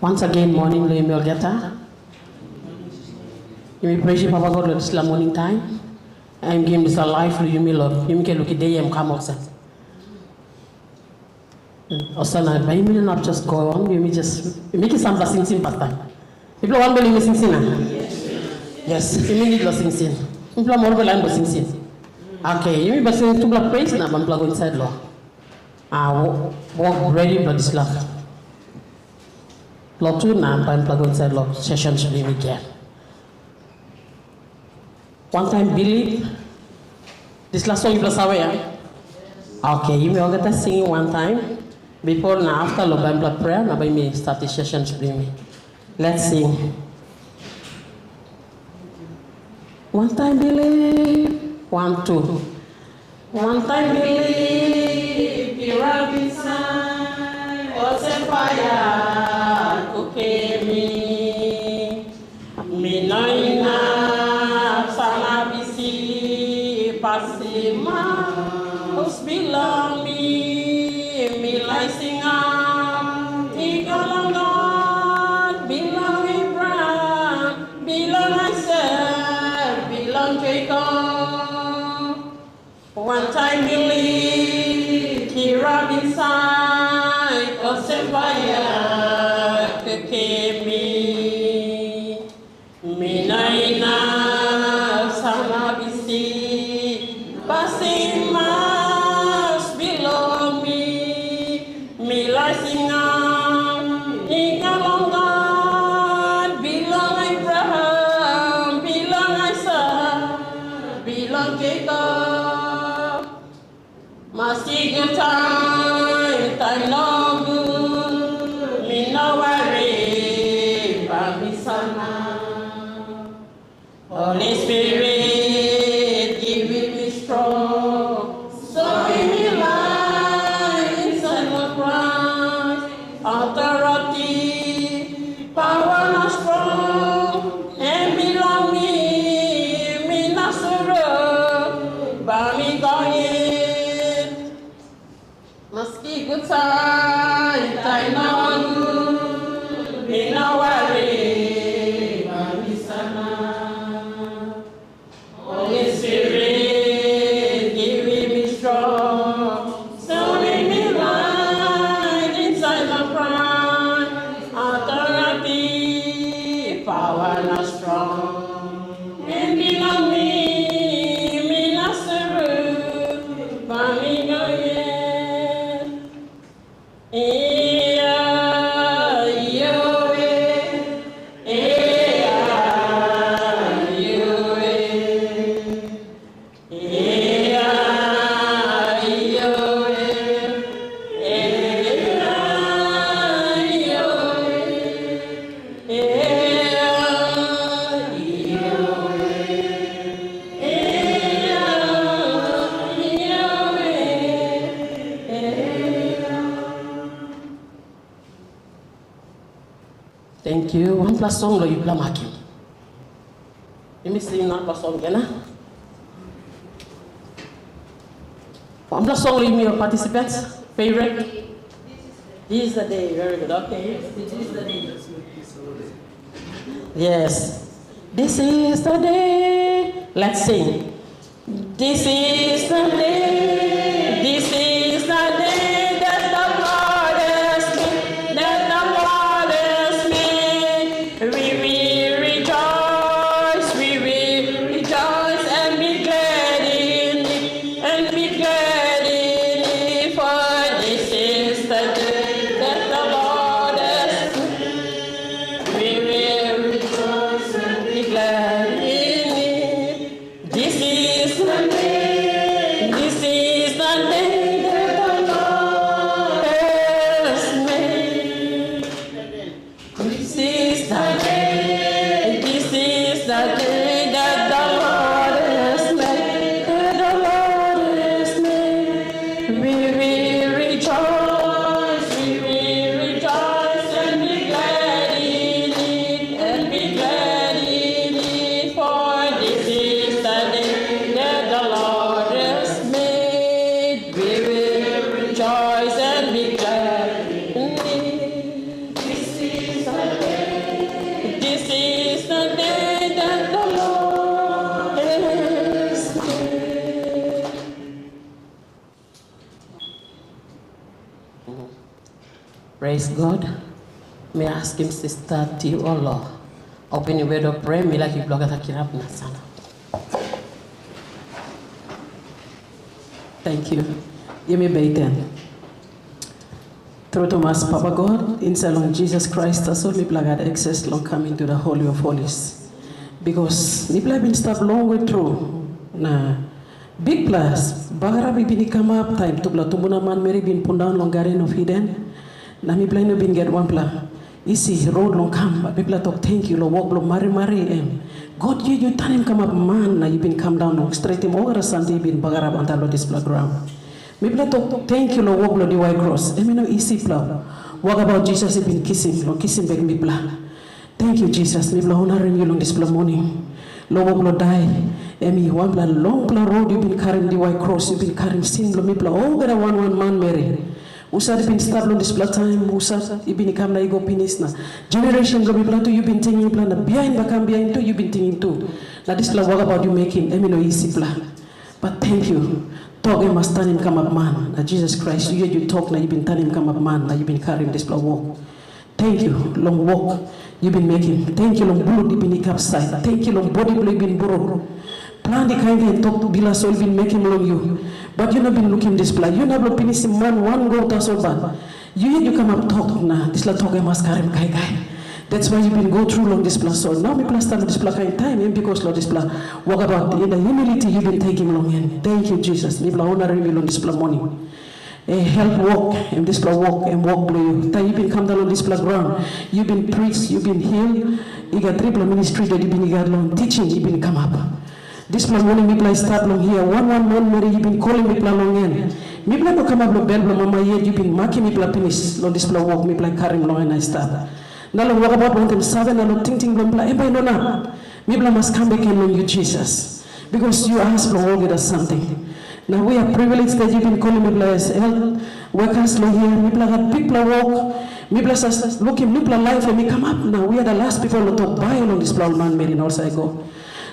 Once again, morning, lo email geta. You may praise Papa God, this la morning time. I'm giving this a life, you may love. You may look at day and come outside. Osana, but you may not just go on, you may just make it some sing sing part time. People want to believe sing sing. Yes, you may need to sing sing. People are more than sing sing. Okay, you may sing to praise now, I'm plug inside law. Walk ready, but this love. Lot 2 now, I'm plug inside law session should be again. One time, Billy, this last song you play away. Okay, you may all get to sing one time. Before and after Bible prayer, now by me start the session should be me. Let's sing. One time, Billy. 1, 2. One time, Billy, the rabbit sign was a fire to pay me. Me noina, sana bisi, pasima, us belong me like singam, ikalongan, belong Abraham, belong myself, belong Jacob. One time believe, Kira inside, Osefaya, Kekemi, Minaina, Sanabisi, Basimas, below me, Milasingam, Ikalongan, belong Abraham, belong Isaac, belong Jacob. Masih good time no good, me no worry, Bami sana. Holy Spirit, give me strong, so give me life inside my Christ, authority, power not strong, and belong me not sorrow, Bami going. Meski good time no good, me no worry, Bami sana. Holy Spirit, give me strong, so make me light inside my pride, authority, power not strong, and belong me not sorrow, Bami going. Thank you. One plus song lo you play making. Let me sing one plus song again. One plus song lo you participants favorite. This is the day. Very good. Okay. This is the day. Yes. This is the day. Let's sing. This is the day. This is the day that the Lord has made. That the Lord has made. We will rejoice. We will rejoice and be glad in it. And be glad in it. For this is the day that the Lord has made. We will rejoice and be glad in it. This is the day. This is Praise God. May I ask him, Sister T. Oh Lord, open your word of prayer. Me like you blog at Kirap Nasana. Thank you. Yemi Baiten. Through Thomas, Papa God, in Salon Jesus Christ, I saw me blagad access long coming to the Holy of Holies. Because Nipla been stopped long way through. Nah, big plus. Bagara bini come up time to bla tumuna man Mary been put down long garden of hidden. Na mi blind been get one pla. Easy road long come, but people talk thank you, lo walk lo mari em. God you turn him come up man, na you been come down long straight him over Sunday been bagara antalo display ground. People talk thank you, lo walk lo the white cross. Emi no easy plow. Walk about Jesus he been kissing, lo kissing back me pla. Thank you Jesus, me pla honoring you long display morning. Lo walk lo die. Emi one pla long pla road you been carrying the white cross, you been carrying sin lo me pla over the one man Mary. Usad been stable this time, Usad, you been come na ego pinisna. Generation go be to you been thinking plan behind bakam behind to you been thinking too. Now this plan what about you making? Emino easy plan. But thank you. Talk him must turn him come up man. Now Jesus Christ, you talk now you been turning him come up man. Now you been carrying this plan walk. Thank you, long walk you been making. Thank you, long blood you been capside. Thank you, long body blow you been borrowed. Plan the kind and talk to Bila soul been making along you. But you not been looking this plan. You not been finishing man one go to so bad. You come up talk na this la talk maskarim kai. That's why you been go through long this plan. So now me plan start this plan kind time and because Lord this plan walk about in the humility you been taking long in. Thank you Jesus. Me plan honoring you on this plan morning. Help walk and this plan walk and walk below you. Time you been come down on this plan ground. You been preached, you been healed. You got triple ministry that you been got long teaching. You been come up. This plan morning me play start long here. One Mary you been calling me plan long in. Me play no come up lo bell mama yet you been marking me plan finish. Long this plan walk me play carrying long and I start. Now long walk about 1:07 and long ting long play. Everybody know now. Me plan must come back and long you Jesus because you asked long walk with us something. Now we are privileged that you been calling me play as health workers long here. Me play got big plan walk. Me play us looking me plan life and me come up now. We are the last people to talk by on this plan man Mary also I go.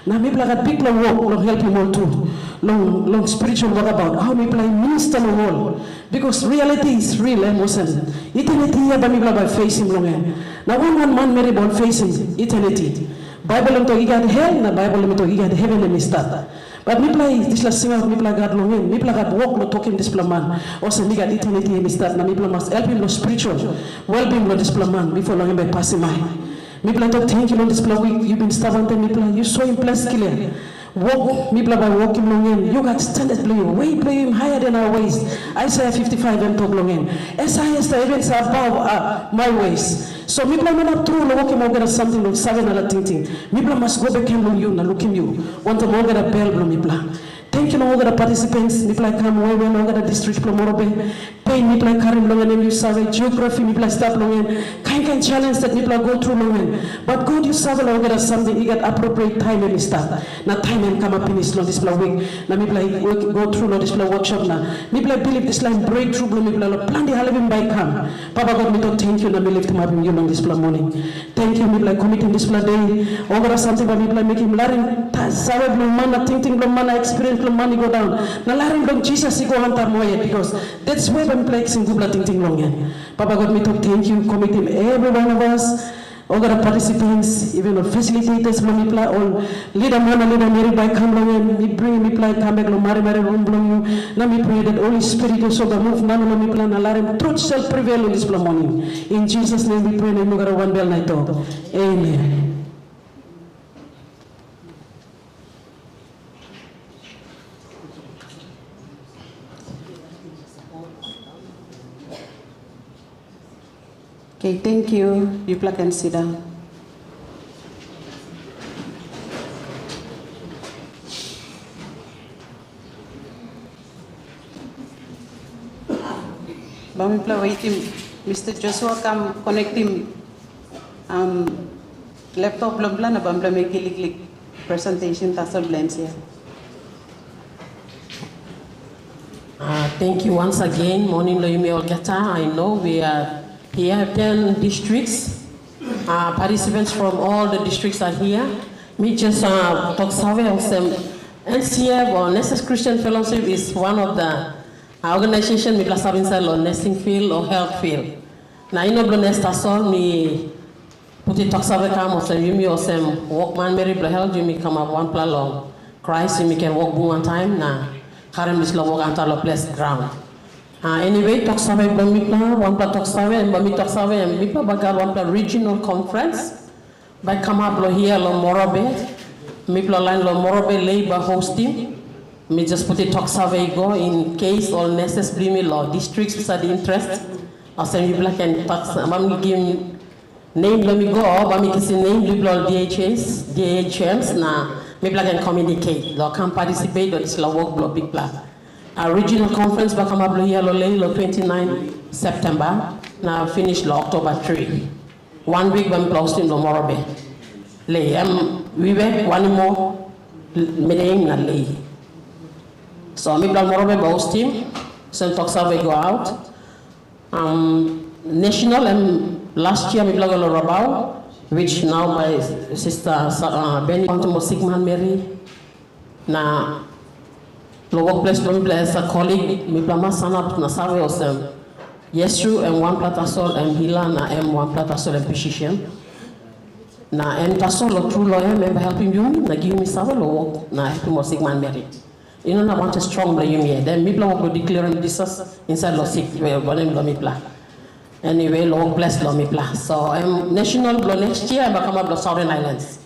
Now me play big long walk, long help him all too. Long spiritual walk about how me play minister no wall. Because reality is real emotion. Eternity here but me play by facing long end. Now one man Mary born facing eternity. Bible to got hell, na Bible to got heaven and me start. But me play this last singer me play God long end. Me play God walk no talking this man. Also me got eternity and me start. Now me play must help him no spiritual. Well-being no this man before long him by passing by. Me plan to thank you on this plan. You've been stubborn and me plan. You saw him place clear. Walk me plan by walking long in. You got standard play. Way play him higher than our waist. Isaiah 55 and talk long in. As highest the heavens are above my waist. So me plan not true walk him over something like 7 other thing. Me plan must go back and you na look him you. Want to over a bell me plan. Thank you all the participants. Me plan come away when over the district Plomorobe. Pay me plan Karim long and you survey geography me plan start long in. Kind challenge that people go through long in. But God you serve long at something, you get appropriate time when you start. Now time and come up in this long display week. Now me play go through long display workshop now. Me play believe this line breakthrough me play plan the halving by come. Papa God me to thank you now me lift him up in you long display morning. Thank you me play committing display day. Over something but me play make him learn serve long man thinking long man experience long money go down. Now learn long Jesus he go on time more because that's where me play sing good thinking long in. Papa God me to thank you commit him every one of us, all the participants, even all facilitators, manipula, all leader man, leader Mary by come long and me bring me play come back, Mary room blong you. Now me pray that Holy Spirit also the move, none of me plan alarm, truth shall prevail in this morning. In Jesus' name we pray, and we got one bell night talk. Amen. Okay, thank you. You can sit down. Bamipla wait him. Mr. Joshua come connect him. Laptop blabla na bamipla make click presentation tasal blends here. Thank you once again. Morning Loyume Olgata. I know we are here 10 districts. Participants from all the districts are here. Me just talk survey of them. NCF or Nurses Christian Fellowship is one of the organizations we are serving in nursing field or health field. Na ino blo nesta sol mi puti toksave kam osem yumi osem walkman Mary Blahel yumi come up one plan long Christ yumi can walk one time na karem dis lo walk antalo place ground. Anyway, toksave blo mi plan one plan toksave and mi toksave and mi pa bagal one plan regional conference by come up lo here lo Morobe mi pla line lo Morobe labor hosting. Me just put it toksave go in case all necessary me law districts beside the interest. Asem you black and tax mam give name let me go but me kisi name liberal DHMs na me black and communicate law can participate on this law work block big plan. A regional conference ba come up here lo 29 September na finish lo October 3. 1 week when close in lo Morobe. We went one more me name na lay. So mi plan Morobe boss team, so toksave go out. National and last year mi plan go Rabau, which now my sister Benny Quantum Sigman Mary. Na lo workplace mi plan as a colleague mi plan masana na save osem. Yes true and one platasol and hila na one platasol and position. Na tasol lo true lawyer member helping you na give me save lo work na helping mo Sigman Mary. You know, I want a strong blame here. Then me plan will declare this inside law sick where me plan. Anyway, Lord bless me plan. So I'm national blow next year. I'm come up the Southern Islands.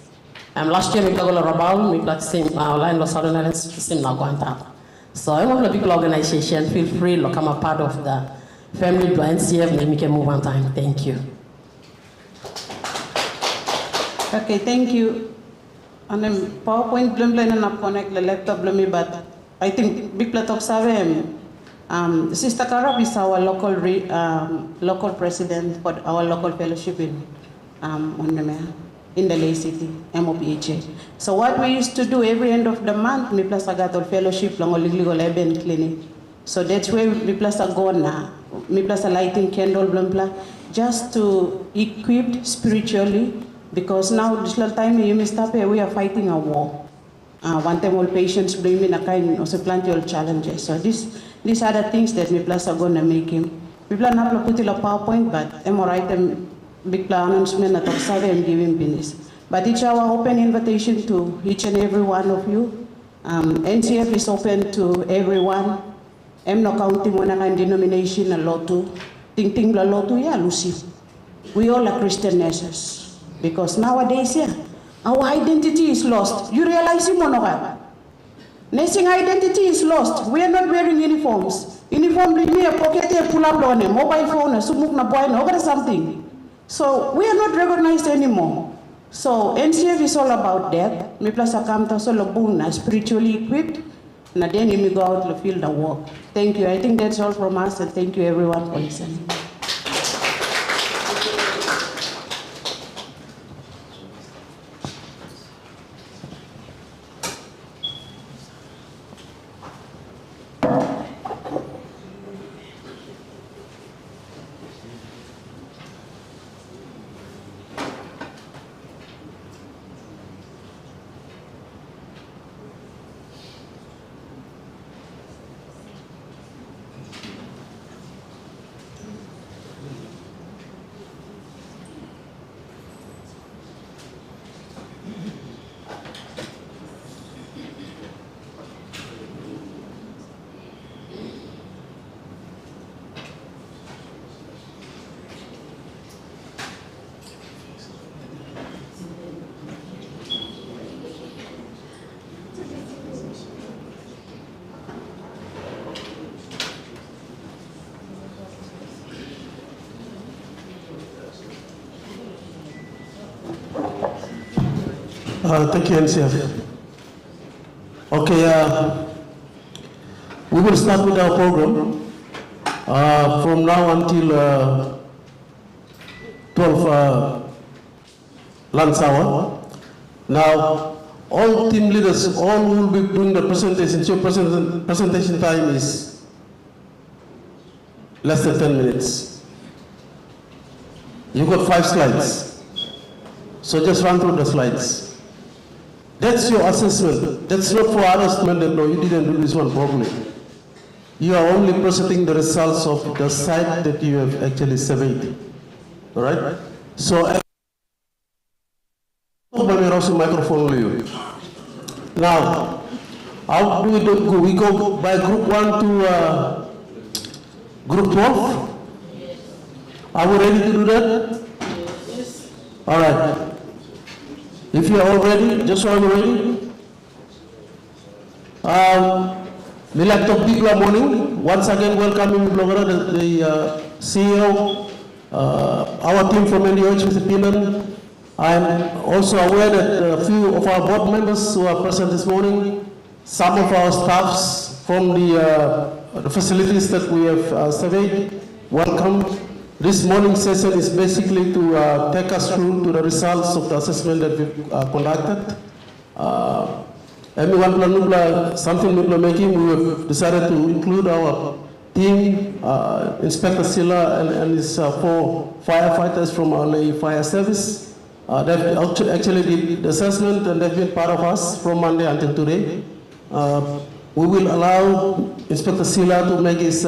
Last year me plan go Rabaul. Me plan same line the Southern Islands same now going up. So I'm one of the big organization. Feel free to come a part of the family to NCF. Then we can move on time. Thank you. Okay, thank you. And then PowerPoint blum na connect the laptop blumi, but I think big plot of Savem. Sister Karab is our local president for our local fellowship in the Lay City, MOPHA. So what we used to do every end of the month, we plus a fellowship long legal event clinic. So that's where we plus a go now. We plus a lighting candle blum just to equip spiritually. Because now, this little time we are fighting a war. One time all patients bring in a kind of plenty of challenges. So these are the things that we plus are going to make him. We plan to put in a PowerPoint, but I'm alright. Big plan announcement at Oxave and give him business. But it's our open invitation to each and every one of you. NCF is open to everyone. I'm not counting one kind denomination a lot to. Ting la lot to ya Lucy. We all are Christian nurses. Because nowadays, our identity is lost. You realize it, Monoga? Nursing identity is lost. We are not wearing uniforms. Uniform, me a pocket, pull up on a mobile phone, a sumuk na boy, or something. So we are not recognized anymore. So NCF is all about that. Me plus a come to solo buna, spiritually equipped. Na then you go out to field the work. Thank you. I think that's all from us, and thank you everyone for listening. Thank you, NCF. Okay, we will start with our program from now until 12 lunch hour. Now, all team leaders, all will be doing the presentation. So presentation time is less than 10 minutes. You've got 5 slides. So just run through the slides. That's your assessment. That's not for harassment that no, you didn't do this one properly. You are only presenting the results of the site that you have actually surveyed. All right? So, microphone will you. Now, how do we do? We go by group 1 to group 12? Are we ready to do that? Yes. All right. If you are all ready, just are you ready? We like to big morning. Once again, welcoming the CEO, our team from NDOH, Mr. Pinan. I'm also aware that a few of our board members who are present this morning, some of our staffs from the facilities that we have surveyed, welcome. This morning session is basically to take us through to the results of the assessment that we've conducted. Everyone plan something we making, we have decided to include our team, Inspector Silla and his 4 firefighters from our fire service. They've actually did the assessment and they've been part of us from Monday until today. We will allow Inspector Silla to make his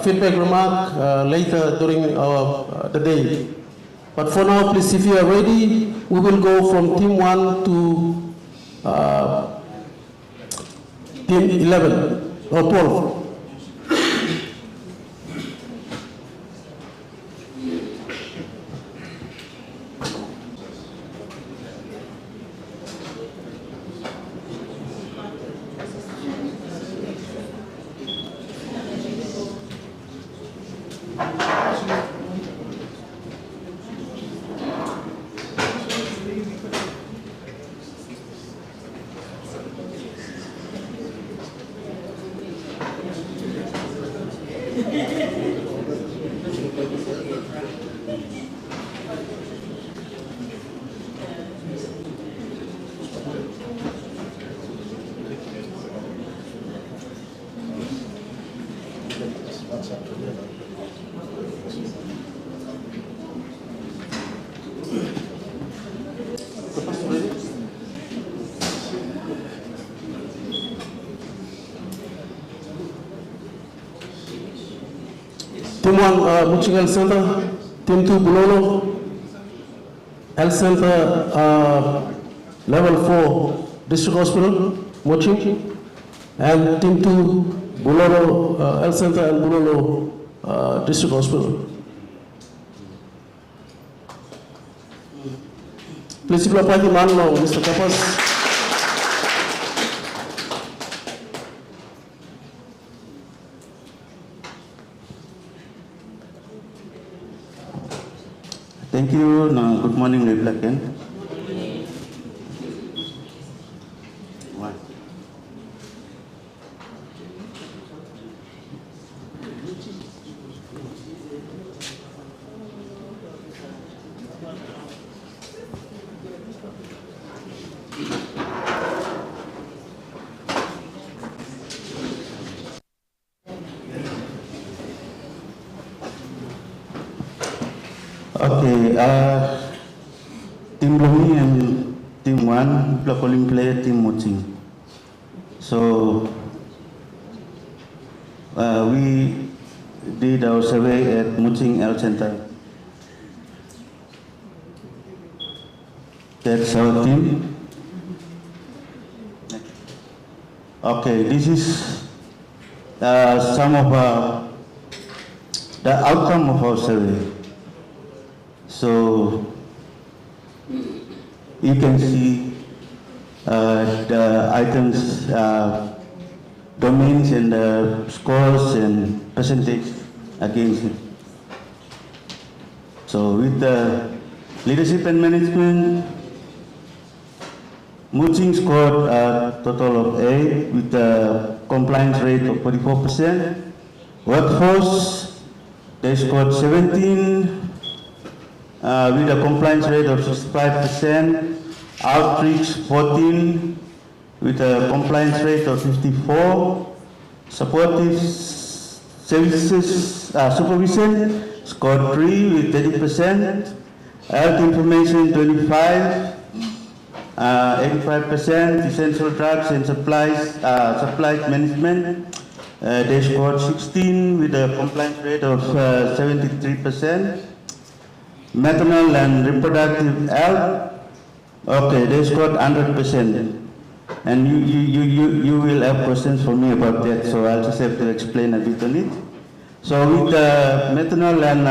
feedback remark later during the day. But for now, please, if you are ready, we will go from team 1 to team 11 or 12. Team 1, Muching Health Center. Team 2, Bulolo Health Center, Level 4, District Hospital, Muching. And Team 2, Bulolo Health Center and Bulolo District Hospital. Please, if you apply the man now, Mr. Kapas. Thank you. Good morning, Republican. Okay, Team Lomi and Team 1, calling player Team Muching. So, we did our survey at Muching Health Center. That's our team. Okay, this is some of the outcome of our survey. So you can see the items, domains and scores and percentage against it. So with the leadership and management, Muching scored a total of 8 with a compliance rate of 44%. Workforce, they scored 17 with a compliance rate of 65%. Outreach, 14 with a compliance rate of 54. Supportive services supervision scored 3 with 30%. Health information, 25. 85%. Essential drugs and supplies management, they scored 16 with a compliance rate of 73%. maternal and reproductive health. Okay, they scored 100%. And you will have questions for me about that, so I'll just have to explain a bit on it. So with maternal and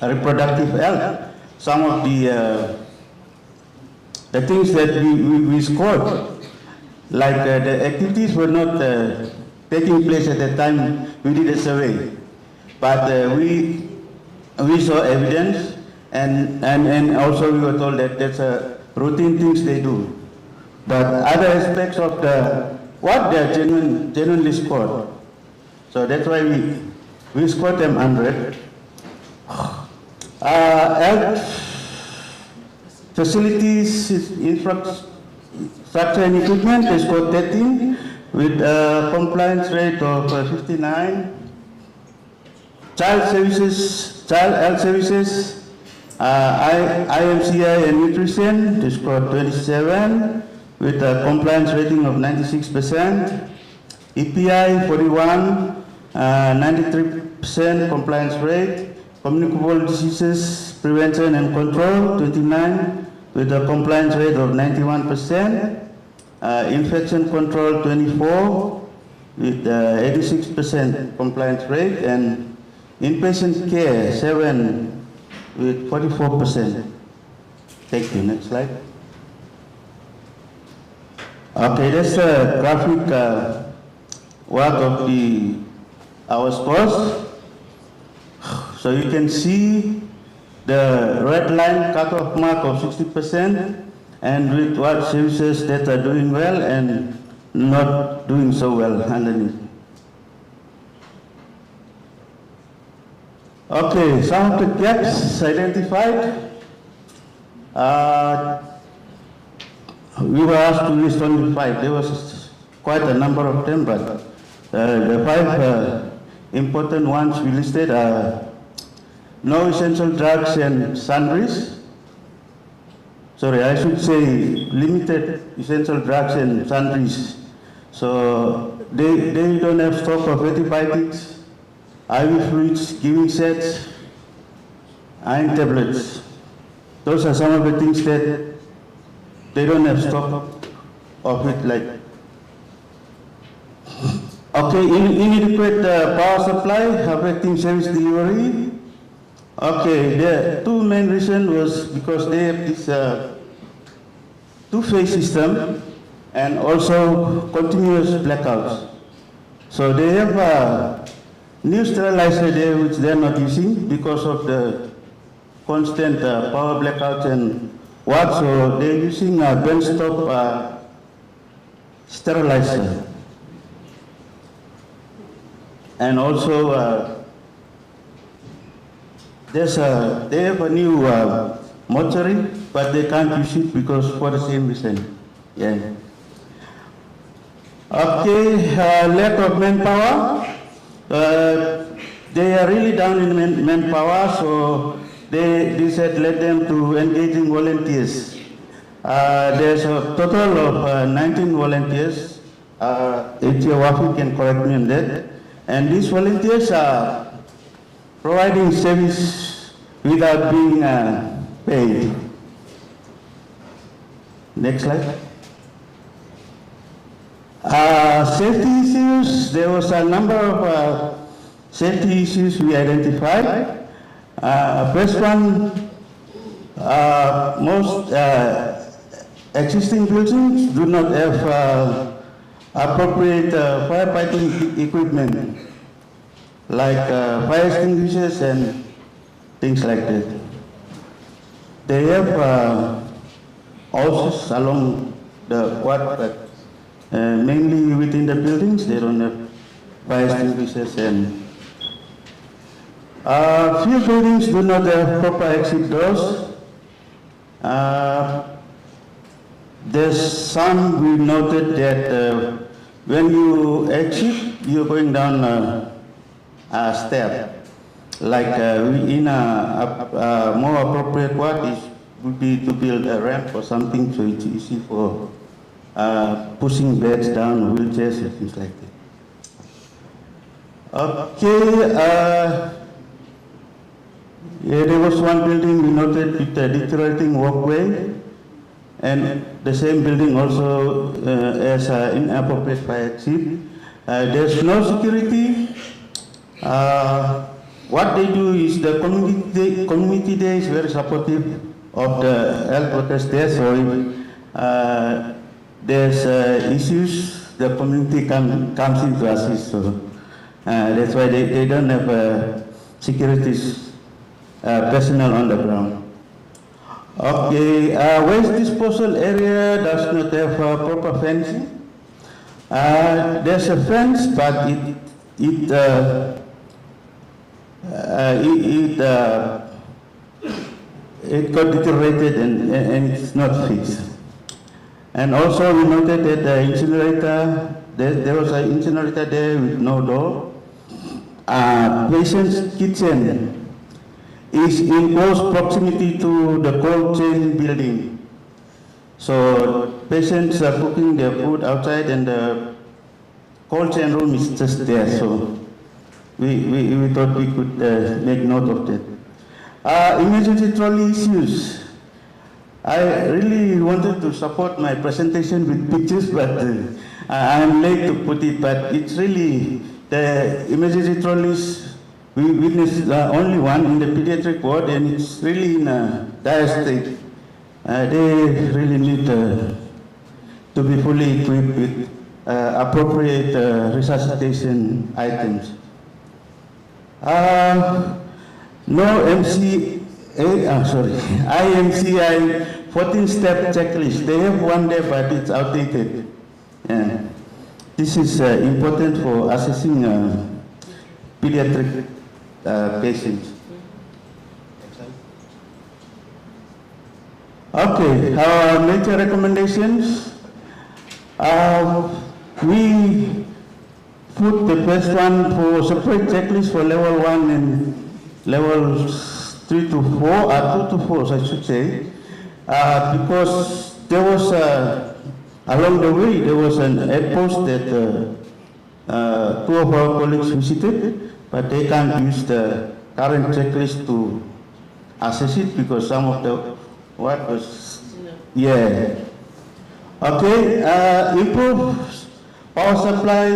reproductive health, some of the things that we scored, like the activities were not taking place at the time we did a survey, but we saw evidence, and also we were told that that's routine things they do. But other aspects of what they are genuinely scored. So that's why we scored them 100. Health facilities, infrastructure and equipment, they scored 13 with a compliance rate of 59. Child health services, IMCI and nutrition, they scored 27 with a compliance rating of 96%. EPI 41, 93% compliance rate. Communicable diseases prevention and control 29 with a compliance rate of 91%. Infection control 24 with 86% compliance rate, and inpatient care 7 with 44%. Thank you. Next slide. Okay, that's a graphic work of our scores. So you can see the red line cutoff mark of 60%, and with what services that are doing well and not doing so well underneath. Okay, some of the gaps identified. We were asked to list only 5. There was quite a number of them, but the 5 important ones we listed are no essential drugs and sundries. Sorry, I should say limited essential drugs and sundries. So they don't have stock of antibiotics, IV fluids, giving sets, iron tablets. Those are some of the things that they don't have stock of it, like. Okay, inadequate power supply affecting service delivery. Okay, the 2 main reasons was because they have this two-phase system and also continuous blackouts. So they have a new sterilizer there which they are not using because of the constant power blackouts and what, so they're using a benchtop sterilizer. And also they have a new mortuary, but they can't use it because for the same reason. Yeah. Okay, lack of manpower. They are really down in manpower, so they said let them to engaging volunteers. There's a total of 19 volunteers. H.A. Wafi can correct me on that. And these volunteers are providing service without being paid. Next slide. Safety issues, there was a number of safety issues we identified. First one, most existing buildings do not have appropriate firefighting equipment, like fire extinguishers and things like that. They have houses along the quad, but mainly within the buildings, they don't have fire extinguishers, and few buildings do not have proper exit doors. There's some we noted that when you exit, you're going down a step. Like in a more appropriate what would be to build a ramp or something so it's easy for pushing beds down, wheelchairs and things like that. Okay, Yeah, there was one building we noted with a deteriorating walkway, and the same building also as inappropriate fire exit. There's no security. What they do is the community there is very supportive of the health workers there, so if there's issues, the community comes in to assist. So that's why they don't have securities personnel on the ground. Okay, waste disposal area does not have proper fencing. There's a fence, but it got deteriorated and it's not fixed. And also we noted that the incinerator, there was an incinerator there with no door. Patient's kitchen is in close proximity to the cold chain building. So patients are cooking their food outside and the cold chain room is just there. So we thought we could make note of that. Emergency trolley issues. I really wanted to support my presentation with pictures, but I'm late to put it, but it's really the emergency trolleys. We witnessed only one in the pediatric ward, and it's really in a dire state. They really need to be fully equipped with appropriate resuscitation items. No IMCI 14-step checklist. They have one there, but it's outdated. Yeah. This is important for assessing pediatric patients. Okay, our major recommendations. We put the first one for separate checklist for level 1 and levels 3 to 4, 2 to 4, I should say, because there was along the way there was an aid post that 2 of our colleagues visited, but they can't use the current checklist to assess it because some of the what was improve power supply.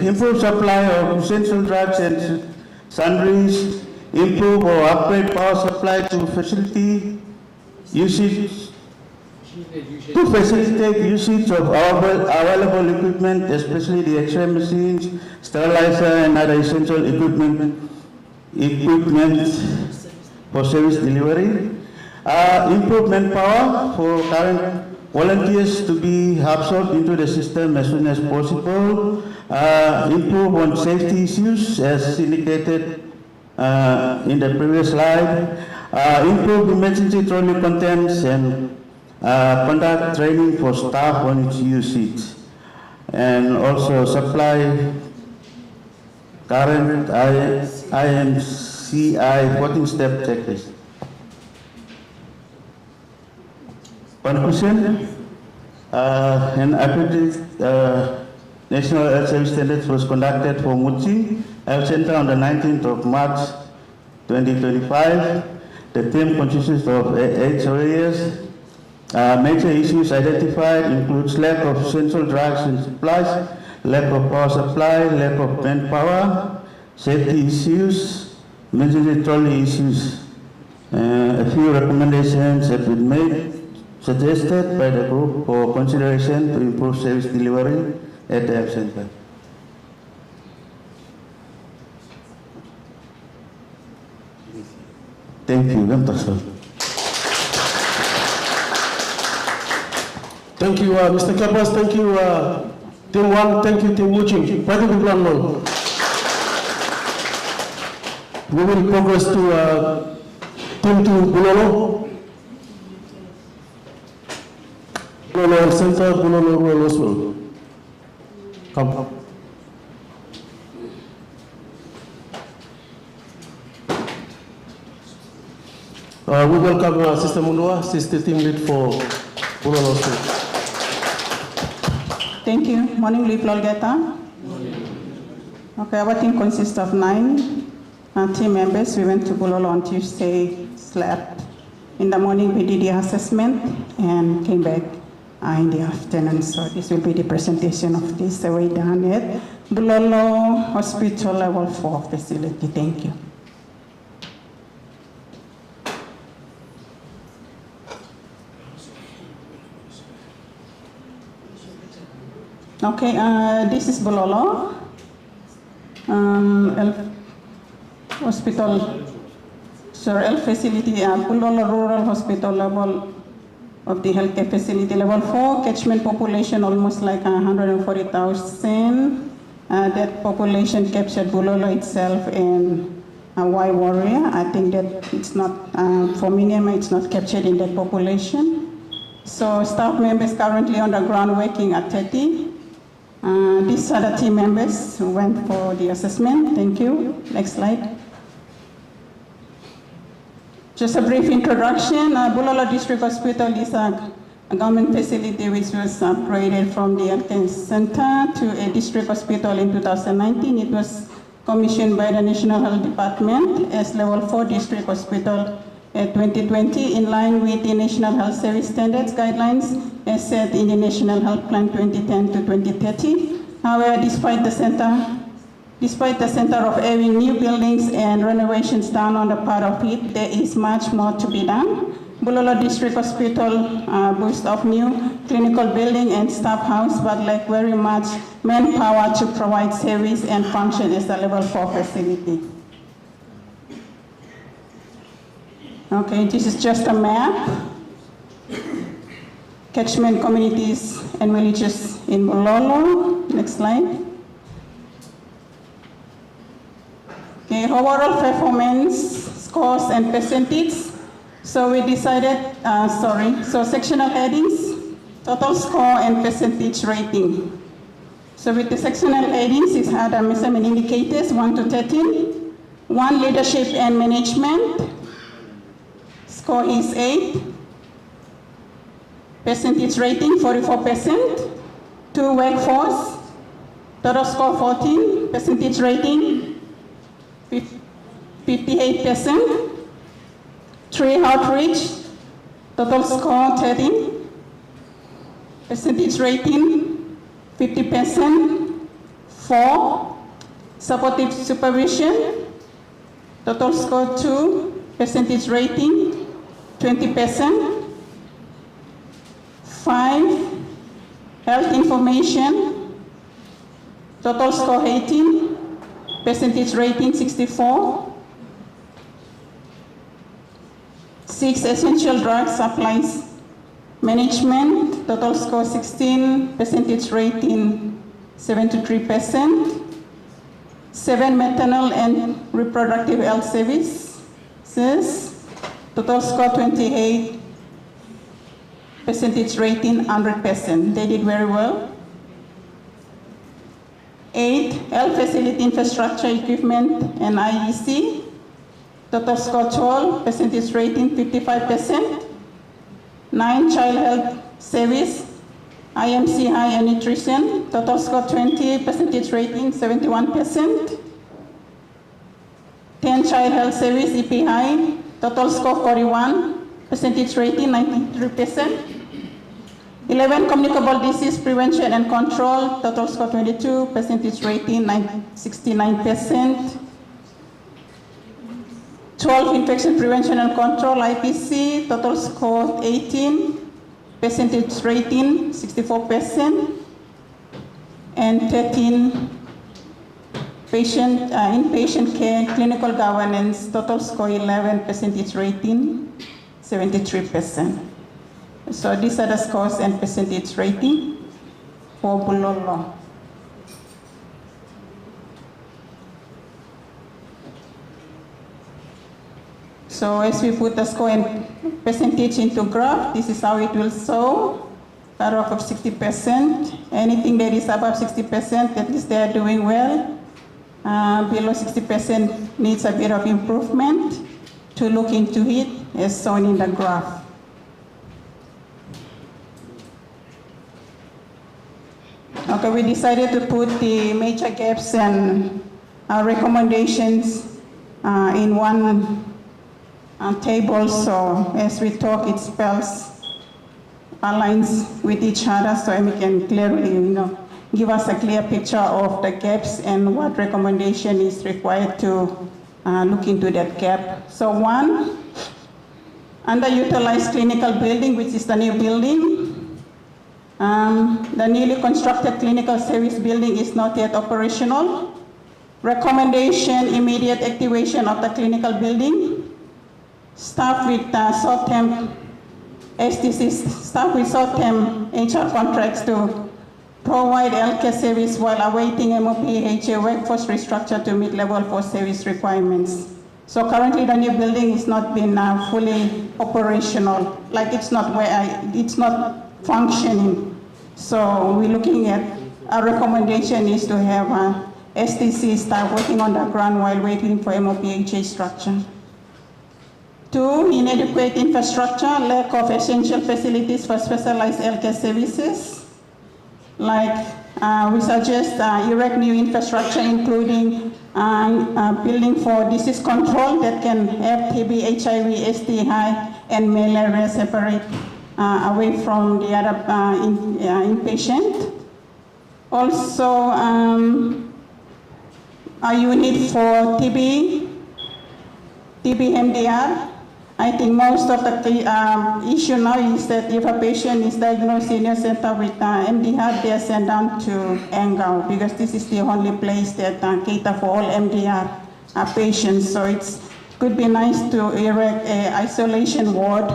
Improve supply of essential drugs and sundries. Improve or upgrade power supply to facilitate usage of available equipment, especially the X-ray machines, sterilizer, and other essential equipment for service delivery. Improve manpower for current volunteers to be absorbed into the system as soon as possible. Improve on safety issues as indicated in the previous slide. Improve emergency trolley contents and conduct training for staff on its usage. And also supply current IMCI 14-step checklist. Conclusion, an accredited National Health Service Standards was conducted for Mutsi Health Center on the 19th of March 2025. The team consists of 8 areas. Major issues identified includes lack of essential drugs and supplies, lack of power supply, lack of manpower, safety issues, emergency trolley issues. A few recommendations have been made, suggested by the group for consideration to improve service delivery at the health center. Thank you. Thank you, Mr. Kabas. Thank you, Team 1. Thank you, Team Muching. Party people unknown. We will progress to Team 2, Bulolo. Bulolo Health Center, Bulolo Rural Hospital. Come. We welcome Sister Mulua, Sister Team Lead for Bulolo Hospital. Thank you. Morning, Leaf Lolgeta. Okay, our team consists of 9 team members. We went to Bulolo on Tuesday, slept. In the morning, we did the assessment and came back in the afternoon. So this will be the presentation of this survey done at Bulolo Hospital Level 4 facility. Thank you. Okay, this is Bulolo Hospital, Health Facility, Bulolo Rural Hospital level of the healthcare facility, level 4, catchment population almost like 140,000. That population captured Bulolo itself and Y Warrior. I think that it's not, for Miniama, it's not captured in that population. So staff members currently on the ground working at 30. These are the team members who went for the assessment. Thank you. Next slide. Just a brief introduction. Bulolo District Hospital is a government facility which was upgraded from the healthcare center to a district hospital in 2019. It was commissioned by the National Health Department as level 4 district hospital 2020 in line with the National Health Service Standards guidelines as set in the National Health Plan 2010 to 2030. However, despite the center of having new buildings and renovations done on the part of it, there is much more to be done. Bulolo District Hospital boasts of new clinical building and staff house, but lack very much manpower to provide service and function as a level 4 facility. Okay, this is just a map. Catchment communities and villages in Bulolo. Next slide. Okay, overall performance, scores and percentage. So we decided, so sectional headings, total score and percentage rating. So with the sectional headings, it had measurement indicators 1 to 13. 1, leadership and management. Score is 8. Percentage rating 44%. 2, workforce. Total score 14. Percentage rating 58%. 3, outreach. Total score 13. Percentage rating 50%. 4, supportive supervision. Total score 2. Percentage rating 20%. 5, health information. Total score 18. Percentage rating 64. 6, essential drug supplies management. Total score 16. Percentage rating 73%. 7, maternal and reproductive health services. Total score 28. Percentage rating 100%. They did very well. 8, health facility infrastructure equipment and IEC. Total score 12, percentage rating 55%. 9, child health service, IMC high and nutrition. Total score 20, percentage rating 71%. 10, child health service, EP high. Total score 41, percentage rating 93%. 11, communicable disease prevention and control. Total score 22, percentage rating 69%. 12, infection prevention and control, IPC, total score 18, percentage rating 64%, and 13, inpatient care, clinical governance, total score 11, percentage rating 73%. So these are the scores and percentage rating for Bulolo. So as we put the score and percentage into graph, this is how it will show. Cutoff of 60%. Anything that is above 60%, at least they are doing well. Below 60% needs a bit of improvement. To look into it, as shown in the graph. Okay, we decided to put the major gaps and recommendations in one table, so as we talk, it spells aligns with each other, so we can clearly, give us a clear picture of the gaps and what recommendation is required to look into that gap. So one, underutilized clinical building, which is the new building. The newly constructed clinical service building is not yet operational. Recommendation, immediate activation of the clinical building. Staff with short-term STC, staff with short-term HR contracts to provide healthcare service while awaiting MOPHA workforce restructure to meet level 4 service requirements. So currently the new building is not been fully operational, like it's not functioning. So we're looking at, our recommendation is to have STC staff working on the ground while waiting for MOPHA structure. 2, inadequate infrastructure, lack of essential facilities for specialized healthcare services. Like we suggest erect new infrastructure, including building for disease control that can have TB, HIV, STI, and malaria separate away from the other inpatient. Also, a unit for TB MDR. I think most of the issue now is that if a patient is diagnosed in a center with MDR, they are sent down to Engau, because this is the only place that cater for all MDR patients. So it could be nice to erect an isolation ward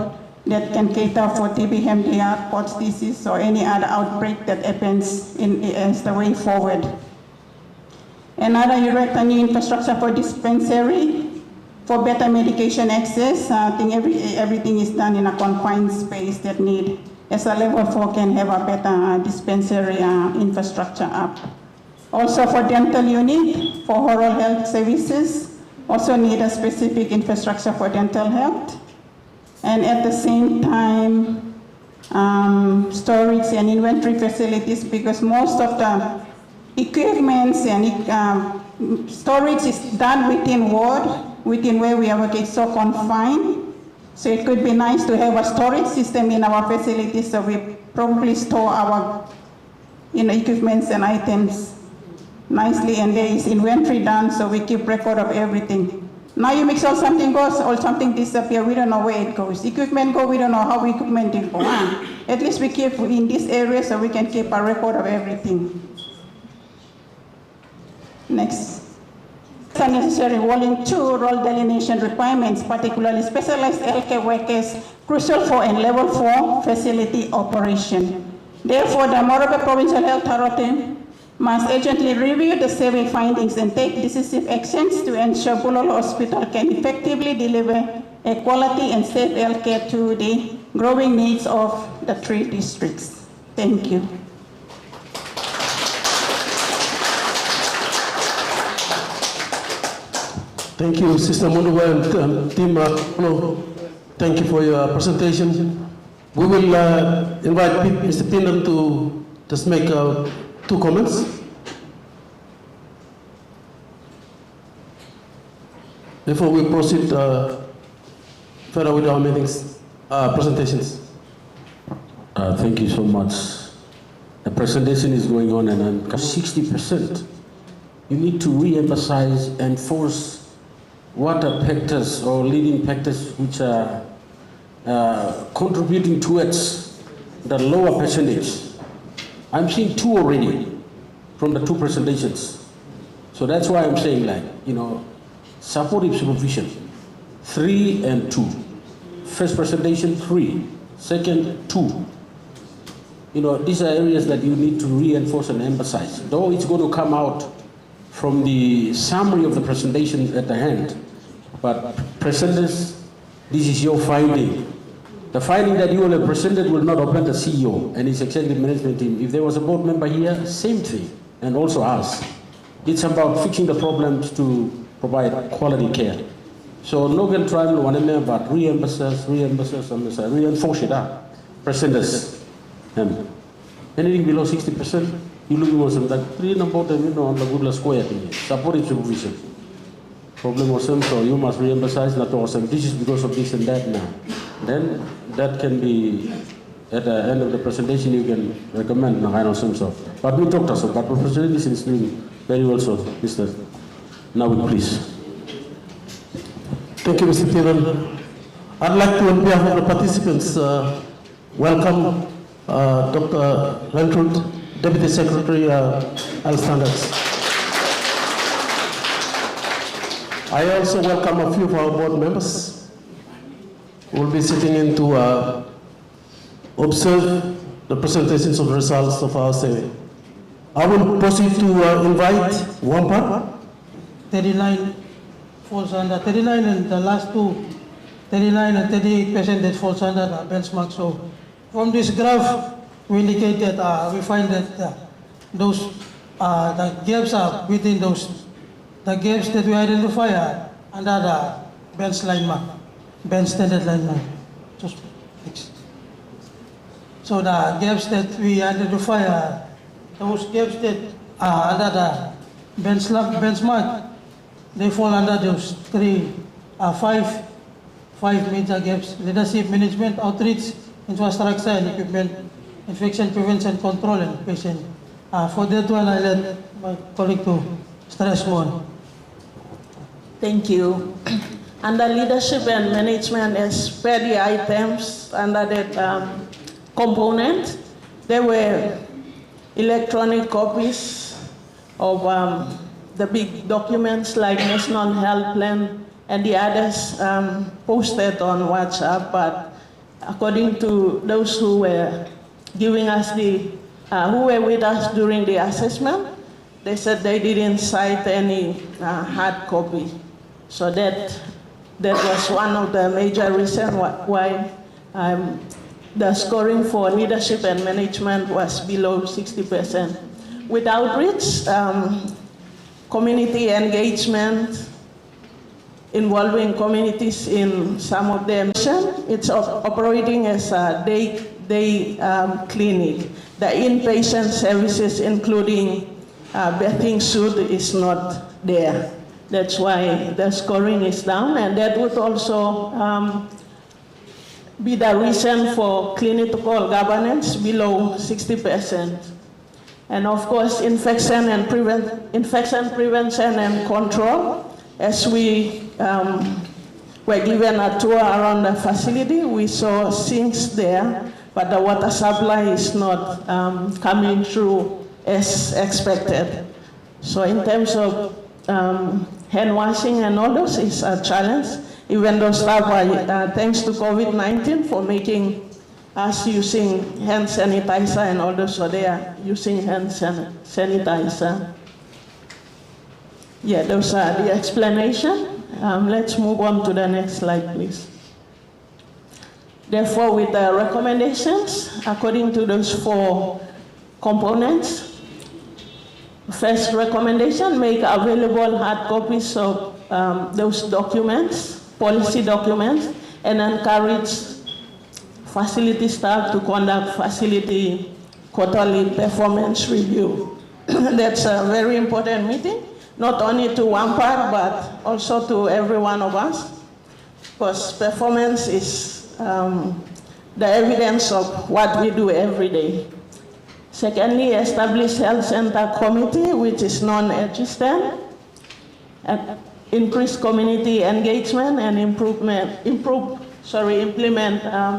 that can cater for TB, MDR, POTS disease, or any other outbreak that happens as the way forward. Another, erect a new infrastructure for dispensary, for better medication access. I think everything is done in a confined space that need, as a level 4 can have a better dispensary infrastructure up. Also for dental unit, for oral health services, also need a specific infrastructure for dental health. And at the same time, storage and inventory facilities, because most of the equipments and storage is done within ward, within where we are working, so confined. So it could be nice to have a storage system in our facilities, so we probably store our equipments and items nicely, and there is inventory done, so we keep record of everything. Now you make sure something goes or something disappears, we don't know where it goes. Equipment go, we don't know how equipment will go. At least we keep in this area so we can keep a record of everything. Next. Unnecessary Volume 2 role delineation requirements, particularly specialized healthcare workers, crucial for and level 4 facility operation. Therefore, the Morobe Provincial Health Authority must urgently review the survey findings and take decisive actions to ensure Bulolo Hospital can effectively deliver a quality and safe healthcare to the growing needs of the 3 districts. Thank you. Thank you, Sister Munduwa and Team thank you for your presentation. We will invite Mr. Pindam to just make 2 comments. Before we proceed further with our meetings, presentations. Thank you so much. The presentation is going on, and I'm 60%. You need to re-emphasize and force what are factors or leading factors which are contributing towards the lower percentage. I'm seeing 2 already from the 2 presentations. So that's why I'm saying, supportive supervision, 3 and 2. First presentation, 3. Second, 2. These are areas that you need to reinforce and emphasize. Though it's going to come out from the summary of the presentation at the end, but presenters, this is your finding. The finding that you will have presented will not offend the CEO and his executive management team. If there was a board member here, same thing, and also us. It's about fixing the problems to provide quality care. So no can travel one but re-emphasize, reinforce it up. Presenters. Anything below 60%, you look at something like 3 on the good square. Supportive supervision. problem or some, so you must re-emphasize not to some. This is because of this and that now. Then that can be at the end of the presentation. You can recommend na kind of some sort. But we talked also. But the presentation is doing very well, so Mr. Nawid, please. Thank you, Mr. Tiran. I'd like to, on behalf of the participants, welcome Dr. Rentrud, Deputy Secretary, Al Standards. I also welcome a few of our board members who will be sitting in to observe the presentations of the results of our survey. I will proceed to invite Wampa. 39 falls under 39, and the last two, 39 and 38% that falls under the benchmark. So from this graph, we indicate that we find that those the gaps are within those, the gaps that we identify are under the bench line mark, bench standard line mark. So the gaps that we identify are those gaps that are under the benchmark. They fall under those five major gaps: leadership, management, outreach, infrastructure and equipment, infection prevention, control, and patient. For that one, I let my colleague to stress more. Thank you. Under leadership and management, as per the items under that component, there were electronic copies of the big documents like National Health Plan and the others posted on WhatsApp, but according to those who were giving us who were with us during the assessment, they said they didn't cite any hard copy. So that was one of the major reasons why the scoring for leadership and management was below 60%. With outreach, community engagement, involving communities in some of their mission, it's operating as a day clinic. The inpatient services, including bathing suit, is not there. That's why the scoring is down, and that would also be the reason for clinical governance below 60%. And of course, infection prevention and control. As we were given a tour around the facility, we saw sinks there, but the water supply is not coming through as expected. So in terms of hand washing and all those is a challenge, even though staff are, thanks to COVID-19 for making us using hand sanitizer and all those, so they are using hand sanitizer. Yeah, those are the explanation. Let's move on to the next slide, please. Therefore, with the recommendations, according to those 4 components, first recommendation, make available hard copies of those documents, policy documents, and encourage facility staff to conduct facility quarterly performance review. That's a very important meeting, not only to WAMPAR, but also to every one of us, because performance is the evidence of what we do every day. Secondly, establish health center committee, which is non-existent, and increase community engagement and implement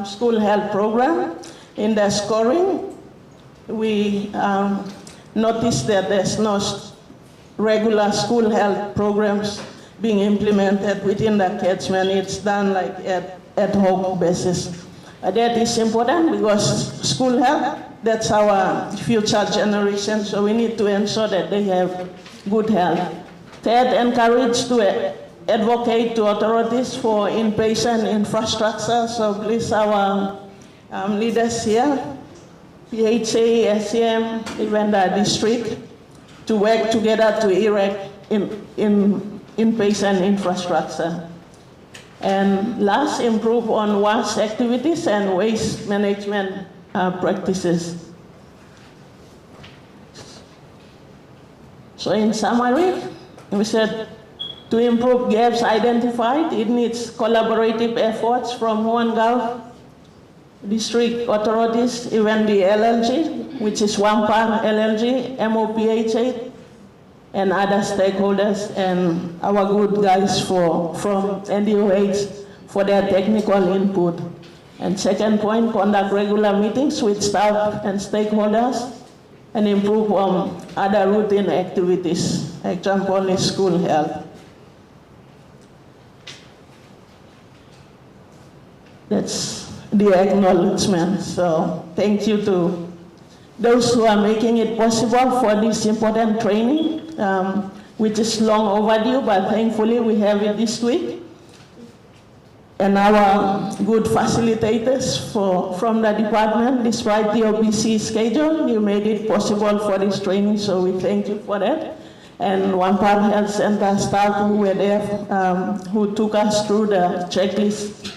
school health program. In the scoring, we noticed that there's no regular school health programs being implemented within the catchment. It's done like ad hoc basis. That is important because school health, that's our future generation, so we need to ensure that they have good health. Third, encourage to advocate to authorities for inpatient infrastructure. So please, our leaders here, PHA, SCM, even the district, to work together to erect inpatient infrastructure. And last, improve on waste activities and waste management practices. So in summary, we said To improve gaps identified, it needs collaborative efforts from One Gulf, district authorities, even the LLG, which is Wampar LLG, MOPHA, and other stakeholders, and our good guys from NDOH for their technical input. And second point, conduct regular meetings with staff and stakeholders and improve other routine activities, example is school health. That's the acknowledgement. So thank you to those who are making it possible for this important training, which is long overdue, but thankfully we have it this week. And our good facilitators from the department, despite the OBC schedule, you made it possible for this training, so we thank you for that. And Wampar Health Center staff who were there, who took us through the checklist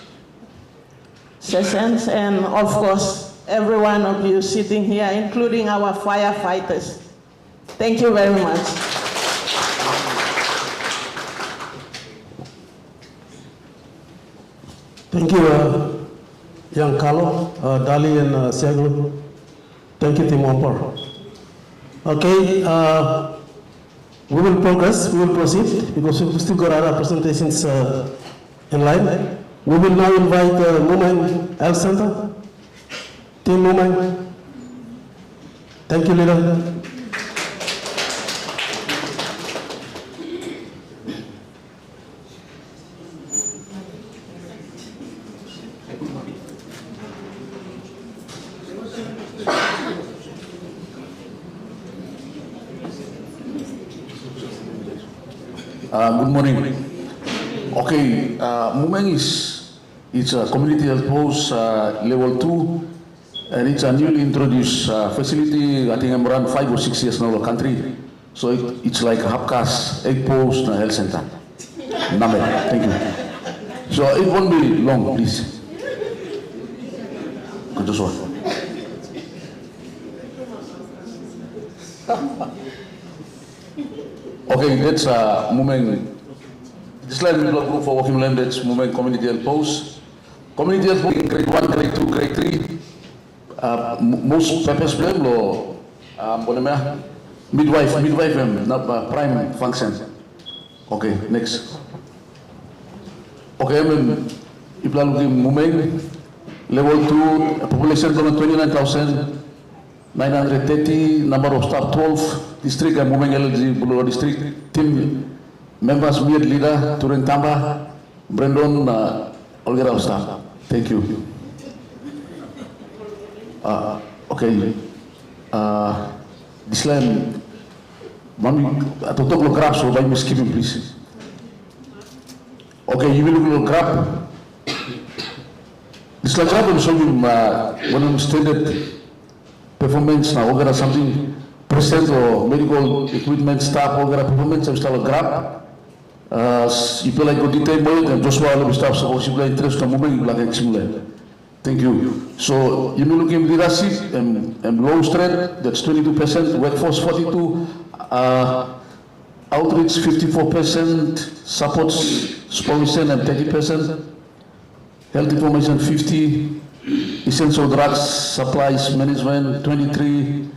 sessions, and of course, every one of you sitting here, including our firefighters. Thank you very much. Thank you, young Carlo, Dali, and Siago. Thank you, Team Wampar. Okay, we will progress, we will proceed, because we've still got other presentations in line. We will now invite Mumeng Health Center. Team Mumeng. Thank you, leader. Good morning. Okay, Mumeng it's a community health post level 2, and it's a newly introduced facility. I think I'm around 5 or 6 years now in the country. So it's like a half-caste 8-post health center. Number, thank you. So it won't be long, please. Good as well. Okay, that's Mumeng. This line will group for working land, that's Mumeng Community Health Post. Community Health Post in grade 1, grade 2, grade 3. Most purpose blame lo midwife not prime function. Okay, next. Okay, if you look at Mumeng, level 2, population 29,930, number of staff 12, district and Mumeng LLG Bulura district, team members, weird leader, Turing Tamba, Brandon, Olgera staff. Thank you. Okay. This line, Mami, to talk lo grab, so by me skipping, please. Okay, you will look lo grab. This line grab will show you when I'm standard performance now, or something present or medical equipment staff, or performance, I'm still a grab. You feel like go detail more, and just while we start, so you play interest in moving, like a similar. Thank you. So you may look in leadership and low strength, that's 22%, workforce 42%, outreach 54%, support supervision and 30%, health information 50%, essential drugs supplies management 23%,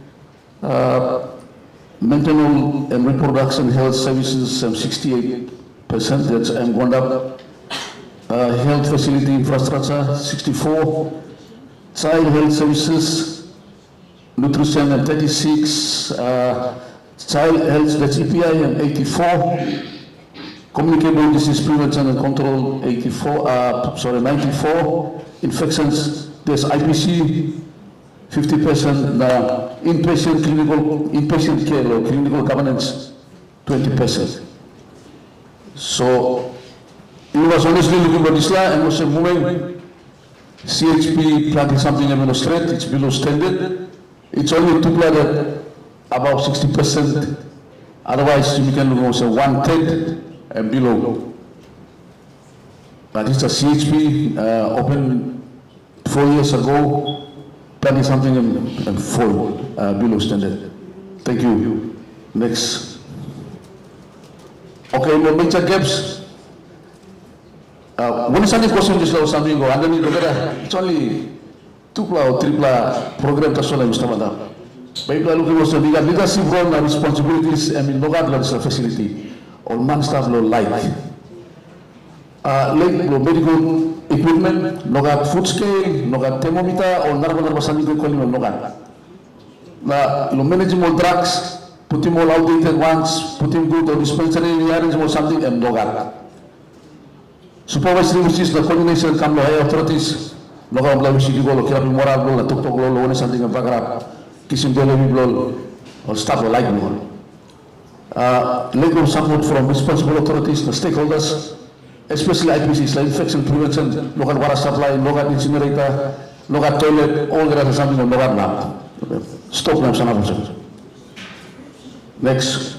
maternal and reproduction health services 68%, that's Gwandap. Health facility infrastructure 64%, child health services, nutrition and 36%, child health, that's EPI and 84%, communicable disease prevention and control 94%, infections, there's IPC 50%, inpatient care or clinical governance 20%. So you was honestly looking at this line and was moving CHP planting something administrative, it's below standard. It's only to plant about 60%. Otherwise, you can look at 1/10 and below. But it's a CHP opened 4 years ago, planting something and full below standard. Thank you. Next. Okay, more major gaps. When something question just now something go underneath together, it's only 2 or 3 program to solve Mr. Madam. People are looking for some leadership role and responsibilities. I mean, no God loves a facility or man staff low like. Like medical equipment, no God food scale, no God thermometer or narva something we call no God. Lo managing all drugs, put him all outdated ones, put him good or dispensary arrange or something and no God. Supervisory which is the coordination come to higher authorities, no God blah which you go look up moral law, talk law, something and background. Kissing or stuff like legal support from responsible authorities, the stakeholders, especially IPCs like infection prevention, local water supply, local incinerator, local toilet, all there is something on local lab. Stop them, son. Next.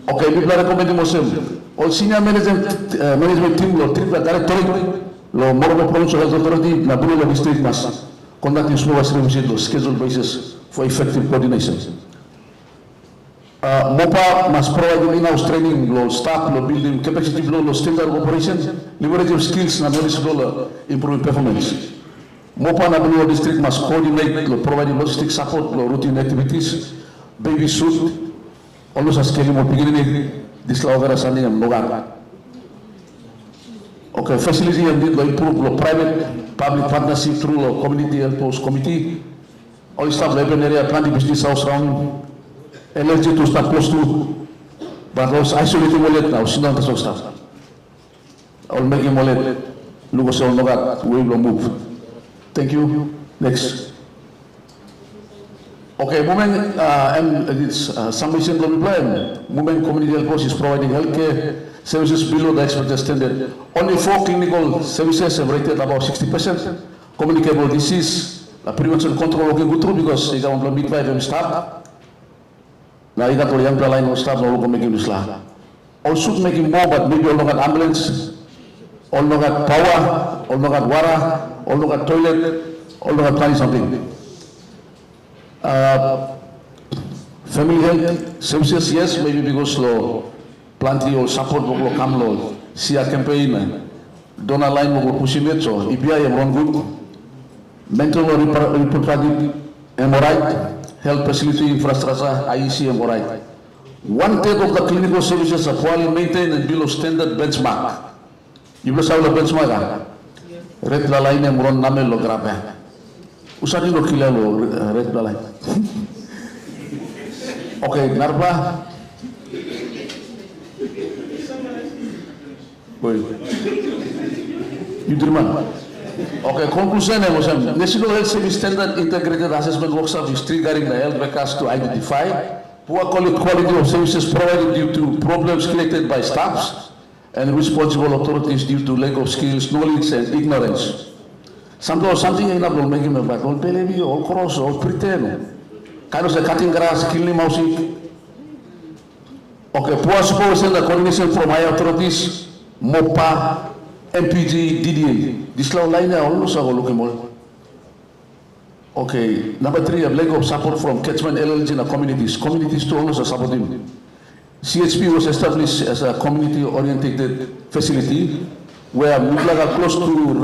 Okay, people are recommending Muslim. All senior management team, director, Morocco Provincial Health Authority, Nabula District Mass. Conducting supervisory visits scheduled basis for effective coordination. MOPA must provide in-house training, staff, building capacity, standard operation, leveraging skills and knowledge, improving performance. MOPA Nabula district must coordinate, providing logistic support, routine activities, baby suit, almost a scaling of beginning, this law understanding and Logar. Okay, facility and improve private public partnership through community health post committee. All staff labor area planning business house round energy to start close to, but those isolating wallet now, sinang tasok staff. All making wallet, Lucas all Logar, we will move. Thank you. Next. Okay, moving and it's submission to reply. Moving community health post is providing healthcare services below the expected standard. Only 4 clinical services have rated about 60%. Communicable disease, prevention control working good through because you got midwife and staff. Now you got the young line of staff now making this law. All should making more, but maybe all not ambulance, all not power, all not water, all not toilet, all not planning something. Family health services, yes, maybe because slow. Plenty of support will come low. See a campaign, donor line will push it so EPI and run good. Mental or reproductive MRI, health facility infrastructure, IEC MRI. 1/3 of the clinical services are poorly maintained and below standard benchmark. You will saw the benchmark. Red line and run namel lo grab. Usadi lo kila lo red line. Okay, Narva. You demand. Okay, conclusion was National Health Service Standard Integrated Assessment Workshop is triggering the health workers to identify poor quality of services provided due to problems created by staffs and responsible authorities due to lack of skills, knowledge, and ignorance. Something in Abdul making a back, all believe all cross, all pretend. Kind of cutting grass, killing mousing. Okay, poor supervision and coordination from higher authorities. MOPA, MPG, DDA. This law line also looking more. Okay, number 3, a lack of support from catchment LLG in the communities. Communities to also support him. CHP was established as a community-oriented facility where Muglaga close to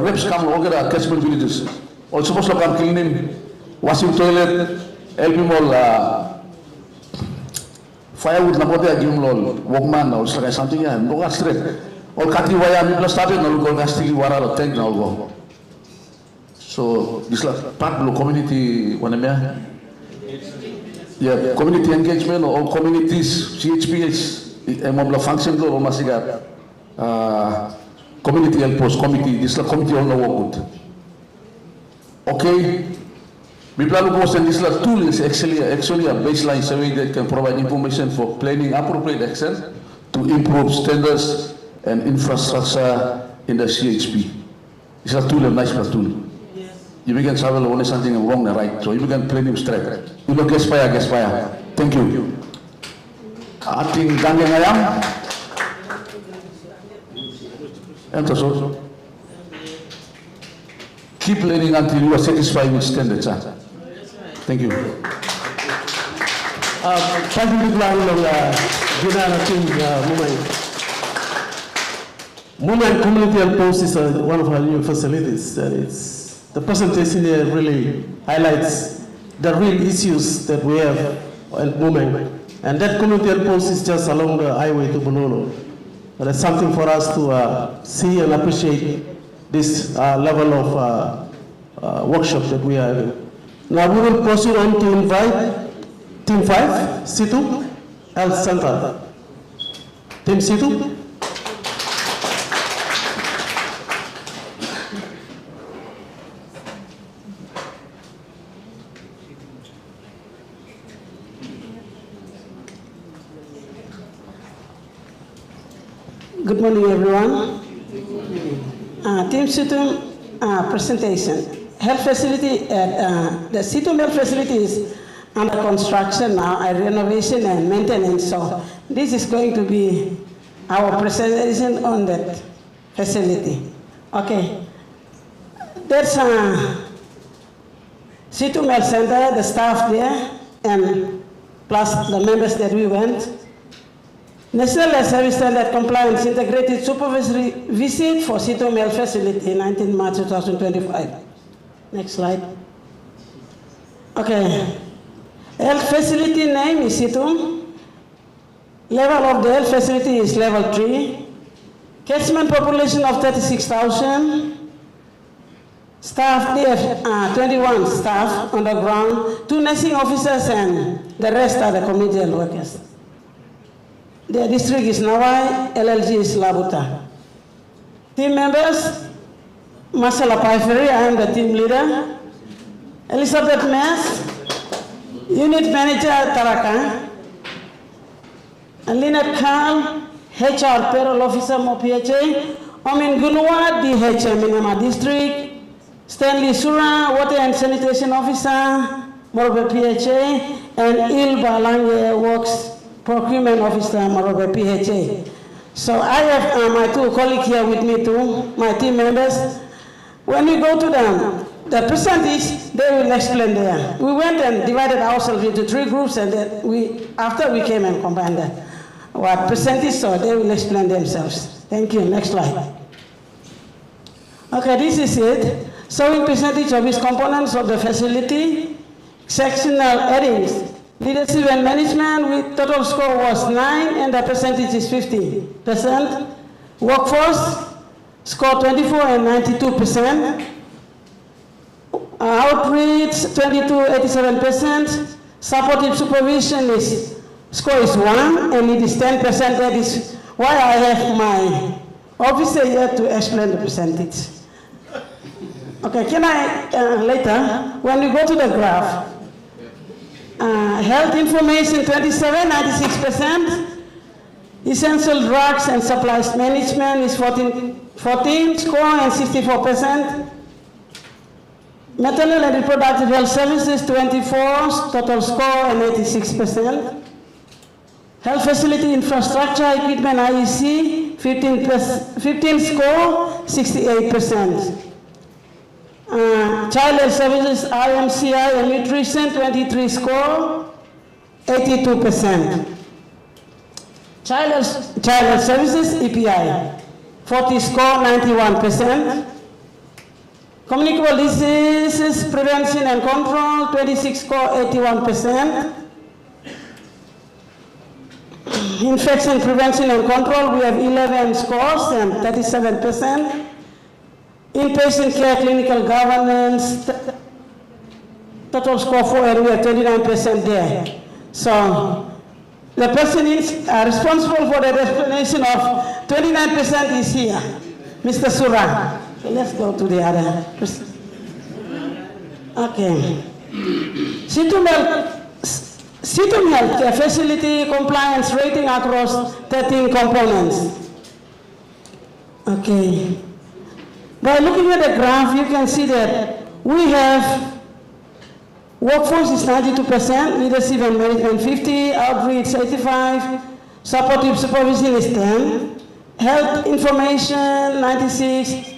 reps come over the catchment villages. Also supposed to come cleaning, washing toilet, helping all firewood na bote give lol workman or something ya no gas straight all kati waya mi plus started no go gas tili wara lo tank na go so this la part lo community wana me yeah community engagement or communities CHPs mobile function lo masiga community health post committee this la committee all no work good okay Biplan Post and this tool is actually a baseline survey that can provide information for planning appropriate action to improve standards and infrastructure in the CHP. It's a tool, a nice tool. Yes. You begin travel only something wrong, right? So you begin planning straight. You know, guess fire. Thank you. I think Daniel Ayam. And so keep learning until you are satisfied with standards. Thank you. particularly long Gunana team Mumai Community Health Post is one of our new facilities, and the presentation here really highlights the real issues that we have in Mumai. And that community health post is just along the highway to Bololo. But it's something for us to see and appreciate this level of workshop that we are having. Now we will proceed on to invite Team 5, Situ Health Center. Team Situ. Good morning, everyone. Team Situ presentation. Health facility at the Situ Health facility is under construction now, renovation and maintenance. So this is going to be our presentation on that facility. Okay. That's Situ Health Center, the staff there, and plus the members that we went. National Health Service Standard Compliance Integrated Supervisory Visit for Situ Health Facility, 19 March 2025. Next slide. Okay. Health facility name is Situ. Level of the health facility is level 3. Catchment population of 36,000. Staff, there 21 staff on the ground, 2 nursing officers, and the rest are the community health workers. The district is Nawai, LLG is Labuta. Team members, Marcela Paiferi, I am the team leader. Elizabeth Mess, Unit Manager Taraka. And Lynette Khan, HR Payroll Officer MOPHA. Omin Gunua, DHM Minama District. Stanley Sura, Water and Sanitation Officer, Morobe PHA. And Ilba Lange Works Procurement Officer, Morobe PHA. So I have my 2 colleagues here with me too, my team members. When we go to the percentage, they will explain there. We went and divided ourselves into 3 groups, and then after we came and combined that. What percentage, so they will explain themselves. Thank you. Next slide. Okay, this is it. Showing percentage of its components of the facility. Sectional headings. Leadership and management with total score was 9 and the percentage is 50%. Workforce score 24 and 92%. Outreach 22.87%. Supportive supervision score is 1 and it is 10%. That is why I have my officer here to explain the percentage. Okay, can I later, when we go to the graph, health information 27, 96%. Essential drugs and supplies management is 14 score and 64%. Maternal and reproductive health services 24, total score and 86%. Health facility infrastructure equipment IEC 15 score, 68%. Child health services IMCI and nutrition 23 score, 82%. Child health services EPI 40 score, 91%. Communicable diseases prevention and control 26 score, 81%. Infection prevention and control we have 11 scores and 37%. Inpatient care, clinical governance, total score 4, and we are 29% there. So the person is responsible for the explanation of 29% is here, Mr. Sura. So let's go to the other person. Okay. Situ Health facility compliance rating across 13 components. Okay. By looking at the graph, you can see that we have workforce is 92%, leadership and management 50, outreach 85, supportive supervision is 10, health information 96,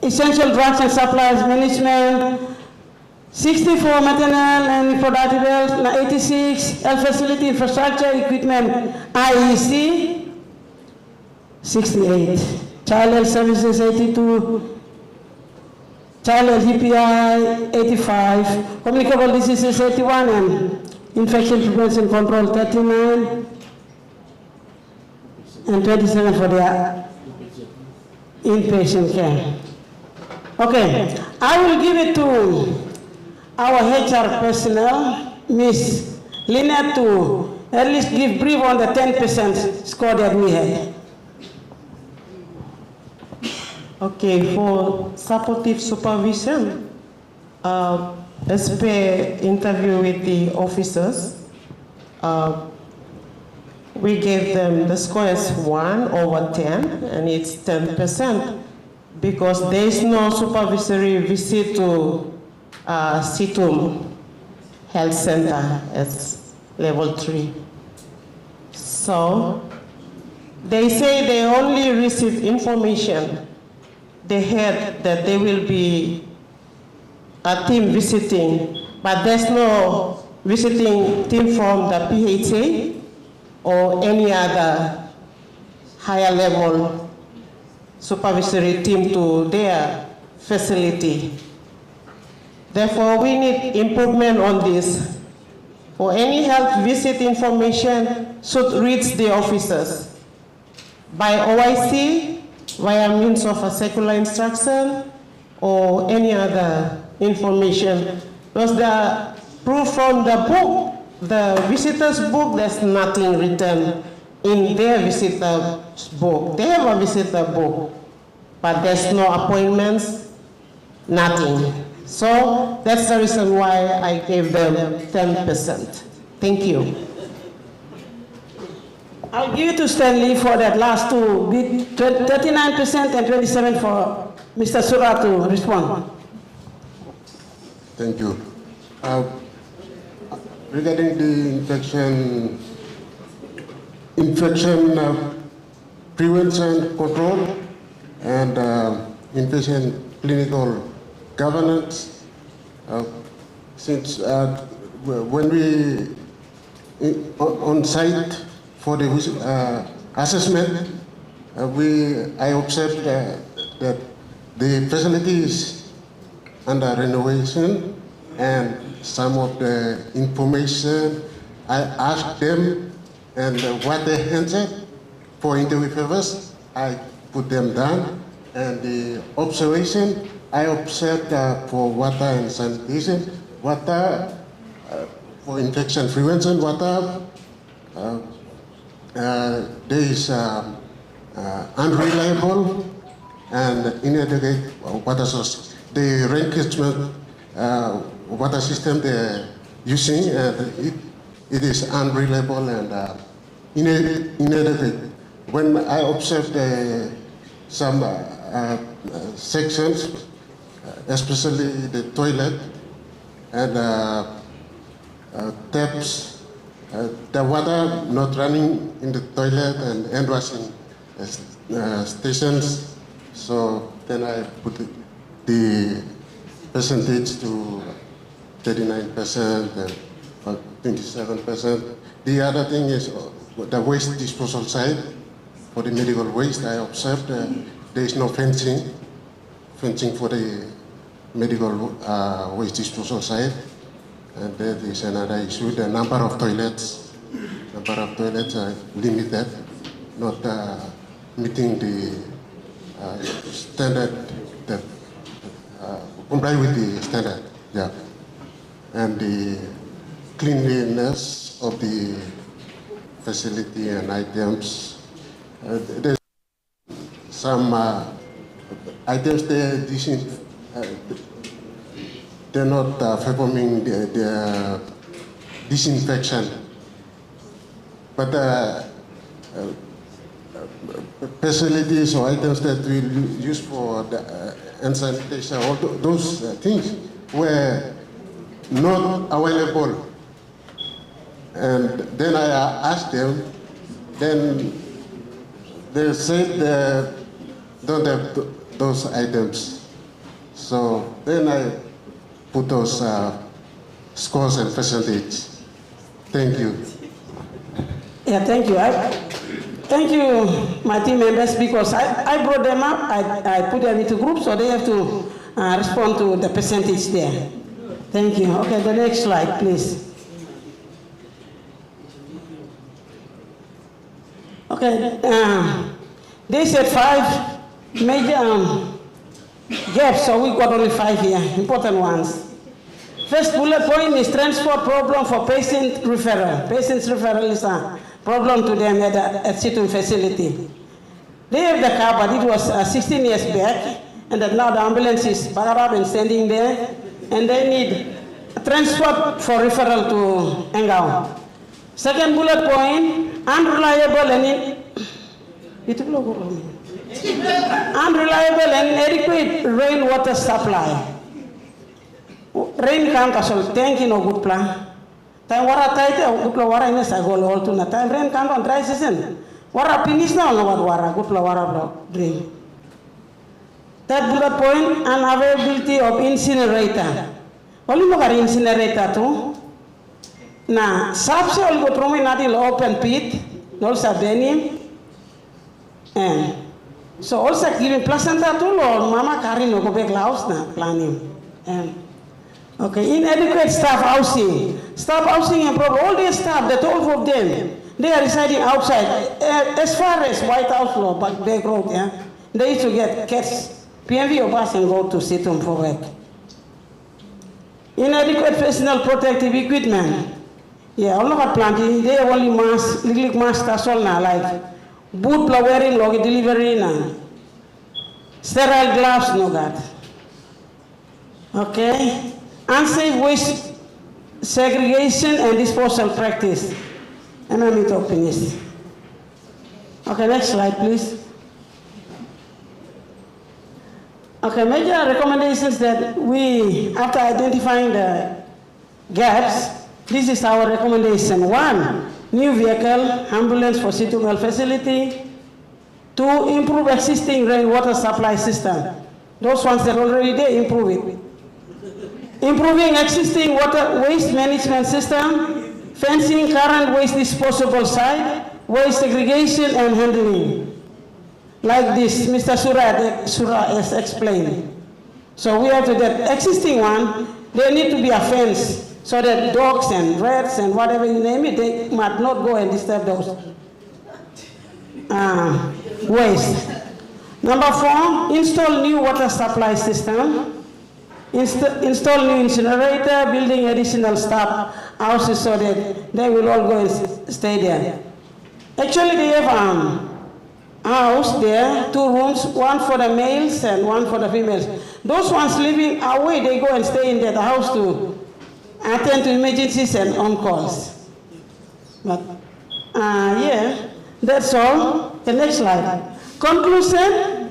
essential drugs and supplies management 64 maternal and reproductive health, 86 health facility infrastructure equipment IEC, 68 child health services 82, child health EPI 85, communicable diseases 81, and infection prevention control 39, and 27 for their inpatient care. Okay, I will give it to our HR personnel, Ms. Lynette, to at least give brief on the 10% score that we had. Okay, for supportive supervision, as per interview with the officers, we gave them the score as 1/10, and it's 10%, because there is no supervisory visit to Situm Health Center as level 3. So they say they only receive information. They heard that there will be a team visiting, but there's no visiting team from the PHA or any other higher level supervisory team to their facility. Therefore, we need improvement on this. For any health visit information should reach the officers by OIC, via means of a circular instruction, or any other information. Because the proof from the book, the visitor's book, there's nothing written in their visitor's book. They have a visitor book, but there's no appointments, nothing. So that's the reason why I gave them 10%. Thank you. I'll give it to Stanley for that last two, 39% and 27% for Mr. Sura to respond. Thank you. Regarding the infection prevention control and inpatient clinical governance, since when we on site for the assessment, I observed that the facility is under renovation, and some of the information I asked them, and what they answered for interview papers, I put them down, and the observation I observed for water and sanitation, water for infection prevention, water, there is unreliable and inadequate water source. The rain catchment water system they're using, it is unreliable and inadequate. When I observed some sections, especially the toilet and taps, the water not running in the toilet and hand washing stations. So then I put the percentage to 39% and 27%. The other thing is the waste disposal side. For the medical waste, I observed there is no fencing for the medical waste disposal site, and that is another issue. The number of toilets are limited, not meeting the standard that comply with the standard. Yeah, and the cleanliness of the facility and items. There's some items they're not performing the disinfection, but facilities or items that we use for the hand sanitation, all those things were not available. And then I asked them, then they said they don't have those items. So then I put those scores and percentage. Thank you. Yeah, thank you. Thank you, my team members, because I brought them up, I put them into groups, so they have to respond to the percentage there. Thank you. Okay, the next slide, please. Okay, they said 5 major gaps, so we got only 5 here, important ones. First bullet point is transport problem for patient referral. Patient's referral is a problem to them at Situm facility. They have the car, but it was 16 years back, and that now the ambulance is back up and standing there, and they need transport for referral to Engau. Second bullet point, unreliable and inadequate rainwater supply. Rain can kasol tank no good plan. Time wara tight good la wara ina sa gol hol tuna time rain can on dry season. Wara finish na no wara good la wara bro drain. Third bullet point, unavailability of incinerator. Only mo kari incinerator tu. Na sabse ol go tromi na di open pit, no sa denim. And so also giving placenta to Lord mama kari no go back house na planning. Okay, inadequate staff housing. Staff housing and problem. All these staff, the 12 of them, they are residing outside. As far as White House Law, but back road, yeah. They used to get cats, PMV or bus and go to Situm for work. Inadequate personal protective equipment. Yeah, all of our planting, they only mask, little mask that's all now, like boot wearing, log delivery, na. Sterile gloves, no that. Okay. Unsafe waste segregation and disposal practice. And I'm talking this. Okay, next slide, please. Okay, major recommendations that we, after identifying the gaps, this is our recommendation. 1, new vehicle, ambulance for Situm Health facility. 2, improve existing rainwater supply system. Those ones that are already there, improve it. Improving existing water waste management system, fencing current waste disposable site, waste segregation and handling. Like this, Mr. Sura has explained. So we have to that existing one, they need to be a fence so that dogs and rats and whatever you name it, they might not go and disturb those waste. Number 4, install new water supply system. Install new incinerator, building additional staff houses so that they will all go and stay there. Actually, they have a house there, 2 rooms, 1 for the males and 1 for the females. Those ones living away, they go and stay in that house to attend to emergencies and on calls. But yeah, that's all. The next slide. Conclusion.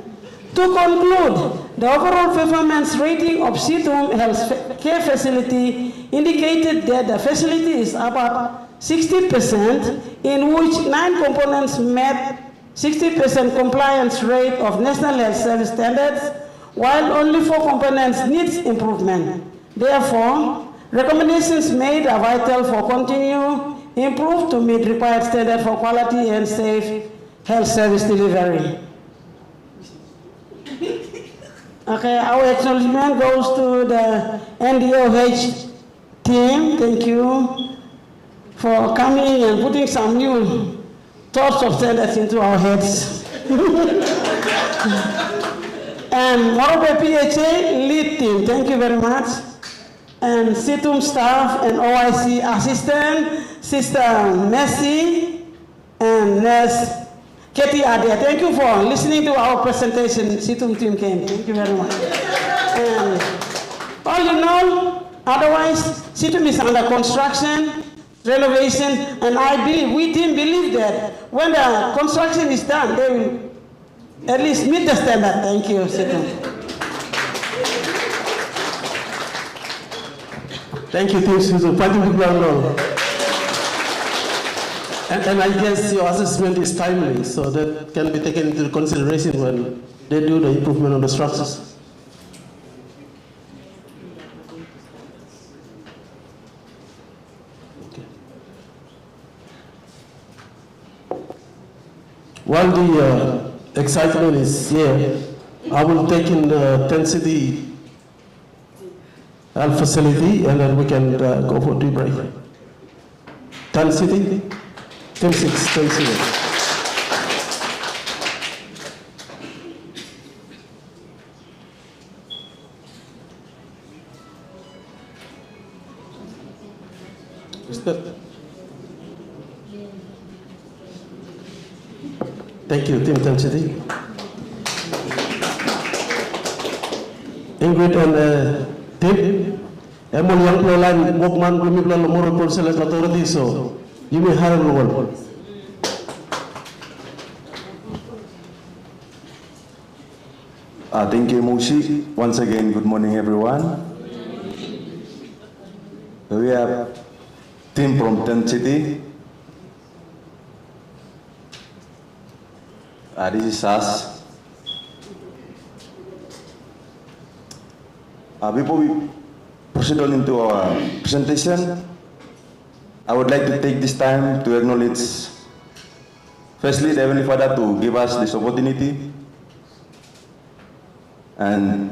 To conclude, the overall performance rating of Situm Health Care Facility indicated that the facility is about 60%, in which 9 components met 60% compliance rate of National Health Service standards, while only 4 components needs improvement. Therefore, recommendations made are vital for continue improve to meet required standards for quality and safe health service delivery. Okay, our acknowledgement goes to the NDOH team. Thank you for coming and putting some new thoughts of standards into our heads. And Morobe PHA lead team, thank you very much. And Situm staff and OIC assistant, Sister Messi and Nurse Katie Adia. Thank you for listening to our presentation. Situm team came. Thank you very much. And all in all, otherwise, Situm is under construction, renovation, and I believe, we team believe that when the construction is done, they will at least meet the standard. Thank you, Situm. Thank you, Team Situm. And I guess your assessment is timely, so that can be taken into consideration when they do the improvement on the structures. while the excitement is here, I will take in the 10 city health facility and then we can go for tea break. 10 city, 10 6, 10 city. Thank you, Team Intensity. Ingrid and Tim, Emol Young Line, Walkman, Glumibla, Moral Process Authority, so you may have a role. Thank you, Mushi. Once again, good morning, everyone. We have team from 10 City. This is us. Before we proceed on into our presentation, I would like to take this time to acknowledge, firstly, the Heavenly Father to give us this opportunity. And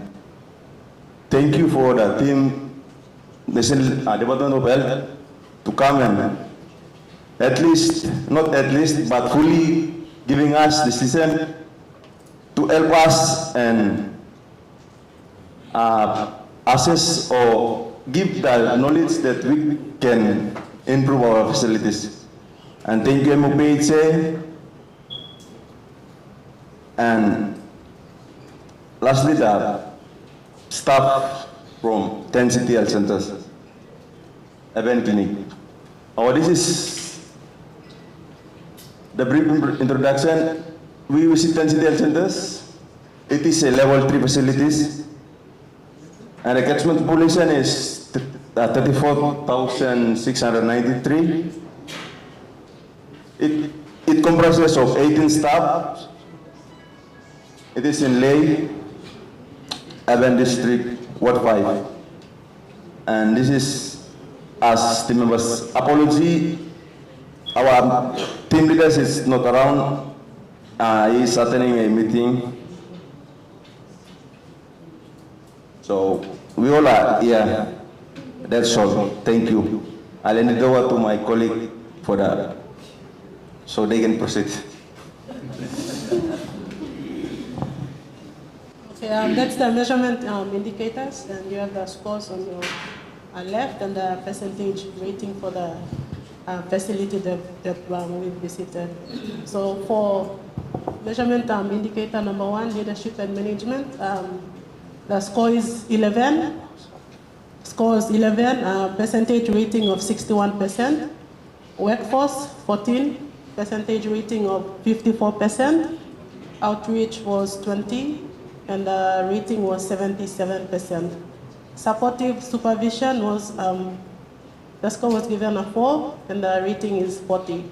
thank you for the team, the Department of Health, to come and but fully giving us the system to help us and assess or give the knowledge that we can improve our facilities. And thank you, MOPHA. And lastly, the staff from 10 City Health Centers, Event Clinic. This is the brief introduction. We visit 10 City Health Centers. It is a level 3 facilities. And the catchment population is 34,693. It comprises of 18 staff. It is in Leh, Evan District, Ward 5. And this is as team members. Apology, our team leaders is not around. He is attending a meeting. So we all are here. That's all. Thank you. I'll hand it over to my colleague for that, so they can proceed. Okay, that's the measurement indicators, and you have the scores on your left and the percentage rating for the facility that we visited. So for measurement indicator number 1, leadership and management, the score is 11. Score is 11, percentage rating of 61%. Workforce, 14, percentage rating of 54%. Outreach was 20, and the rating was 77%. Supportive supervision was, the score was given a 4, and the rating is 40.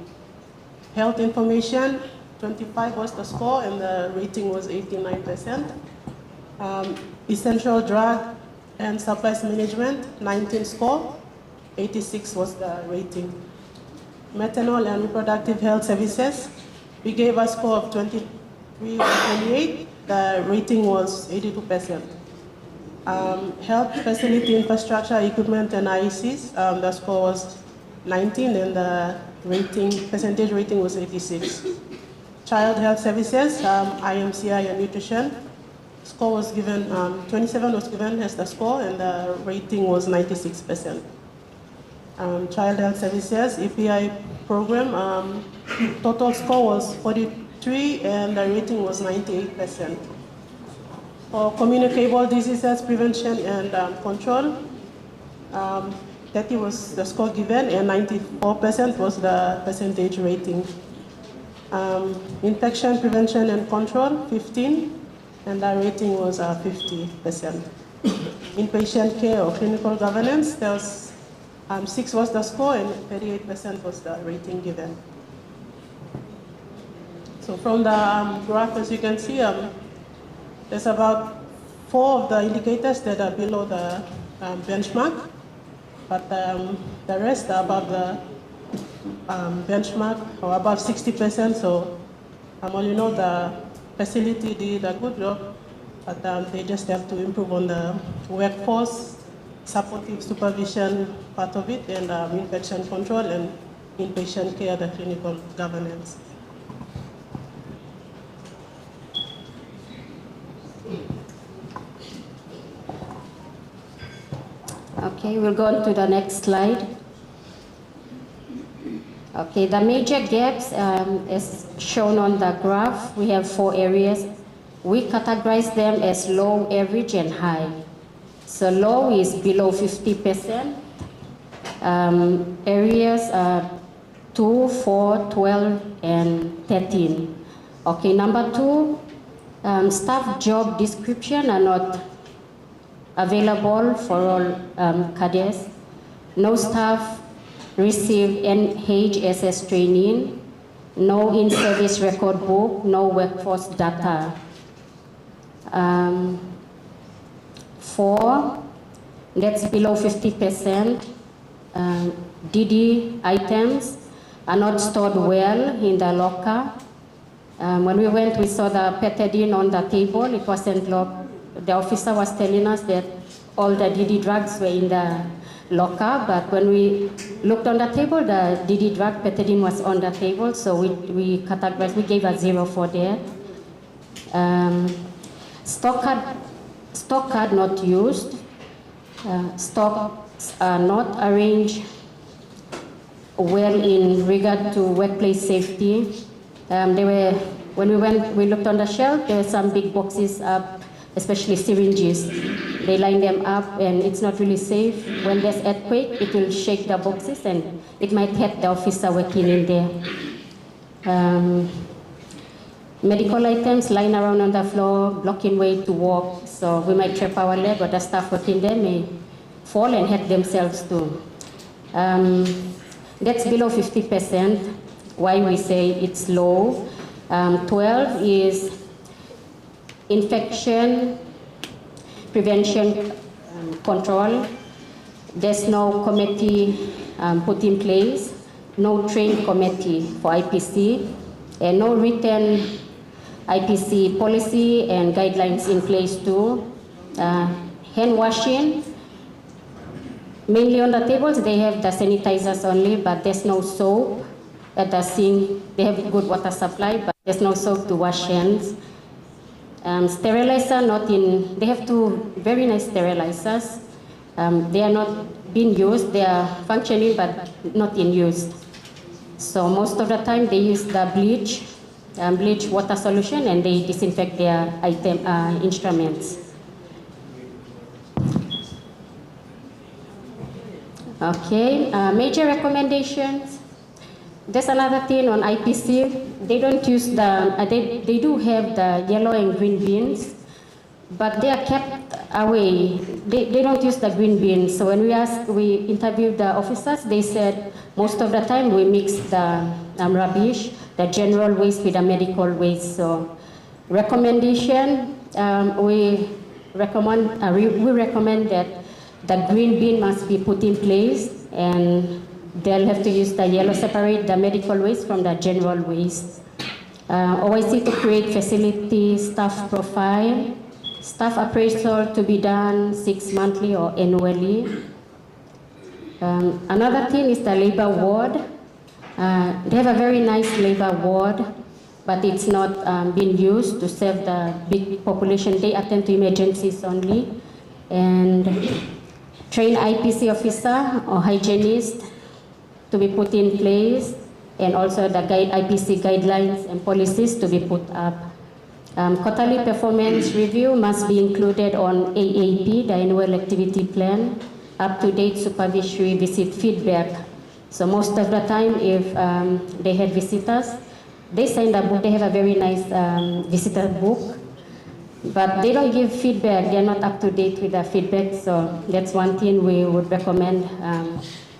Health information, 25 was the score, and the rating was 89%. Essential drug and supplies management, 19 score, 86 was the rating. Maternal and reproductive health services, we gave a score of 23 or 28, the rating was 82%. Health facility infrastructure, equipment and IECs, the score was 19 and the percentage rating was 86. Child health services, IMCI and nutrition, score was given, 27 was given as the score and the rating was 96%. Child health services, EPI program, total score was 43 and the rating was 98%. For communicable diseases prevention and control, 30 was the score given and 94% was the percentage rating. Infection prevention and control, 15, and the rating was 50%. Inpatient care or clinical governance, there was 6 was the score and 38% was the rating given. So from the graph, as you can see, there's about 4 of the indicators that are below the benchmark, but the rest are above the benchmark or above 60%. So only know the facility did a good job, but they just have to improve on the workforce, supportive supervision part of it, and infection control and inpatient care, the clinical governance. Okay, we'll go on to the next slide. Okay, the major gaps as shown on the graph, we have 4 areas. We categorize them as low, average, and high. So low is below 50%. Areas are 2, 4, 12, and 13. Okay, number 2, staff job description are not available for all cadets. No staff receive NHSS training, no in-service record book, no workforce data. 4, that's below 50%. DD items are not stored well in the locker. When we went, we saw the petadine on the table. It wasn't locked. The officer was telling us that all the DD drugs were in the locker, but when we looked on the table, the DD drug petadine was on the table, so we categorized, we gave a 0 for that. Stock card not used. Stocks are not arranged well in regard to workplace safety. When we looked on the shelf, there were some big boxes up, especially syringes. They line them up and it's not really safe. When there's earthquake, it will shake the boxes and it might hit the officer working in there. Medical items lying around on the floor, blocking way to walk. So we might trap our leg, or the staff working there may fall and hurt themselves too. That's below 50%. Why we say it's low. 12 is infection prevention control. There's no committee put in place, no trained committee for IPC, and no written IPC policy and guidelines in place too. Hand washing, mainly on the tables they have the sanitizers only, but there's no soap at the sink. They have good water supply, but there's no soap to wash hands. Sterilizer not in, they have 2 very nice sterilizers. They are not being used, they are functioning but not in use. So most of the time they use the bleach water solution and they disinfect their instruments. Okay, major recommendations. There's another thing on IPC. They don't use the, they do have the yellow and green beans, but they are kept away. They don't use the green beans. So when we interviewed the officers, they said most of the time we mix the rubbish, the general waste with the medical waste. So recommendation, we recommend that the green bin must be put in place, and they'll have to use the yellow, separate the medical waste from the general waste. OIC to create facility staff profile, staff appraisal to be done 6 monthly or annually. Another thing is the labor ward. They have a very nice labor ward, but it's not being used to serve the big population. They attend to emergencies only. And train IPC officer or hygienist to be put in place, and also the IPC guidelines and policies to be put up. Quarterly performance review must be included on AAP, the annual activity plan, up-to-date supervisory visit feedback. So most of the time, if they had visitors, they sign the book, they have a very nice visitor book, but they don't give feedback, they're not up to date with the feedback, so that's one thing we would recommend.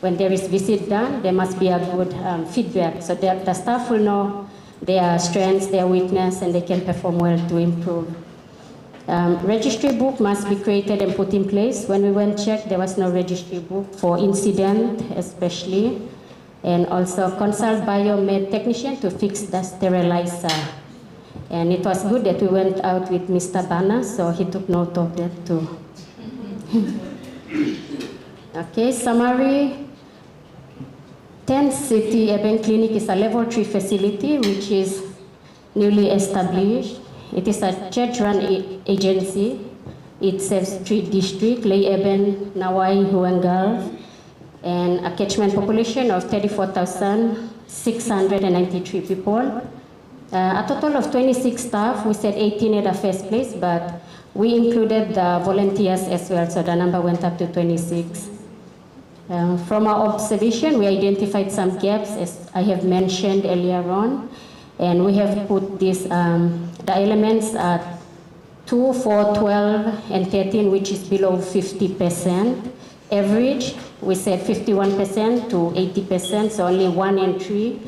When there is visit done, there must be a good feedback, so that the staff will know their strengths, their weakness, and they can perform well to improve. Registry book must be created and put in place. When we went check, there was no registry book for incident especially, and also consult biomed technician to fix the sterilizer. And it was good that we went out with Mr. Bana, so he took note of that too. Okay, summary. Tent City Urban Clinic is a level 3 facility which is newly established. It is a church-run agency. It serves 3 districts, Lay Eben, Nawai, Huangal, and a catchment population of 34,693 people. A total of 26 staff. We said 18 at the first place, but we included the volunteers as well, so the number went up to 26. From our observation, we identified some gaps, as I have mentioned earlier on, and we have put this, the elements at 2, 4, 12, and 13, which is below 50%. Average, we said 51% to 80%, so only 1 and 3.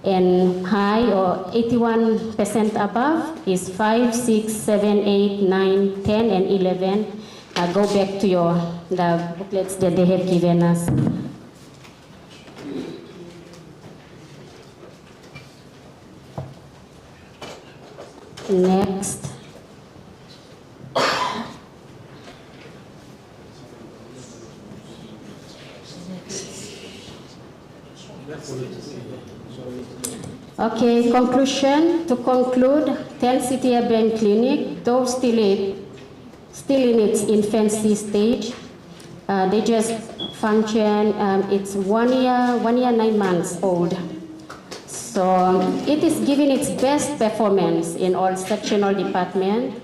And high, or 81% above, is 5, 6, 7, 8, 9, 10, and 11. Go back to the booklets that they have given us. Next. Okay, conclusion. To conclude, Tent City Urban Clinic, though still in its infancy stage, they just function. It's 1 year, 9 months old. So it is giving its best performance in all sectional departments.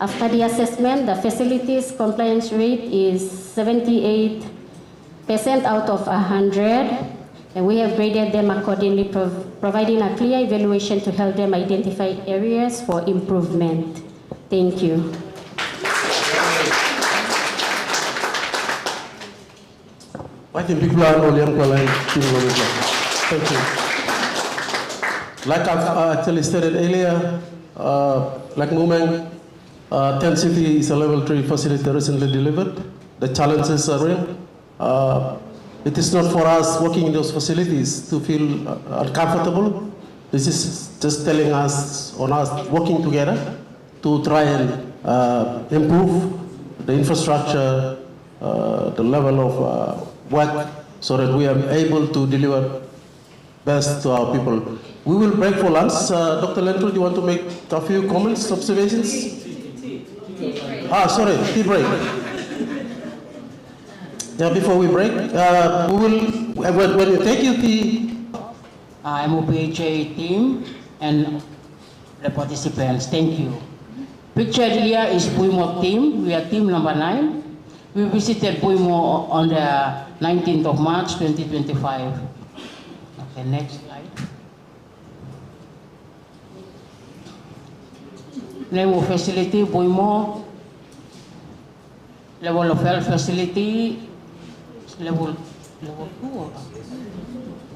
After the assessment, the facility's compliance rate is 78% out of 100. And we have graded them accordingly, providing a clear evaluation to help them identify areas for improvement. Thank you. I think big plan Thank you. Like I've actually stated earlier, like Mumeng, Tent City is a level 3 facility recently delivered. The challenges are real. It is not for us working in those facilities to feel uncomfortable. This is just telling us on us working together to try and improve the infrastructure, the level of work, so that we are able to deliver best to our people. We will break for lunch. Dr. Lentro, do you want to make a few comments, observations? Sorry, tea break. Yeah, before we break, we will, when you take your tea. MOPHA team and the participants, thank you. Pictured here is Puimo team. We are team number 9. We visited Puimo on the 19th of March 2025. Okay, next slide. Name of facility, Puimo. Level of health facility, level 2 or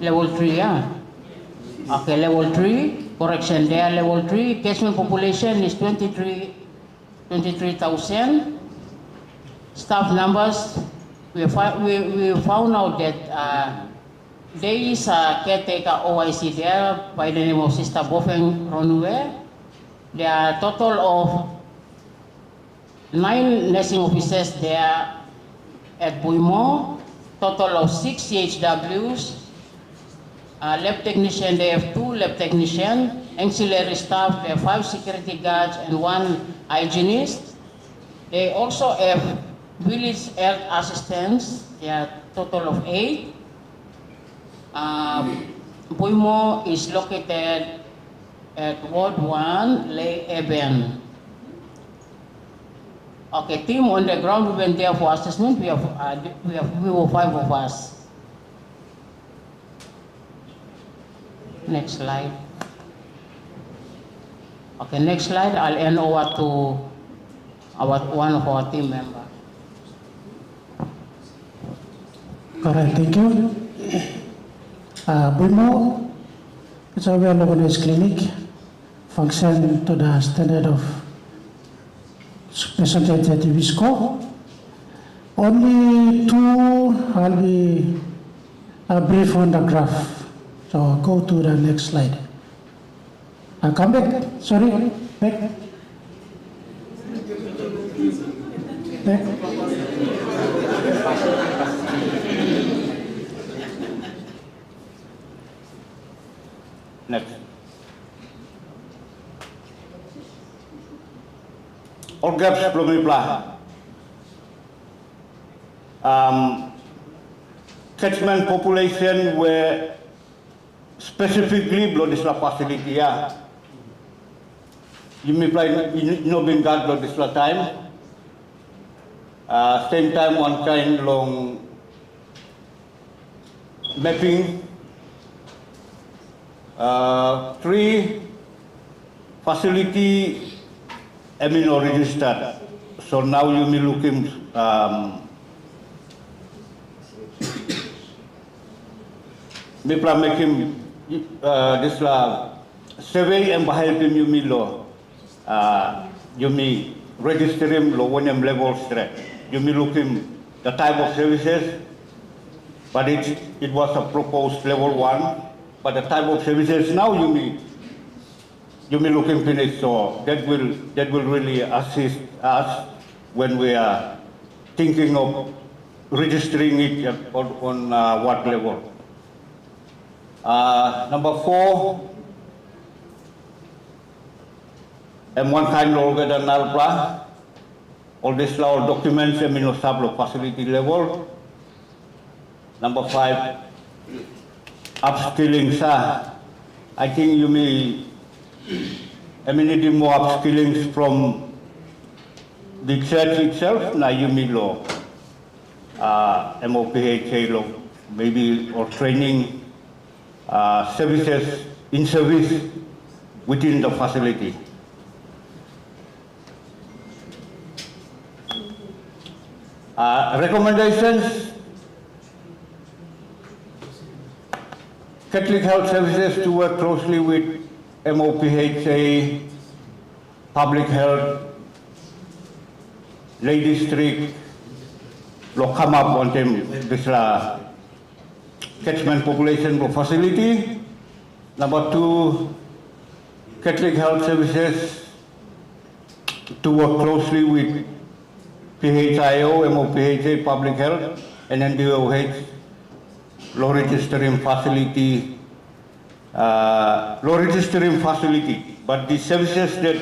level 3, yeah. Okay, level 3, correction there, level 3. Catchment population is 23,000. Staff numbers, we found out that there is a caretaker OIC there by the name of Sister Bofeng Ronue. There are a total of 9 nursing officers there at Puimo, total of 6 CHWs, lab technician, they have 2 lab technicians, ancillary staff, they have 5 security guards and 1 hygienist. They also have village health assistants, they are total of 8. Puimo is located at Ward 1, Lay Eben. Okay, team on the ground, we went there for assessment. We were 5 of us. Next slide. Okay, next slide. I'll hand over to one of our team members. Correct, thank you. Puimo, it's a well-organized clinic, function to the standard of representative score. Only 2, I'll be brief on the graph. So go to the next slide. Come back. Sorry. Back. Back. Next. All gaps belum diplah. Catchment population were specifically belum disla facility ya. You may apply no being guard belum disla time. Same time one kind long mapping. 3 facility amino registered. So now you may looking me plan making this survey and behind him you may law you may register him low one level straight. You may looking the type of services, but it was a proposed level 1. But the type of services now you may looking finish, so that will really assist us when we are thinking of registering it on what level. Number 4, and one kind of than NALPLA, all these law documents and sublo facility level. Number 5, upskilling, sir. I think you may need more upskillings from the church itself. Now you may law, MOPHA law, maybe or training services in service within the facility. Recommendations. Catholic Health Services to work closely with MOPHA, Public Health, Lay District, come up on them this catchment population facility. Number 2, Catholic Health Services to work closely with PHIO, MOPHA, Public Health, and NDOH. Law registering facility, but the services that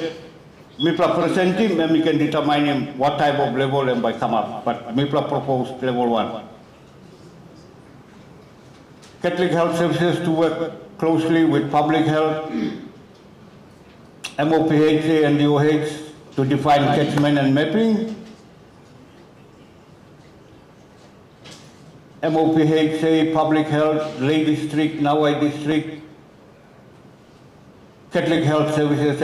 MIPLA presenting, then we can determine what type of level and by come up, but MIPLA proposed level 1. Catholic Health Services to work closely with Public Health, MOPHA and DOH to define catchment and mapping. MOPHA, Public Health, Lay District, Nawai District, Catholic Health Services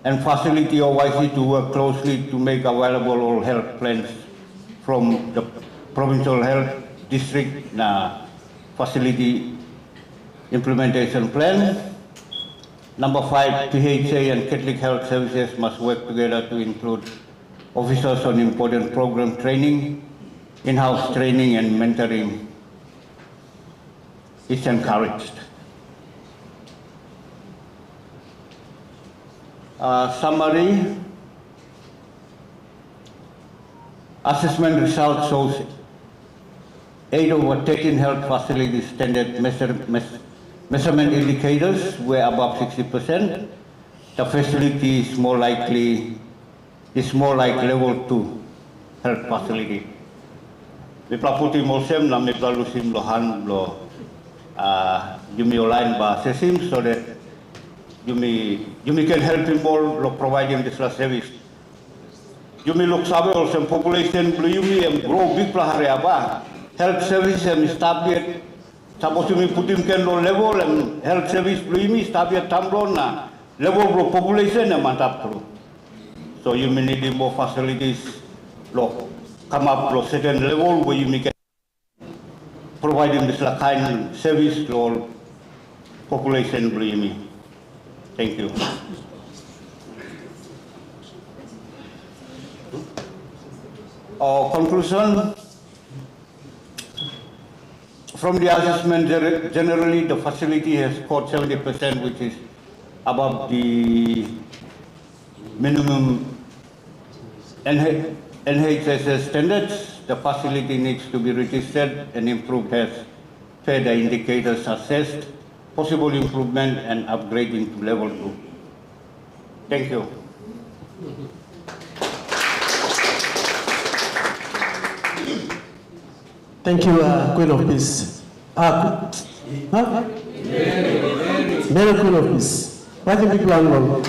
and facility OYC to work closely to make available all health plans from the provincial health district facility implementation plan. Number 5, PHA and Catholic Health Services must work together to include officers on important program training. In-house training and mentoring is encouraged. Summary. Assessment result shows 8 over 13 health facility standard measurement indicators were above 60%. The facility is more like level 2 health facility. MIPLA puti molsem na MIPLA lusim lohan lo Yumi online ba sesim so that Yumi can help him more lo providing this service. Yumi look sabe also population blue Yumi and grow big plahare ba health service and establish suppose Yumi putim ken lo level and health service blue Yumi establish tamlo na level bro population and mantap pro. So Yumi need more facilities lo come up to a certain level where you make providing this kind of service to all population. Believe me. Thank you. Our conclusion from the assessment, generally the facility has scored 70%, which is above the minimum NHSS standards, the facility needs to be registered and improved as further indicators assessed, possible improvement and upgrading to level 2. Thank you. Thank you, Queen of Peace. Mary Queen of Peace. Why do people are wrong?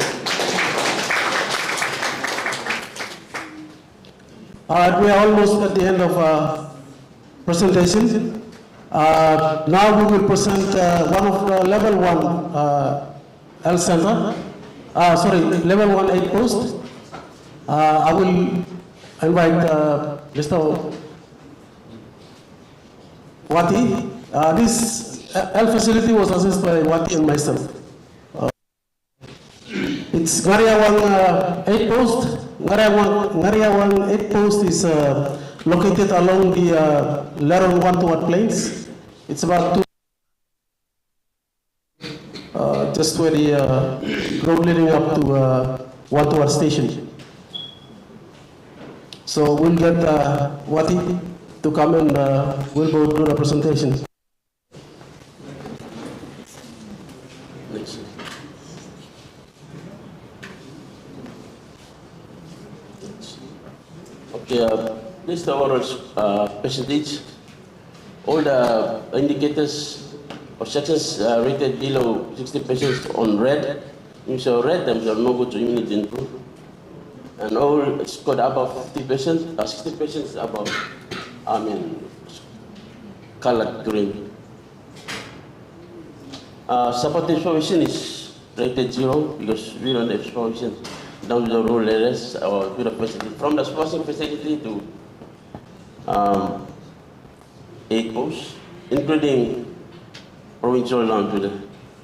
We are almost at the end of our presentation. Now we will present one of the level 1 health center. Level 1 aid post. I will invite Mr. Wati. This health facility was assessed by Wati and myself. It's Ngariawang 8 post. Ngariawang 8 post is located along the Lerong 1 toward Plains. It's about just where the road leading up to 1 toward station. So we'll get Wati to come and we'll go through the presentation. Okay, this is the overall percentage. All the indicators or sections rated below 60% on red. So red, them are no good to immunity improve. And all scored above 50%, 60% is above, colored green. Supportive supervision is rated 0 because we don't have supervision down to the rural areas or to the facility. From the sporting facility to 8 posts, including provincial down to the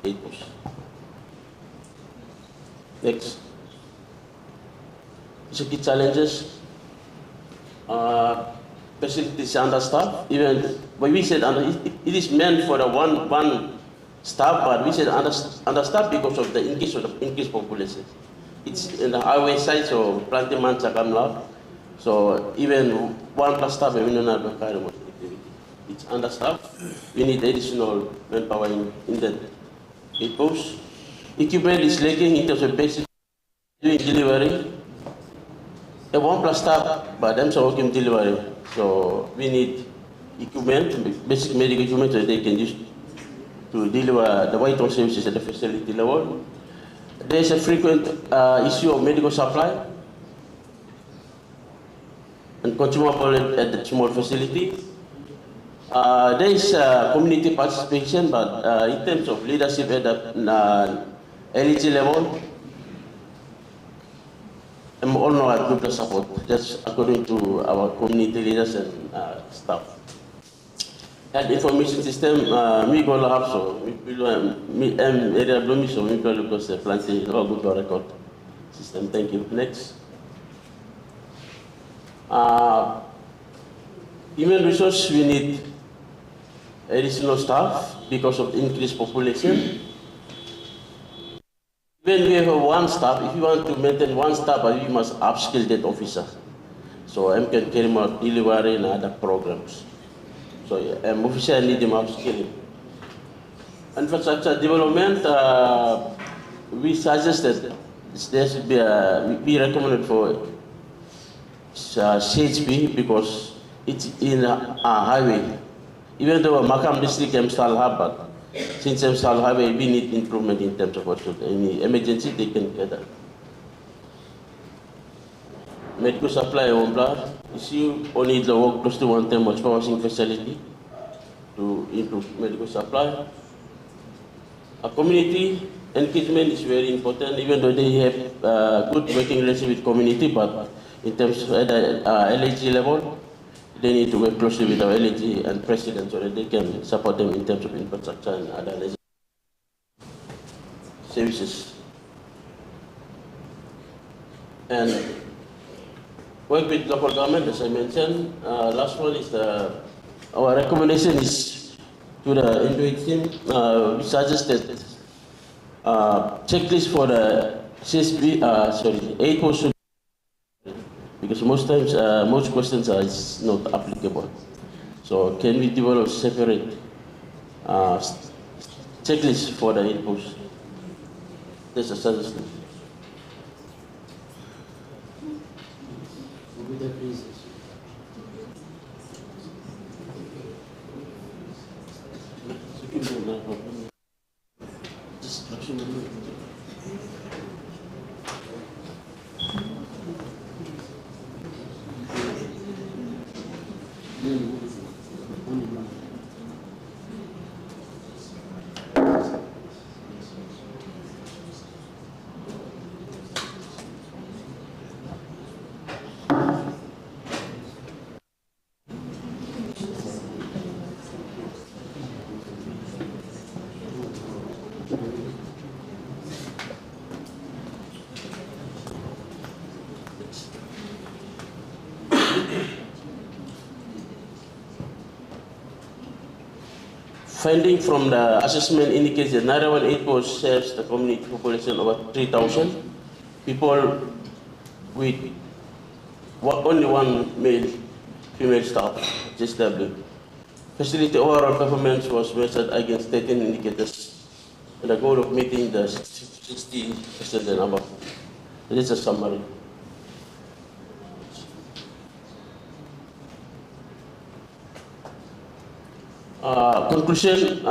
8 posts. Next. Key challenges. Facilities understaffed. Even when we said it is meant for the one staff, but we said understaffed because of the increased population. It's in the highway side, so planting man Chakamla. So even 1+ staff, we don't have the kind of activity. It's understaffed. We need additional manpower in that 8 posts. Equipment is lacking in terms of basic doing delivery. A 1+ staff, but them are working delivery. So we need equipment, basic medical equipment that they can use to deliver the vital services at the facility level. There is a frequent issue of medical supply and consumable at the small facility. There is community participation, but in terms of leadership at the LEG level, I'm all know I group the support, just according to our community leaders and staff. Health information system, me go have so, me area bloom so me go look at planting or good record system. Thank you. Next. Human resource, we need additional staff because of increased population. When we have 1 staff, if you want to maintain 1 staff, you must upskill that officer. So I can carry out delivery and other programs. So officer need them upskilling. Infrastructure development, we suggested there should be we recommended for CHP because it's in a highway. Even though Makam district Emsal Hub, since Emsal Highway, we need improvement in terms of what should any emergency they can get that. Medical supply issue only the work close to 1 time much housing facility to improve medical supply. A community engagement is very important, even though they have good working relationship with community, but in terms of LAG level, they need to work closely with our LAG and president so that they can support them in terms of infrastructure and other services. And work with local government, as I mentioned. Last one is our recommendation is to the Inuit team. We suggested checklist for the CSP, sorry, 8 post should, because most times, most questions are is not applicable. So can we develop separate checklist for the 8 posts? That's a suggestion. Finding from the assessment indicates that Narawan 8 post serves the community population of about 3,000 people with only one male, female staff, JSW. Facility overall performance was measured against 13 indicators with the goal of meeting the 60% and above. This is a summary. Conclusion,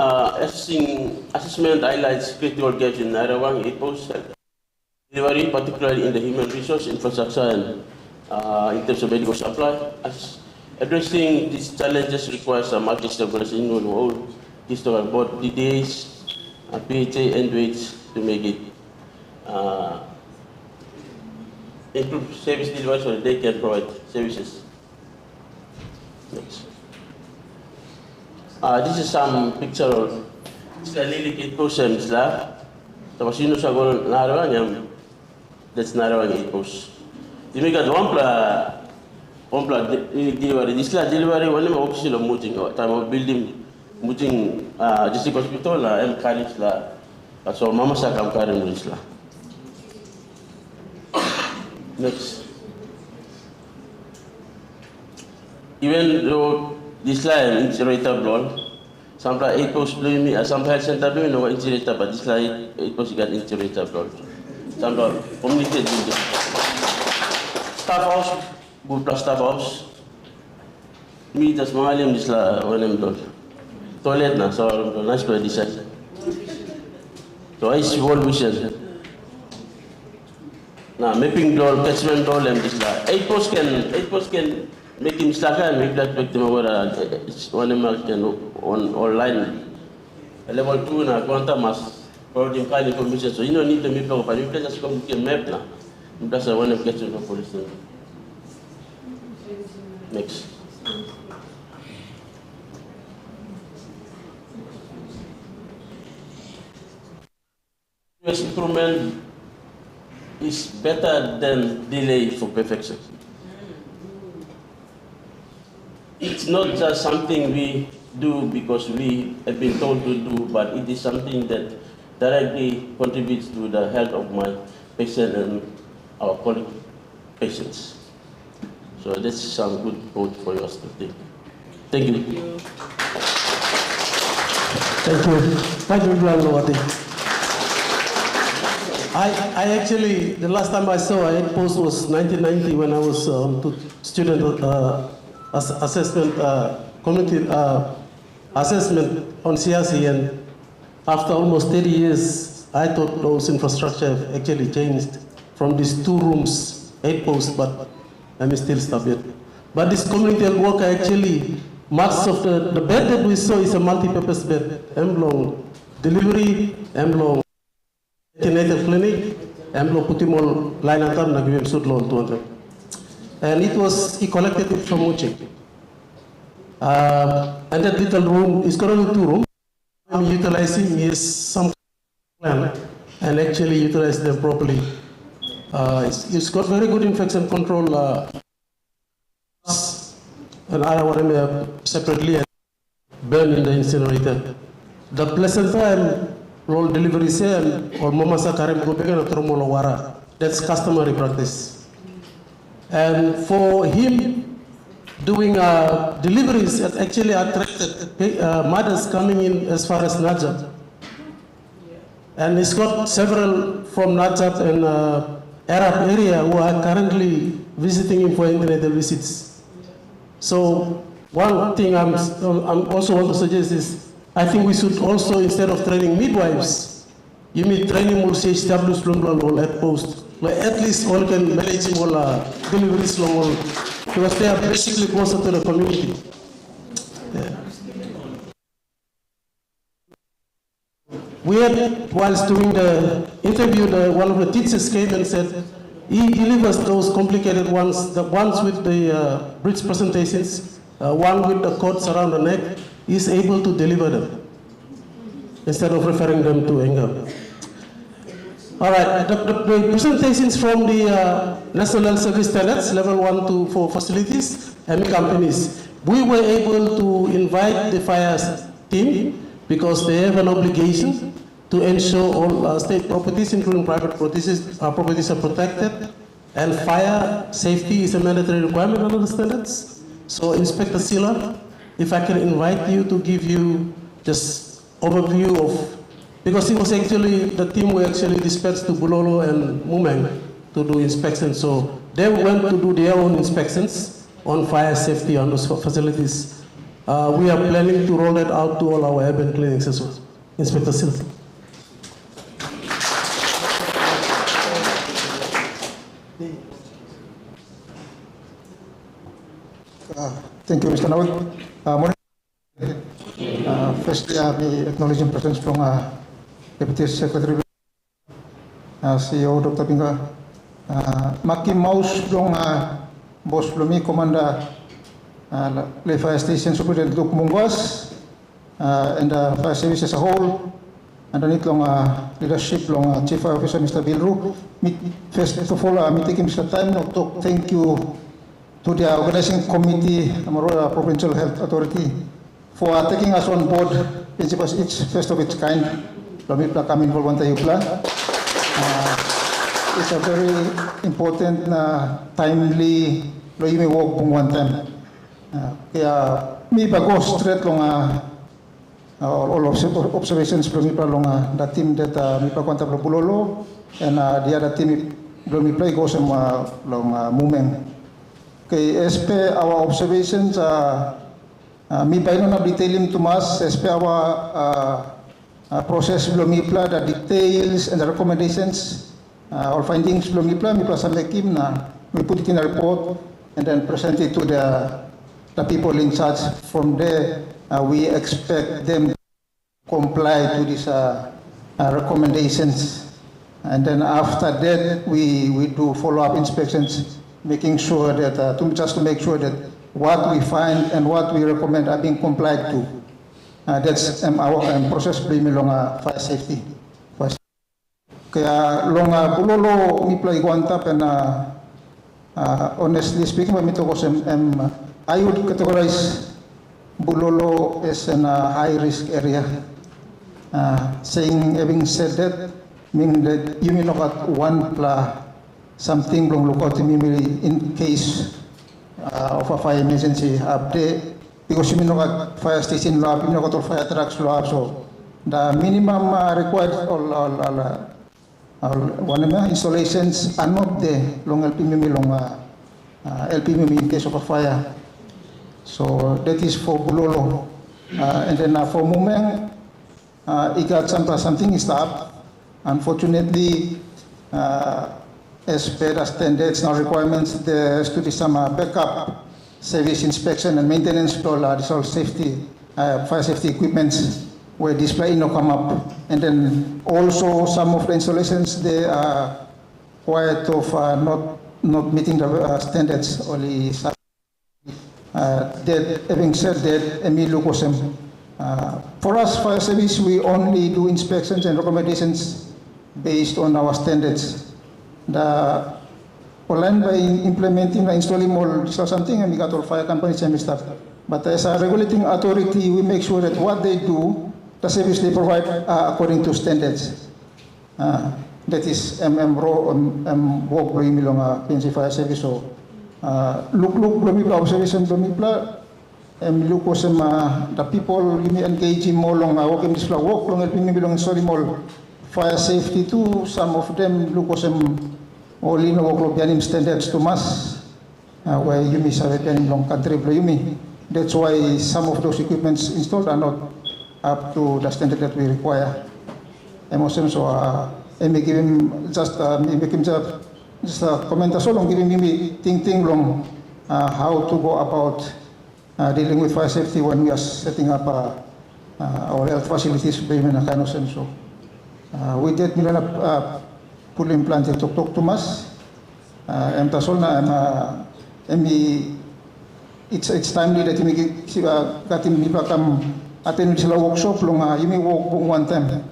assessment highlights critical gaps in Narawan 8 post delivery, particularly in the human resource, infrastructure, and in terms of medical supply. Addressing these challenges requires a multi-step organization of all historical board DDAs, PHA, and WAITs to make it improve service delivery so that they can provide services. Next. This is some picture of sila lilikit po sa sila. Tapos yun sa gulong Narawan yan. That's Narawan 8 post. Dimikat wampla delivery. Di sila delivery wala mo office sila muting. Tama building muting district hospital M college la. So mama sa kamkarin mo sila. Next. Even though this line is irritable. Some 8 post bloom, some health center bloom, no irritable, but this line 8 post got irritable. Some community building. Staff house, good plus staff house. Me just mangalim this la one blood. Toilet na, so nice by design. So I see whole vision. Now mapping door, catchment door, and this la 8 post can make him slack and make that victim over one online. Level 2 na quantum mass providing file information. So you don't need to make up, but you can just come to map now. That's the one of getting the police. Next. Improvement is better than delay for perfection. It's not just something we do because we have been told to do, but it is something that directly contributes to the health of my patient and our colleague patients. So this is some good quote for us to think. Thank you. Thank you. Thank you, Lawati. I actually, the last time I saw a post was 1990 when I was student assessment, community assessment on CRC, and after almost 30 years, I thought those infrastructure have actually changed from these 2 rooms, 8 posts, but I'm still stubborn. But this community health worker actually, much of the bed that we saw is a multi-purpose bed, M-long delivery, M-long antenatal clinic, M-long putimol line atam nagawin sudlo 200. And he collected it from Uche. And that little room is currently 2 rooms. I'm utilizing is some plan and actually utilize them properly. It's got very good infection control. And I want to separately and burn in the incinerator. The placenta roll deliveries here or momasa karim go bega na tromolo wara. That's customary practice. And for him doing deliveries, it actually attracted mothers coming in as far as Najaf. And he's got several from Najaf and Arab area who are currently visiting him for internet visits. So one thing I'm also want to suggest is, I think we should also, instead of training midwives, you may training more CHWs long at post. Like at least all can manage all deliveries long, because they are basically closer to the community. Yeah. We had, whilst doing the interview, one of the teachers came and said he delivers those complicated ones, the ones with the bridge presentations, one with the cords around the neck, he's able to deliver them instead of referring them to Engam. All right, the presentations from the National Health Service Standards, level 1 to 4 facilities and companies. We were able to invite the fire team because they have an obligation to ensure all state properties, including private properties are protected, and fire safety is a mandatory requirement under the standards. So Inspector Sila, if I can invite you to give you just overview of, because it was actually, the team were actually dispatched to Bulolo and Mumeng to do inspections. So they went to do their own inspections on fire safety on those facilities. We are planning to roll that out to all our urban clinics as well. Inspector Sila. Thank you, Mr. Nawag. Firstly, may acknowledging presence from Deputy Secretary, CEO Dr. Pinga, Maki Maus from Boss Lumi, Commander Le Fire Station Superintendent Luke Mungwas, and the Fire Service as a whole, and the long leadership long Chief Fire Officer Mr. Bilru. First of all, me taking Mr. time to thank you to the organizing committee, Amarua Provincial Health Authority, for taking us on board. Principles each first of its kind. Lamipla kami involved Yupla. It's a very important, timely, loy may walk one time. Kaya may bago straight long all observations from the team that may pagkwanta from Bulolo, and the other team from play goes long Mumeng. Okay, as per our observations, may by no detailing to us as per our process from MIPLA, the details and the recommendations or findings from MIPLA sa Mekim na we put it in a report and then present it to the people in charge. From there, we expect them to comply to these recommendations, and then after that we do follow-up inspections, making sure that just to make sure that what we find and what we recommend are being complied to. That's our process primi long fire safety. Kaya long Bulolo MIPLA iguantap, and honestly speaking, I would categorize Bulolo as an high risk area. Having said that, meaning that you may look at one something long look out in case of a fire emergency update. Because you may look at fire station lab, you may look at fire trucks lab, so the minimum required all installations are not there long LPMM in case of a fire. So that is for Bulolo. And then for Mumeng, it got something is up. Unfortunately, as per the standards and requirements, there has to be some backup service inspection and maintenance for all safety, fire safety equipments where display no come up. And then also some of the installations, they are quite of not meeting the standards. Only that, having said that, Emilio Kosem, for us fire service, we only do inspections and recommendations based on our standards. The online by implementing, installing more something, and we got all fire companies and stuff. But as a regulating authority, we make sure that what they do the service they provide according to standards. That is MRO, walk bro yung milong PNC Fire Service. So, look, lumipla observation lumipla, look ko sa the people yung engage mo long walk in this walk long helping milong sorry mo fire safety too. Some of them look ko sa only no walk long standards to mass where you may have it long country bro you. That's why some of those equipments installed are not up to the standard that we require. So I may give him just a comment so long, giving me think long how to go about dealing with fire safety when we are setting up our health facilities. So with that, we will pull implanted to talk to us. And it's timely that you got him attend sila workshop long you may walk one time.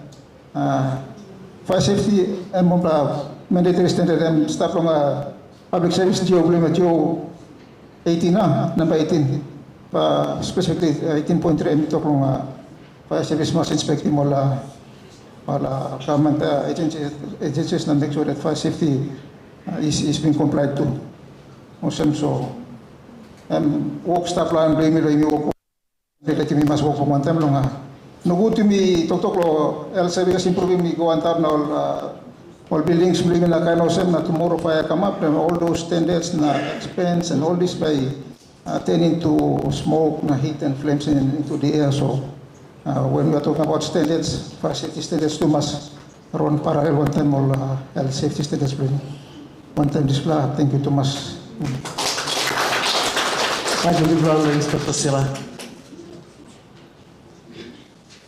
Fire safety and mandatory standard and staff long public service job limit jo 18 number 18 specifically 18.3 and talk long fire service must inspect mo la government agencies na make sure that fire safety is being complied to. So work staff lang blame lo yung that you must work for one time long no good to me talk lo else because improving me go on top now all buildings blame na kind of sem na tomorrow fire come up and all those standards na expense and all this by tending to smoke na heat and flames into the air. So when we are talking about standards, fire safety standards too must run parallel one time all health safety standards blame one time display. Thank you too much. Thank you, Inspector Sila.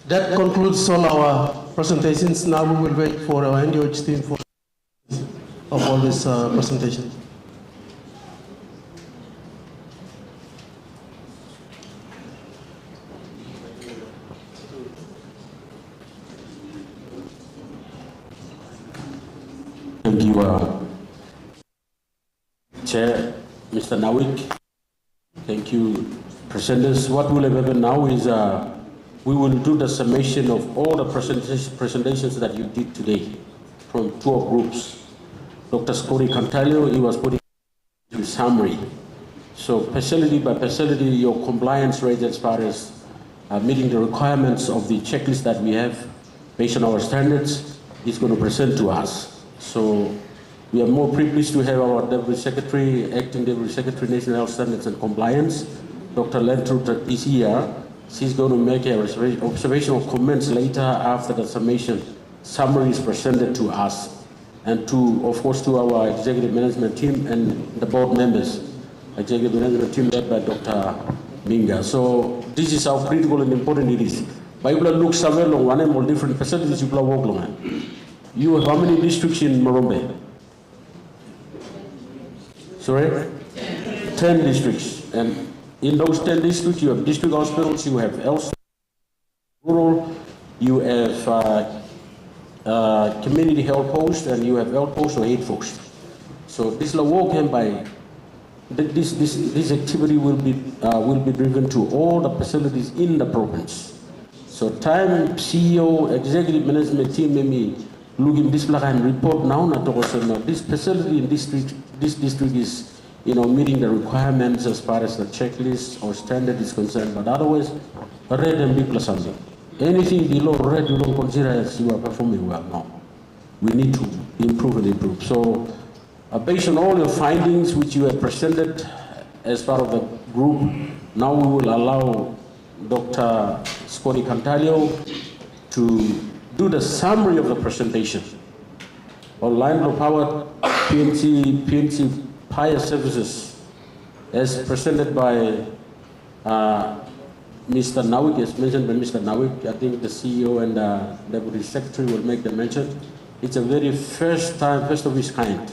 That concludes all our presentations. Now we will wait for our NDOH team for of all this presentation. Thank you, Chair, Mr. Nawik. Thank you, presenters. What will happen now is we will do the summation of all the presentations that you did today from two groups. Dr. Scotty Cantalio, he was putting a summary. So facility by facility, your compliance rate as far as meeting the requirements of the checklist that we have based on our standards is going to present to us. So we are more privileged to have our Deputy Secretary, Acting Deputy Secretary, National Health Standards and Compliance, Dr. Lentruth is here. She's going to make a observational comments later after the summation summary is presented to us, and to, of course, to our executive management team and the board members. Executive management team led by Dr. Minga. So this is how critical and important it is. Bible looks somewhere long one and more different facilities you work long. You have how many districts in Morombe? Sorry? 10 districts. And in those 10 districts, you have district hospitals, you have health, rural, you have community health posts, and you have health posts or aid posts. So this law can by this activity will be driven to all the facilities in the province. So time CEO, executive management team may be looking this like and report now not also this facility in this district is meeting the requirements as far as the checklist or standard is concerned, but otherwise red and B plus something. Anything below red you don't consider as you are performing well. No. We need to improve and improve. So based on all your findings which you have presented as part of the group, now we will allow Dr. Scotty Cantalio to do the summary of the presentation. Online low powered PNC Fire Services as presented by Mr. Nawik, as mentioned by Mr. Nawik. I think the CEO and Deputy Secretary will make the mention. It's a very first of its kind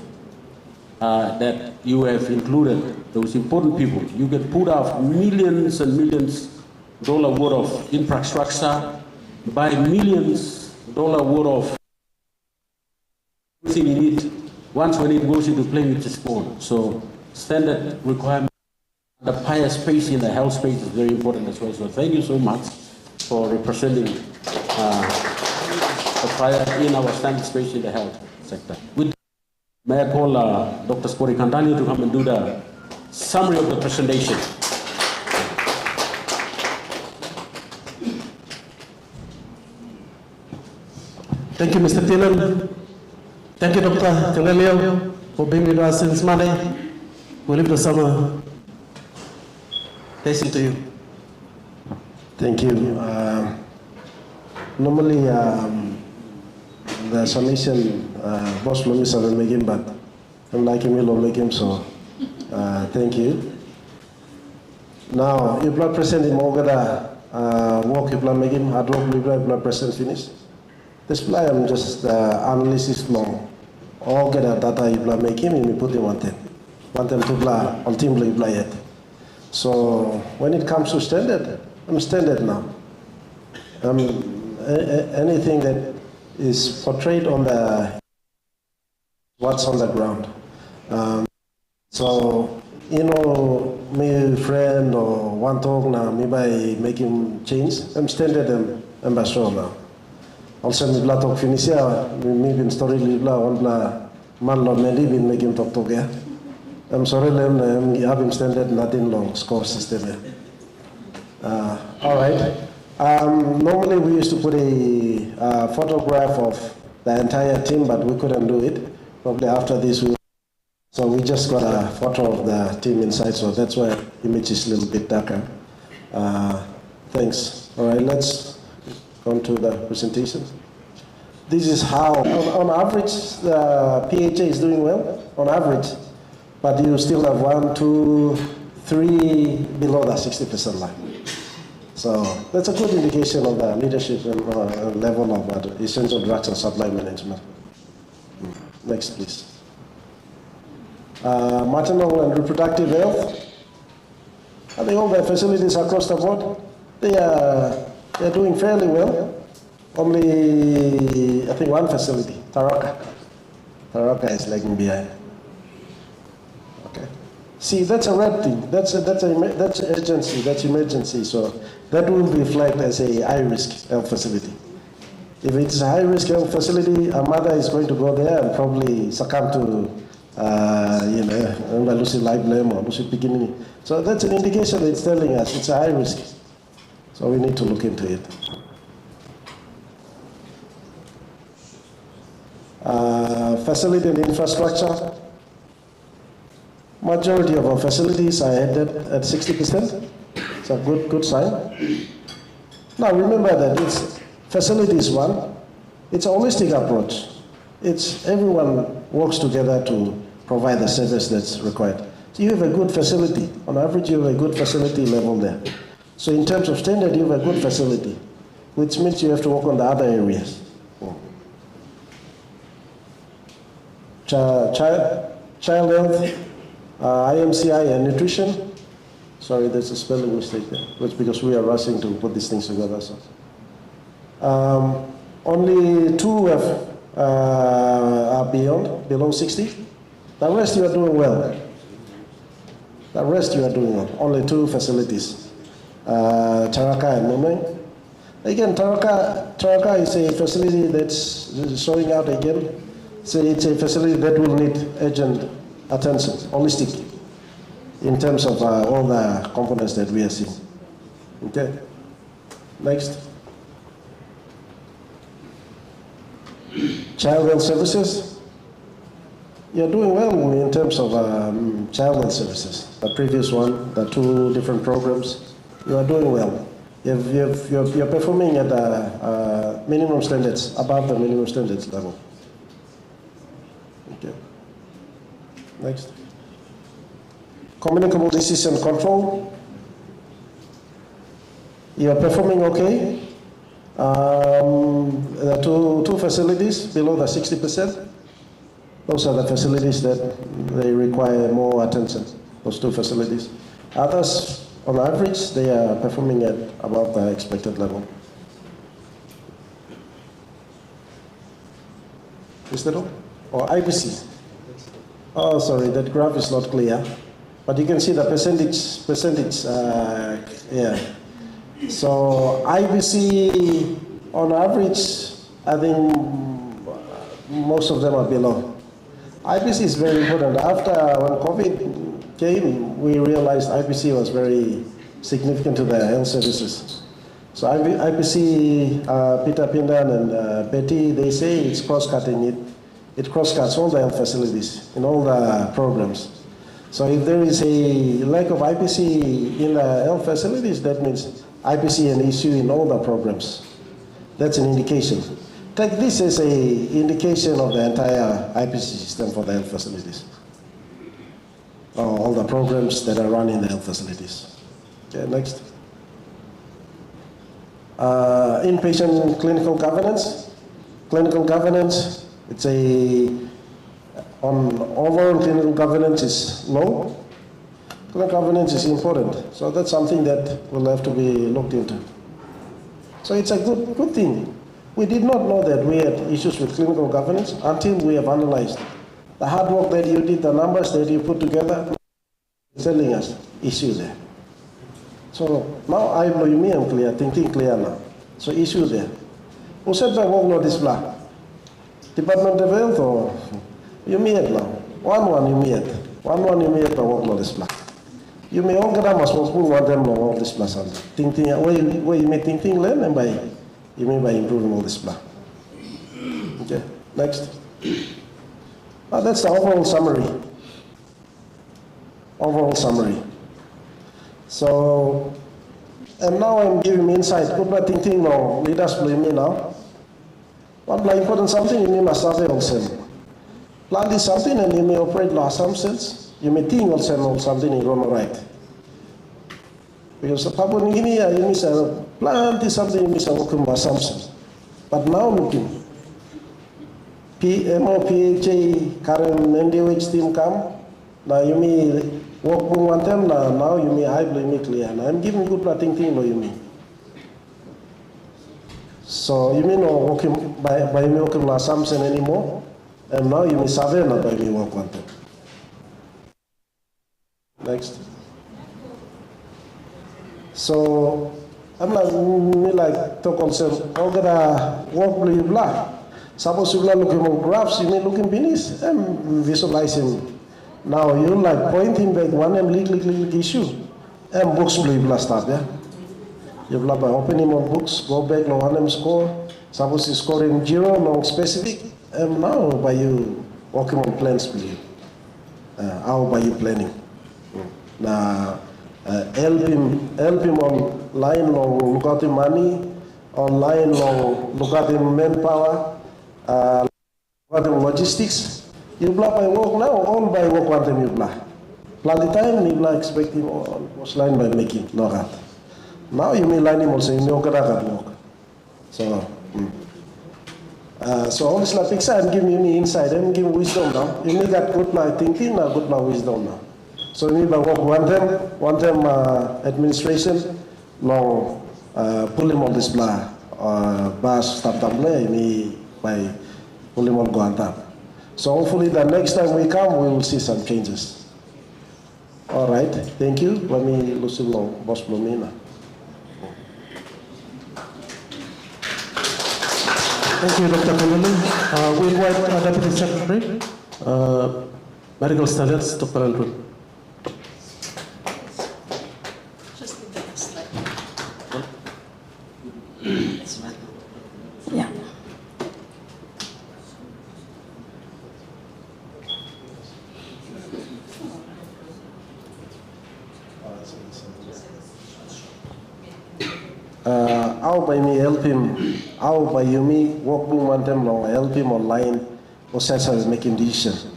that you have included those important people. You can put out millions and millions dollar worth of infrastructure, buy millions dollar worth of everything you need. Once when it goes into play with the phone. So standard requirement, the fire space in the health space is very important as well. So thank you so much. for representing the fire in our stand space in the health sector. May I call Dr. Spori Kantani to come and do the summary of the presentation. Thank you, Mr. Thielen. Thank you, Dr. Tengalio, for being with us since Monday. We'll leave the summer. Listen to you. Thank you. Normally, the submission, Boss Lomis will make him, but I'm like him, will make him, so thank you. Now, if blood present in Mogada, work if blood make him, hard work, if blood present finish. Display, I'm just analysis long. All get a data if blood make him, and put him 110 to blood, on team blood yet. So, when it comes to standard, I'm standard now. Anything that is portrayed on the what's on the ground. So, you know, me friend or one talk now, me by making change, I'm standard ambassador now. Also, me bla talk finish here, me been story li bla on bla man lo me been making talk yeah. I'm sorry, I'm having standard nothing long score system here. All right. Normally we used to put a photograph of the entire team, but we couldn't do it. Probably after this, so we just got a photo of the team inside, so that's why the image is a little bit darker. Thanks. All right, let's go to the presentation. This is how, on average, the PHA is doing well, on average, but you still have 1, 2, 3 below the 60% line. So that's a good indication of the leadership and level of essential drugs and supply management. Next, please. Maternal and reproductive health. I think all the facilities across the board, they're doing fairly well. Only, I think, one facility, Taraka. Taraka is lagging behind. Okay. See, that's a red thing. That's urgency. That's emergency. So that will be flagged as a high-risk health facility. If it's a high-risk health facility, a mother is going to go there and probably succumb to, Lucy live blame or Lucy beginning. So that's an indication that it's telling us it's a high risk. So we need to look into it. Facility and infrastructure. Majority of our facilities are headed at 60%. It's a good sign. Now remember that it's facility is one. It's a holistic approach. It's everyone works together to provide the service that's required. So you have a good facility. On average, you have a good facility level there. So in terms of standard, you have a good facility, which means you have to work on the other areas. Child health, IMCI and nutrition. Sorry, there's a spelling mistake there. It's because we are rushing to put these things together. So. Only 2 are below 60. The rest you are doing well. The rest you are doing well. Only 2 facilities, Taraka and Momeng. Again, Taraka is a facility that's showing out again. So it's a facility that will need urgent attention, holistic, in terms of all the components that we are seeing. Okay. Next. Child health services. You're doing well in terms of child health services. The previous one, the 2 different programs, you are doing well. You're performing at minimum standards, above the minimum standards level. Okay. Next. Communicable decision control. You're performing okay. There are 2 facilities below the 60%. Those are the facilities that they require more attention, those 2 facilities. Others, on average, they are performing at above the expected level. Is that all? Or IBC? Oh, sorry, that graph is not clear. But you can see the percentage, yeah. So IBC, on average, I think most of them are below. IBC is very important. After when COVID came, we realized IBC was very significant to the health services. So IBC, Peter Pindan and Betty, they say it's cross-cutting. It cross-cuts all the health facilities in all the programs. So if there is a lack of IPC in the health facilities, that means IPC an issue in all the programs. That's an indication. Take this as an indication of the entire IPC system for the health facilities. All the programs that are run in the health facilities. Okay, next. Inpatient clinical governance. Clinical governance, it's on overall clinical governance is low. Clinical governance is important. So that's something that will have to be looked into. So it's a good thing. We did not know that we had issues with clinical governance until we have analyzed the hard work that you did, the numbers that you put together, telling us issue there. So now I blow me and clear, thinking clear now. So issue there. Who said that won't know this black? Department of Health or you meet now? One you meet. One you meet the won't know this black. You may all get a must want them know all this plus and thinking where you may thinking learn and by you mean by improving all this plan. Okay, next. That's the overall summary. Overall summary. So, and now I'm giving insight. Good bad thinking now. Leaders blame me now. One blind important something you may must have also. Plan is something and you may operate law assumptions. You may think also something is wrong or right. Because the Papua New Guinea, you miss a plant is something you miss a working assumptions. But now looking, PMO, PHA, current NDOH team come, now you may work one time now you may I blame me clear. And I'm giving good nothing thing you mean. So you may not working by me working assumption anymore, and now you may survey not by me work one time. Next. So I'm like talk also all gonna work blah blah. Suppose you are looking at graphs, you may look in beneath and visualizing. Now you like pointing back one and click issue and books blah blah start, yeah. You blah by opening more books, go back no one score. Suppose you scoring 0, no specific, and now by you working on plans believe. How by you planning. Now help him on line long look at the money, on line long look at the manpower, look at the logistics. You blah by work now, all by work one time you blah. Plan the time, you blah expecting was line by making, no that. Now you may line him also, you may work. So so all this like picture I'm giving me insight, I'm giving wisdom now. You may got good like thinking, now good like wisdom now. So we work one time administration long pull him on this blah bus stop me by pull him on go on top. So hopefully the next time we come we will see some changes. All right, thank you. Let me listen long boss Blumina. Thank you, Dr. Kalulu. We invite Deputy Secretary, Medical Standards, Dr. Andrew. Yeah. How by me help him, how by you me working one time long, help him online, who says I making decision,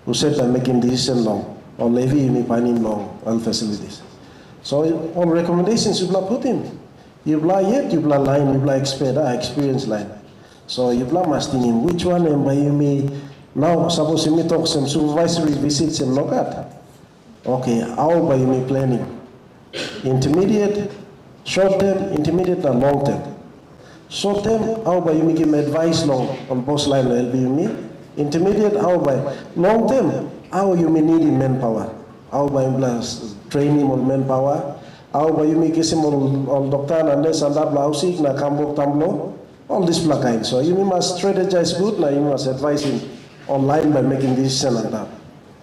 who said I'm making decision long, or levy me finding long health facilities. So on recommendations you blah put in. You blah yet, you blah line, you blah experience line. So you blah masking him, which one and by you me, now suppose you me talk some supervisory visits and look at. Okay, how by you me planning? Intermediate, short term, intermediate and long term. Short term, how by you me give advice long on both line and LBU. Intermediate, how by long term, how you may need in manpower. How by training on manpower, How by you make all doctor and nurse and that housing na kambok tamlo, all this kind. So you must strategize good, na you must advise him online by making decision and that.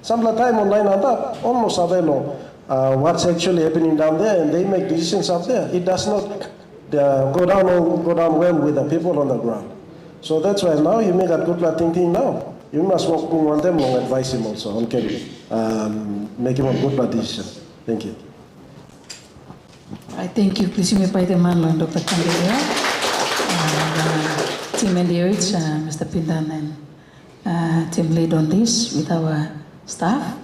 Some of the time online and that, almost available what's actually happening down there, and they make decisions up there. It does not go down well with the people on the ground. So that's why now you make a good thinking now. You must work on them and advise him also. Okay, make him a good decision. Thank you. I thank you. Please, you may pay the man, Dr. Candida, Team NDOH, Mr. Pindan, and team lead on this with our staff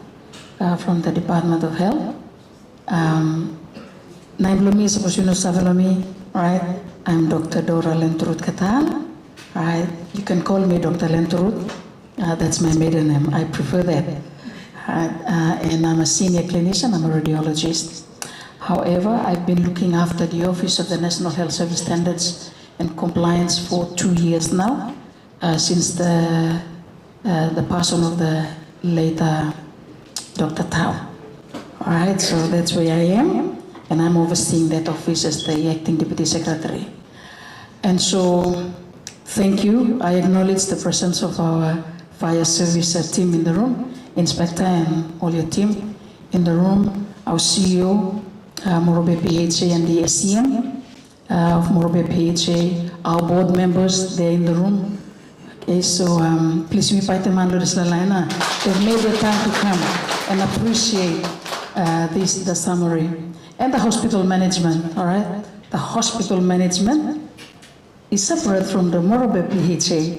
from the Department of Health. Naiblomi Saposino Savalomi, right? I'm Dr. Dora Lenturut Katal. Right? You can call me Dr. Lenturut. That's my maiden name. I prefer that. And I'm a senior clinician. I'm a radiologist. However, I've been looking after the Office of the National Health Service Standards and Compliance for 2 years now, since the passing of the late Dr. Tao. All right, so that's where I am, and I'm overseeing that office as the acting deputy secretary. And so, thank you. I acknowledge the presence of our fire service team in the room, Inspector and all your team in the room, our CEO, Morobe PHA and the SCM of Morobe PHA, our board members, they're in the room. Okay, so please be patient, Lalana. They've made the time to come and appreciate the summary. And the hospital management, all right? The hospital management is separate from the Morobe PHA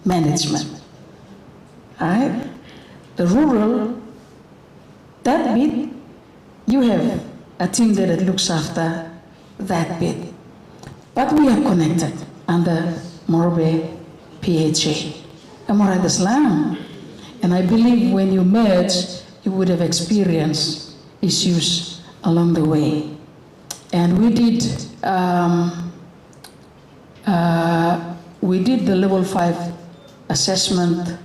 management, all right? The rural, that bit, you have a team there that looks after that bit. But we are connected under Morobe PHA. Am I right, Islam? And I believe when you merge, you would have experienced issues along the way. And we did the level 5 assessment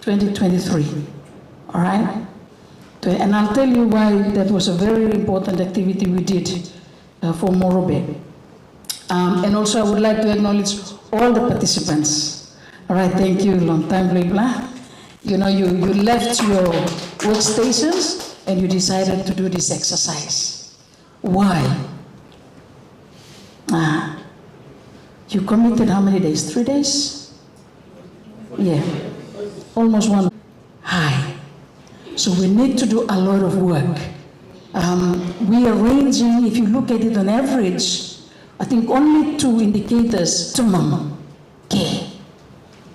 2023, all right? And I'll tell you why that was a very important activity we did for Morobe. And also I would like to acknowledge all the participants. All right, thank you, long time, blah, blah. You know, you left your workstations and you decided to do this exercise. Why? You committed how many days? 3 days? Yeah, almost one. High. So we need to do a lot of work. We are ranging, if you look at it on average, I think only 2 indicators optimum care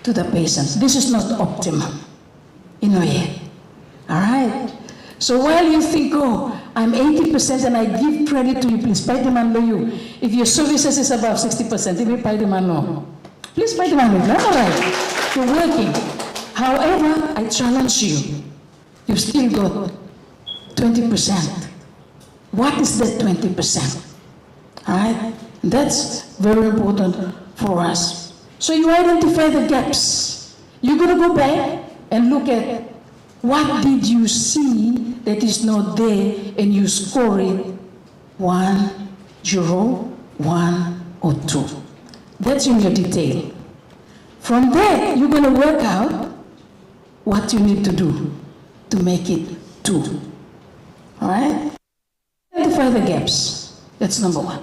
to the patients. This is not optimum, in a way. All right? So while you think, oh, I'm 80% and I give credit to you, please pay the man you. If your services is above 60%, if you pay the man no. Please pay the man no. All right. You're working. However, I challenge you. You've still got 20%. What is that 20%? All right? That's very important for us. So you identify the gaps. You're going to go back and look at what did you see that is not there, and you score it 1, 0, 1, or 2. That's in your detail. From there, you're going to work out what you need to do to make it 2. All right? Identify the gaps. That's number 1.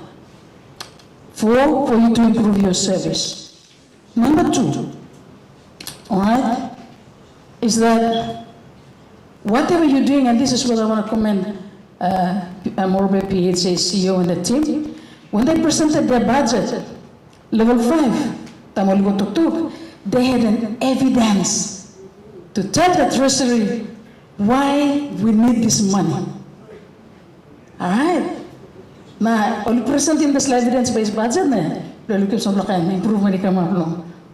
4, for you to improve your service. Number 2, all right, is that whatever you're doing, and this is what I want to commend Morobe PHA CEO and the team, when they presented their budget, level 5, Tamoligo Tuktuk, they had an evidence to tell the Treasury why we need this money. All right? Now, only presenting this evidence-based budget, improvement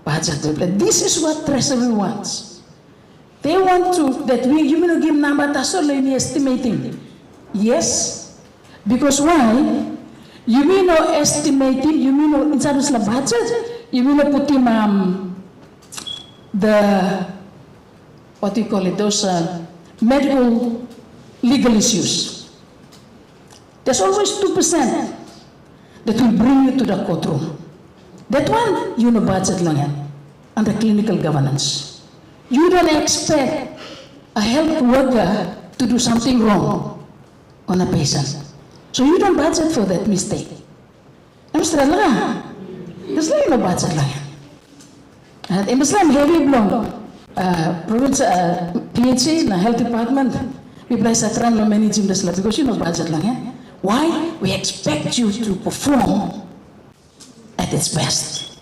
budget. This is what Treasury wants. They want to, that you may give number tasol estimating. Yes, because why? You may not estimating, you may not inside the budget, you may not put him the, what do you call it, those medical legal issues. There's always 2% that will bring you to the courtroom. That one, you know, budget lang yan, under clinical governance. You don't expect a health worker to do something wrong on a patient. So you don't budget for that mistake. Mas talaga, there's no budget lang yan. At Muslim heavy blown, province PHC na health department, we place a tram no managing this because you know budget lang yan. Why? We expect you to perform at its best.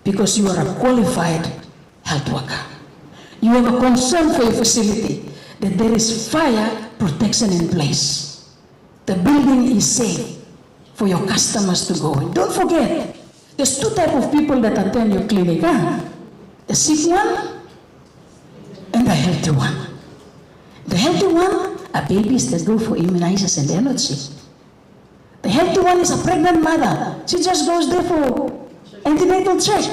Because you are a qualified health worker. You have a concern for your facility that there is fire protection in place. The building is safe for your customers to go in. Don't forget, there's two types of people that attend your clinic. The sick one and the healthy one. The healthy one are babies that go for immunizers and they're not sick. The healthy one is a pregnant mother. She just goes there for antenatal check.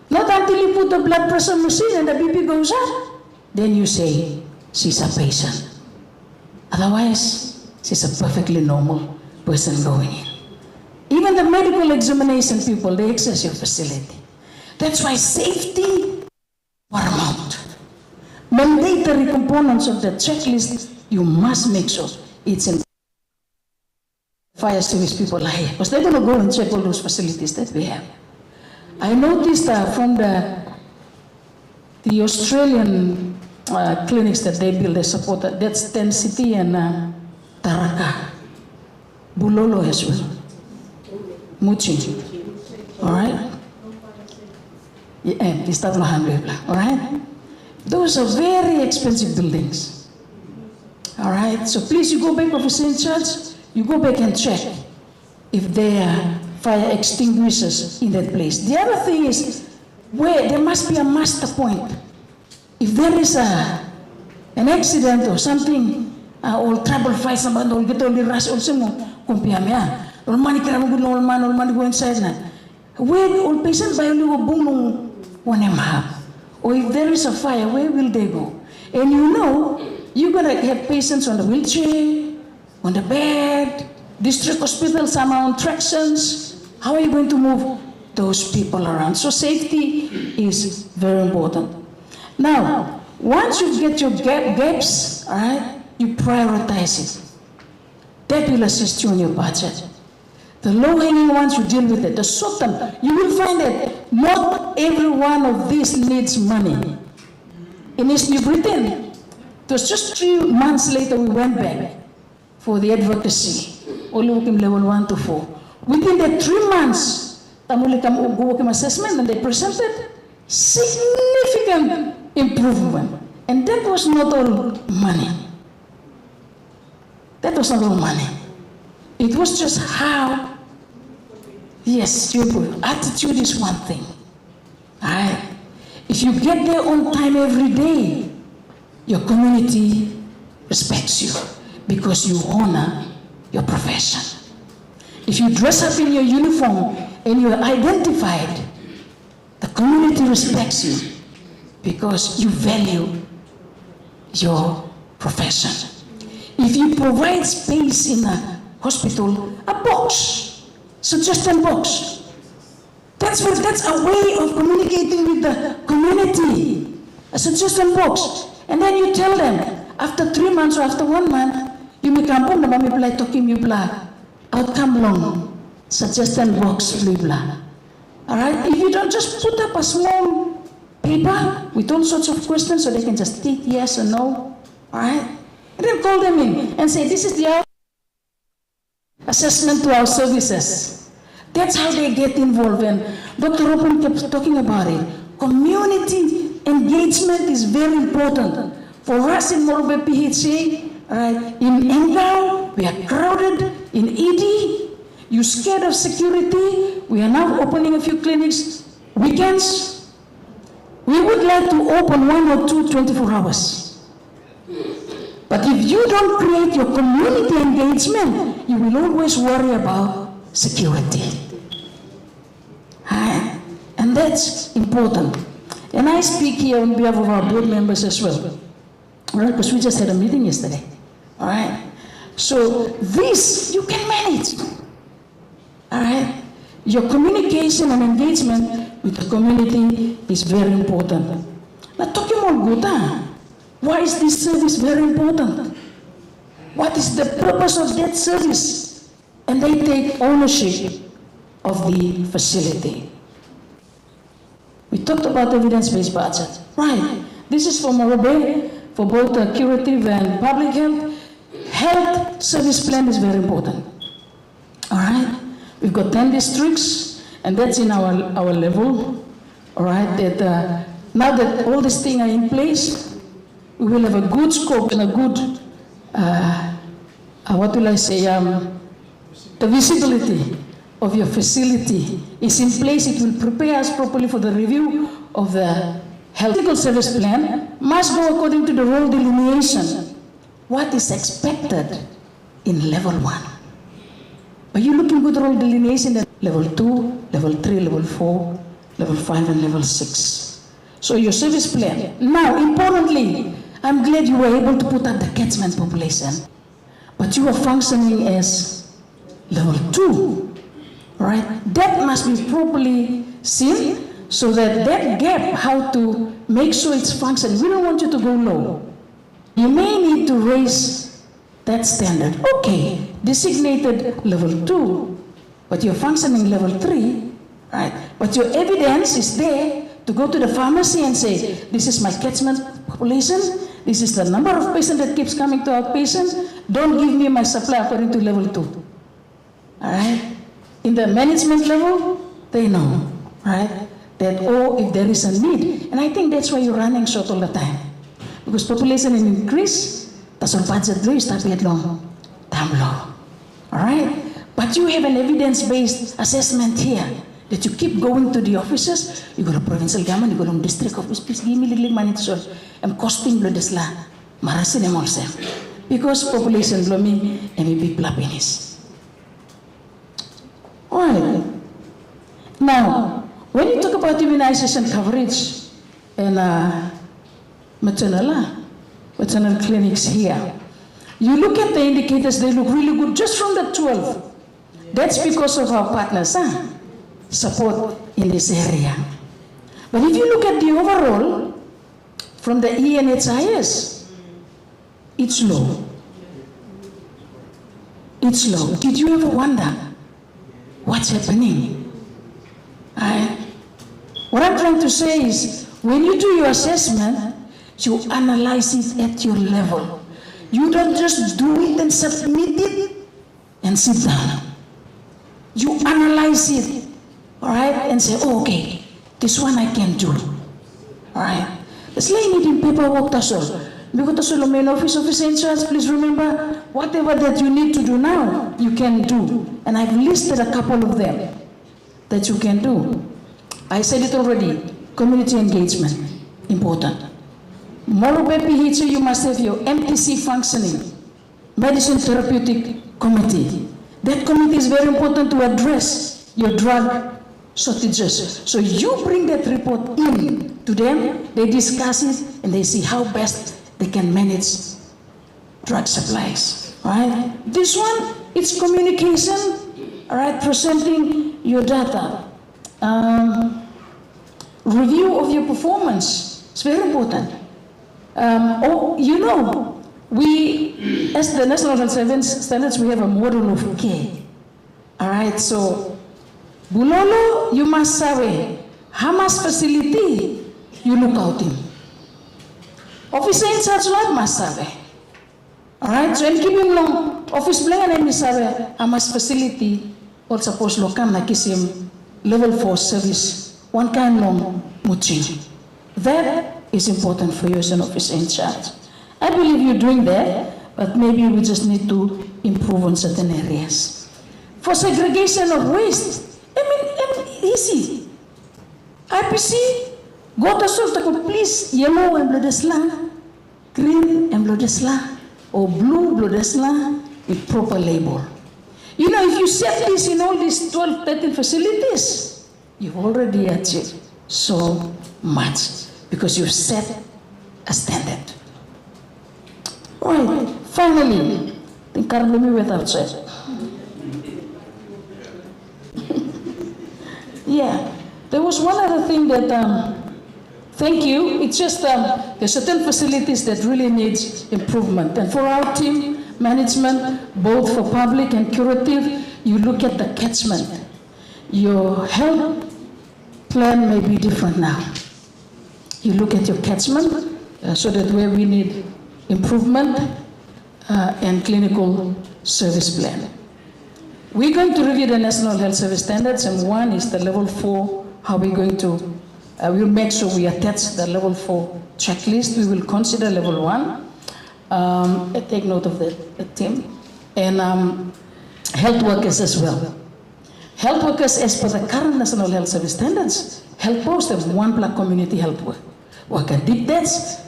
Not until you put the blood pressure machine and the BP goes up. Then you say, she's a patient. Otherwise, she's a perfectly normal person going in. Even the medical examination people, they access your facility. That's why safety paramount. Mandatory components of the checklist, you must make sure it's in fire service people are here. Because they're going to go and check all those facilities that we have. I noticed from the Australian clinics that they build, they support, that's Ten City and Taraka. Bulolo as well. Muchi. All right? Yeah, all right? Those are very expensive buildings. All right? So please, you go back, Professor in charge, you go back and check if there are fire extinguishers in that place. The other thing is, where there must be a master point. If there is an accident or something, or trouble fight somebody, or get all the rush also mo kumpiamya. Or money kira mo all money go inside na. Where all patients by only go boom one half. Or if there is a fire, where will they go? And you know, you're gonna have patients on the wheelchair, on the bed, district hospital, some are on tractions. How are you going to move those people around? So safety is very important. Now, once you get your gaps, all right, you prioritize it. That will assist you in your budget. The low-hanging ones, you deal with it. The short-term, you will find that not every one of these needs money. In East New Britain, it was just 3 months later we went back for the advocacy, only working level 1 to 4. Within the 3 months, tamuli kam working assessment and they presented significant improvement. And that was not all money. That was not all money. It was just how, yes, your attitude is one thing. Alright? If you get there on time every day, your community respects you because you honor your profession. If you dress up in your uniform and you are identified, the community respects you because you value your profession. If you provide space in a hospital, a box, suggestion box. That's a way of communicating with the community. A suggestion box. And then you tell them, after 3 months or after 1 month, you may come home, you play talking, you blah, outcome long, suggestion box, blah, blah. All right? If you don't just put up a small paper with all sorts of questions so they can just tick yes or no, all right? And then call them in and say, this is the assessment to our services. That's how they get involved. And Dr. Open kept talking about it. Community engagement is very important. For us in Morobe PHC, right, in Engau, we are crowded. In ED, you're scared of security. We are now opening a few clinics weekends. We would like to open 1 or 2 24 hours. But if you don't create your community engagement, you will always worry about security. And that's important. And I speak here on behalf of our board members as well. All right, because we just had a meeting yesterday. All right. So this you can manage. All right? Your communication and engagement with the community is very important. Now talking about Gota, why is this service very important? What is the purpose of that service? And they take ownership of the facility. We talked about evidence-based budget. Right. This is for Morro Bay, for both curative and public health. Health service plan is very important. All right. We've got 10 districts, and that's in our level. All right. That now that all these things are in place, we will have a good scope and a good, what will I say, the visibility of your facility is in place. It will prepare us properly for the review of the health service plan. Must go according to the role delineation. What is expected in level 1? Are you looking at role delineation at level 2, level 3, level 4, level 5, and level 6? So your service plan. Now, importantly, I'm glad you were able to put up the catchment population, but you are functioning as level 2, right? That must be properly seen so that gap, how to make sure it's functioning. We don't want you to go low. You may need to raise that standard. Okay, designated level 2, but you're functioning level 3, right? But your evidence is there to go to the pharmacy and say, this is my catchment population, this is the number of patients that keeps coming to outpatient, don't give me my supply according to level 2. All right? In the management level, they know, right? That, oh, if there is a need. And I think that's why you're running short all the time. Because population will increase, that's our budget grows, tapi at long, damn low. All right? But you have an evidence-based assessment here that you keep going to the offices, you go to provincial government, you go to district office, please give me little money to solve. I'm costing blood this la, marasin em also. Because population blooming and we be plapinis. Alright. Now, when you talk about immunization coverage and maternal clinics here, you look at the indicators, they look really good just from the 12. That's because of our partners, support in this area. But if you look at the overall, from the ENHIS, it's low. It's low. Did you ever wonder what's happening? What I'm trying to say is, when you do your assessment, you analyze it at your level. You don't just do it and submit it and sit down. You analyze it, all right, and say, oh, okay, this one I can do, all right. Let's lay it in paperwork, that's all. Because the main office in charge, please remember, whatever that you need to do now, you can do. And I've listed a couple of them that you can do. I said it already, community engagement, important. Morro Bay PHC, you must have your MTC functioning, Medicine Therapeutic Committee. That committee is very important to address your drug shortages. So you bring that report in to them, they discuss it, and they see how best they can manage drug supplies. Right? This one, it's communication, all right, presenting your data. Review of your performance, it's very important. We, as the National Health Standards, we have a model of care. All right, so, Bulolo, you must say, Hamas facility, you look out in. Officer in charge lot must say. All right, so in keeping long, office plan and say, Hamas facility, all suppose lokam na kisim level 4 service, one kind long muching. That is important for you as an officer in charge. I believe you're doing that, but maybe we just need to improve on certain areas. For segregation of waste, easy. IPC, go to solve please, yellow and bloodesla, green and bloodesla, or blue bloodesla with proper label. You know, if you set this in all these 12, 13 facilities, you've already achieved so much because you've set a standard. Right. Finally, Inkarlumi without outside. Yeah, there was one other thing that, thank you, it's just there's certain facilities that really needs improvement. And for our team, management, both for public and curative, you look at the catchment. Your health plan may be different now. You look at your catchment, so that where we need improvement and clinical service plan. We're going to review the National Health Service Standards, and one is the level 4, how we're going to, we'll make sure we attach the level 4 checklist. We will consider level 1, take note of the team, and health workers as well. Health workers, as per the current National Health Service Standards, health post have 1 black community health worker. Deep that's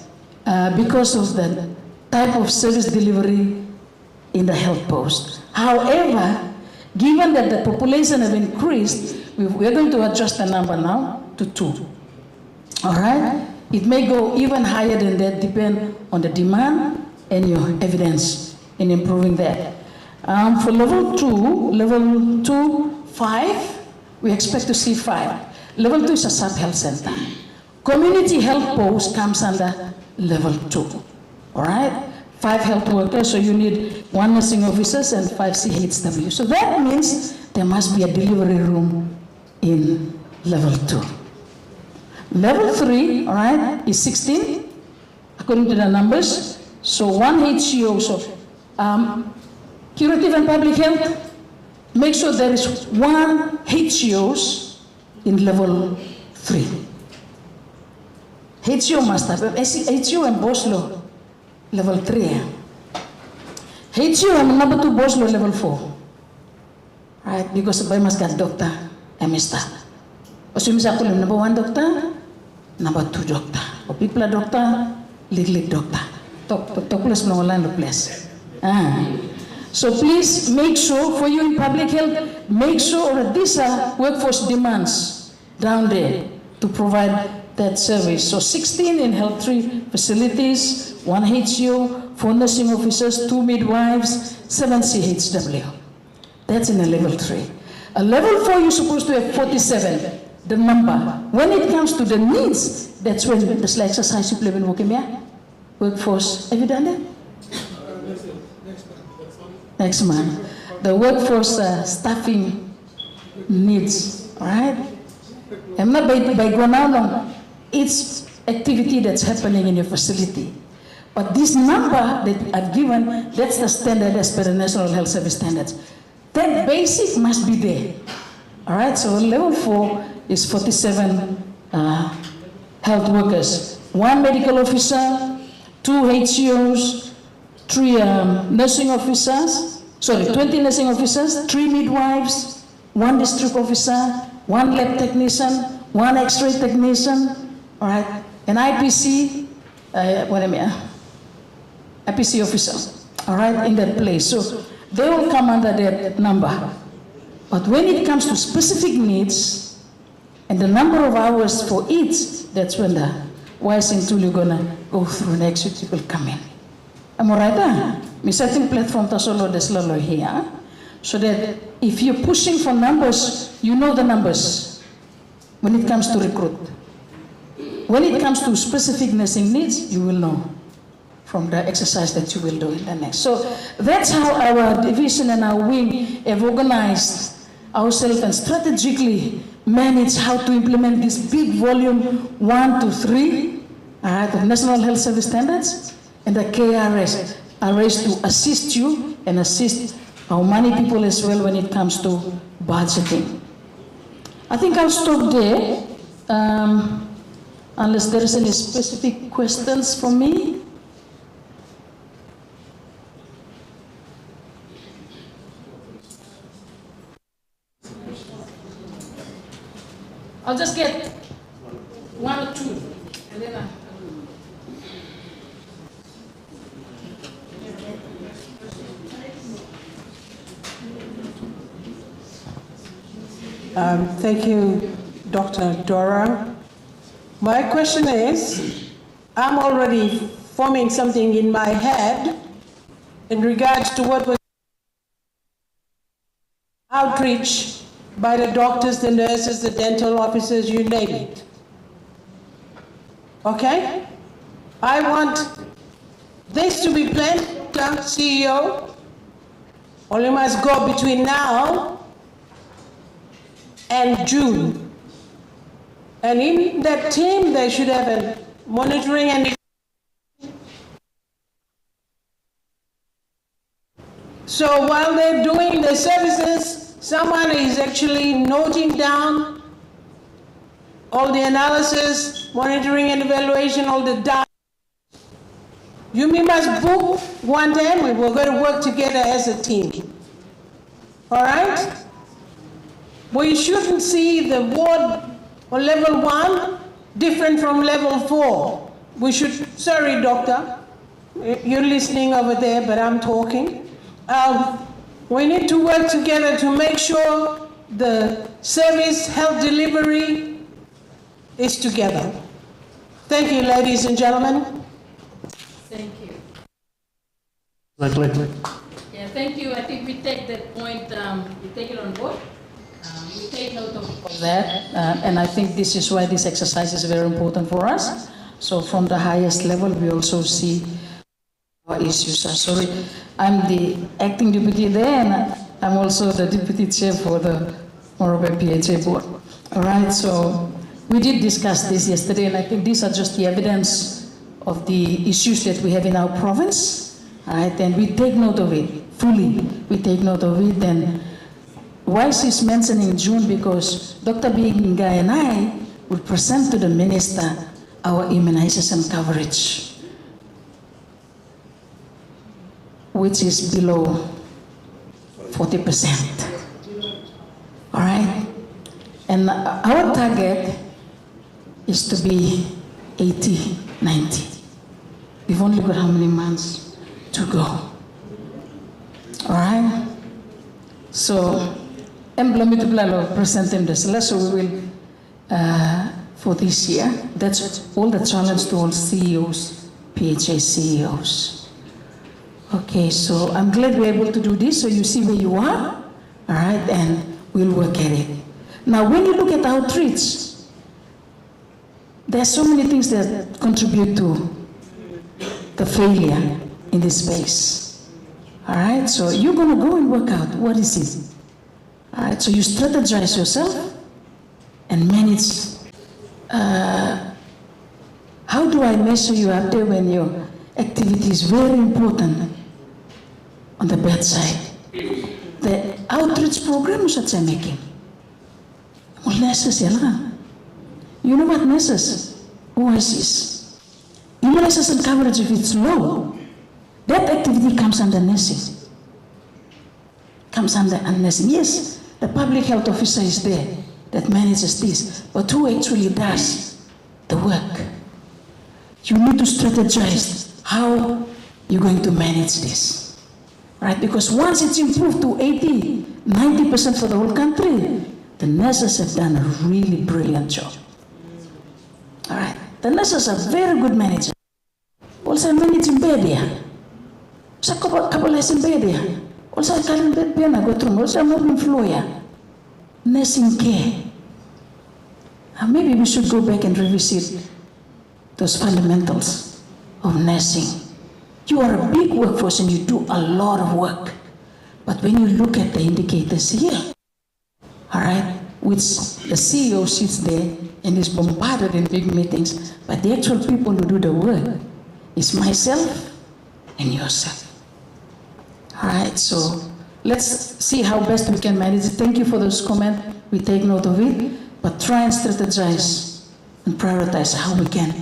because of the type of service delivery in the health post. However, given that the population have increased, we're going to adjust the number now to 2. All right? It may go even higher than that, depend on the demand and your evidence in improving that. For level 2, 5, we expect to see 5. Level 2 is a sub-health center. Community health post comes under level 2. All right? 5 health workers, so you need 1 nursing officers and 5 CHW. So that means there must be a delivery room in level 2. Level 3, all right, is 16, according to the numbers. So 1 HCO, so curative and public health, make sure there is 1 HCOs in level 3. HCO must have, HCO and Boslo, level 3. HCO and number 2 Boslo, level 4. Right, because by must get doctor, MSTA. So you number 1 doctor, number 2 doctor. Or people are doctor, lead doctor. Talk less no line of place. So please make sure for you in public health, make sure that these are workforce demands down there to provide that service. So 16 in health 3 facilities, 1 HCO, 4 nursing officers, 2 midwives, 7 CHW. That's in a level 3. A level 4, you're supposed to have 47, the number. When it comes to the needs, that's when the exercise supplement workforce. Have you done that? Next month. The workforce staffing needs, all right? I'm not by going out, it's activity that's happening in your facility. But this number that I've given, that's the standard as per the National Health Service Standards. That basic must be there. All right, so level 4 is 47 health workers. 1 medical officer, 2 HCOs, 3 nursing officers, 20 nursing officers, 3 midwives, 1 district officer, 1 lab technician, 1 X-ray technician, all right, an IPC, IPC officer, all right, in that place. So they will come under that number. But when it comes to specific needs and the number of hours for each, that's when the WISE tool you're gonna go through next week, it will come in. Am I right? My setting platform tasolo deslalo here, so that if you're pushing for numbers, you know the numbers when it comes to recruit. When it comes to specific nursing needs, you will know from the exercise that you will do in the next. So that's how our division and our wing have organized ourselves and strategically manage how to implement this big volume 1 to 3, the National Health Service Standards, and the KRS are raised to assist you and assist our money people as well when it comes to budgeting. I think I'll stop there, unless there is any specific questions for me. I'll just get 1 or 2, and then Thank you, Dr. Dora. My question is, I'm already forming something in my head in regards to what was outreach by the doctors, the nurses, the dental officers, you name it. Okay? I want this to be planned, CEO. Only must go between now and June. And in that team, they should have a monitoring and so while they're doing the services, someone is actually noting down all the analysis, monitoring and evaluation, all the data. You must book one time, we're going to work together as a team. All right? We shouldn't see the ward on level 1 different from level 4. We should, sorry doctor, you're listening over there, but I'm talking. We need to work together to make sure the service health delivery is together. Thank you, ladies and gentlemen. Thank you. Like. Yeah, thank you. I think we take that point, we take it on board. We take note of that, and I think this is why this exercise is very important for us. So from the highest level, we also see our issues. Sorry, I'm the acting deputy there, and I'm also the deputy chair for the Morobe PHA board. All right, so we did discuss this yesterday, and I think these are just the evidence of the issues that we have in our province. All right, and we take note of it fully. We take note of it, and why she's mentioning June, because Dr. Bingai and I will present to the minister our immunization coverage, which is below 40%. All right? And our target is to be 80, 90. We've only got how many months to go? All right? So, belum itu lalu present them the so we will for this year. That's all the challenge to all CEOs, PHA CEOs. Okay, so I'm glad we're able to do this. So you see where you are, all right, and we'll work at it. Now, when you look at outreach, there are so many things that contribute to the failure in this space. All right, so you're gonna go and work out what is it. All right, so you strategize yourself and manage. How do I measure you up there when your activity is very important on the bedside? The outreach program that I'm making. Well, nurses, you know what nurses? OICs. Immunization coverage, if it's low, that activity comes under nursing. Comes under nursing. Yes, the public health officer is there that manages this, but who actually does the work? You need to strategize how you're going to manage this, right? Because once it's improved to 80, 90% for the whole country, the nurses have done a really brilliant job. All right, the nurses are very good managers. Also managing bed, sa couple in bed. Also, kalian bed go through. Also, moving floor, nursing care. Maybe we should go back and revisit those fundamentals of nursing. You are a big workforce and you do a lot of work. But when you look at the indicators here, all right, which the CEO sits there and is bombarded in big meetings, but the actual people who do the work is myself and yourself. All right, so let's see how best we can manage it. Thank you for those comments. We take note of it, but try and strategize and prioritize how we can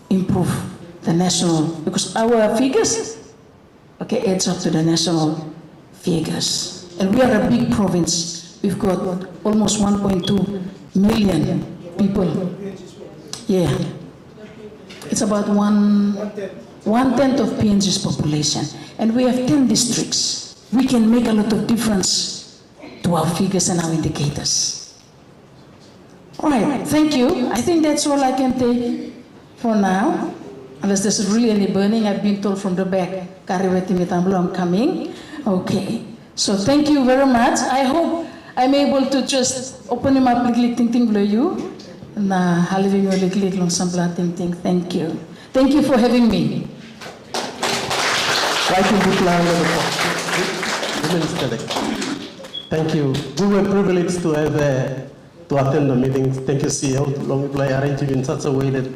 improve the national, because our figures, okay, adds up to the national figures. And we are a big province. We've got almost 1.2 million people. Yeah. It's about one-tenth of PNG's population. And we have 10 districts. We can make a lot of difference to our figures and our indicators. All right, thank you. I think that's all I can take for now. Unless there's really any burning, I've been told from the back, Kariweti Mitamblo, I'm coming. Okay, So thank you very much. I hope I'm able to just open him up liglig ting ting below you. Na haliving yo liglig long sambla ting ting. Thank you. Thank you for having me. Thank you. We were privileged to have to attend the meeting. Thank you, CEO. Long reply arranged in such a way that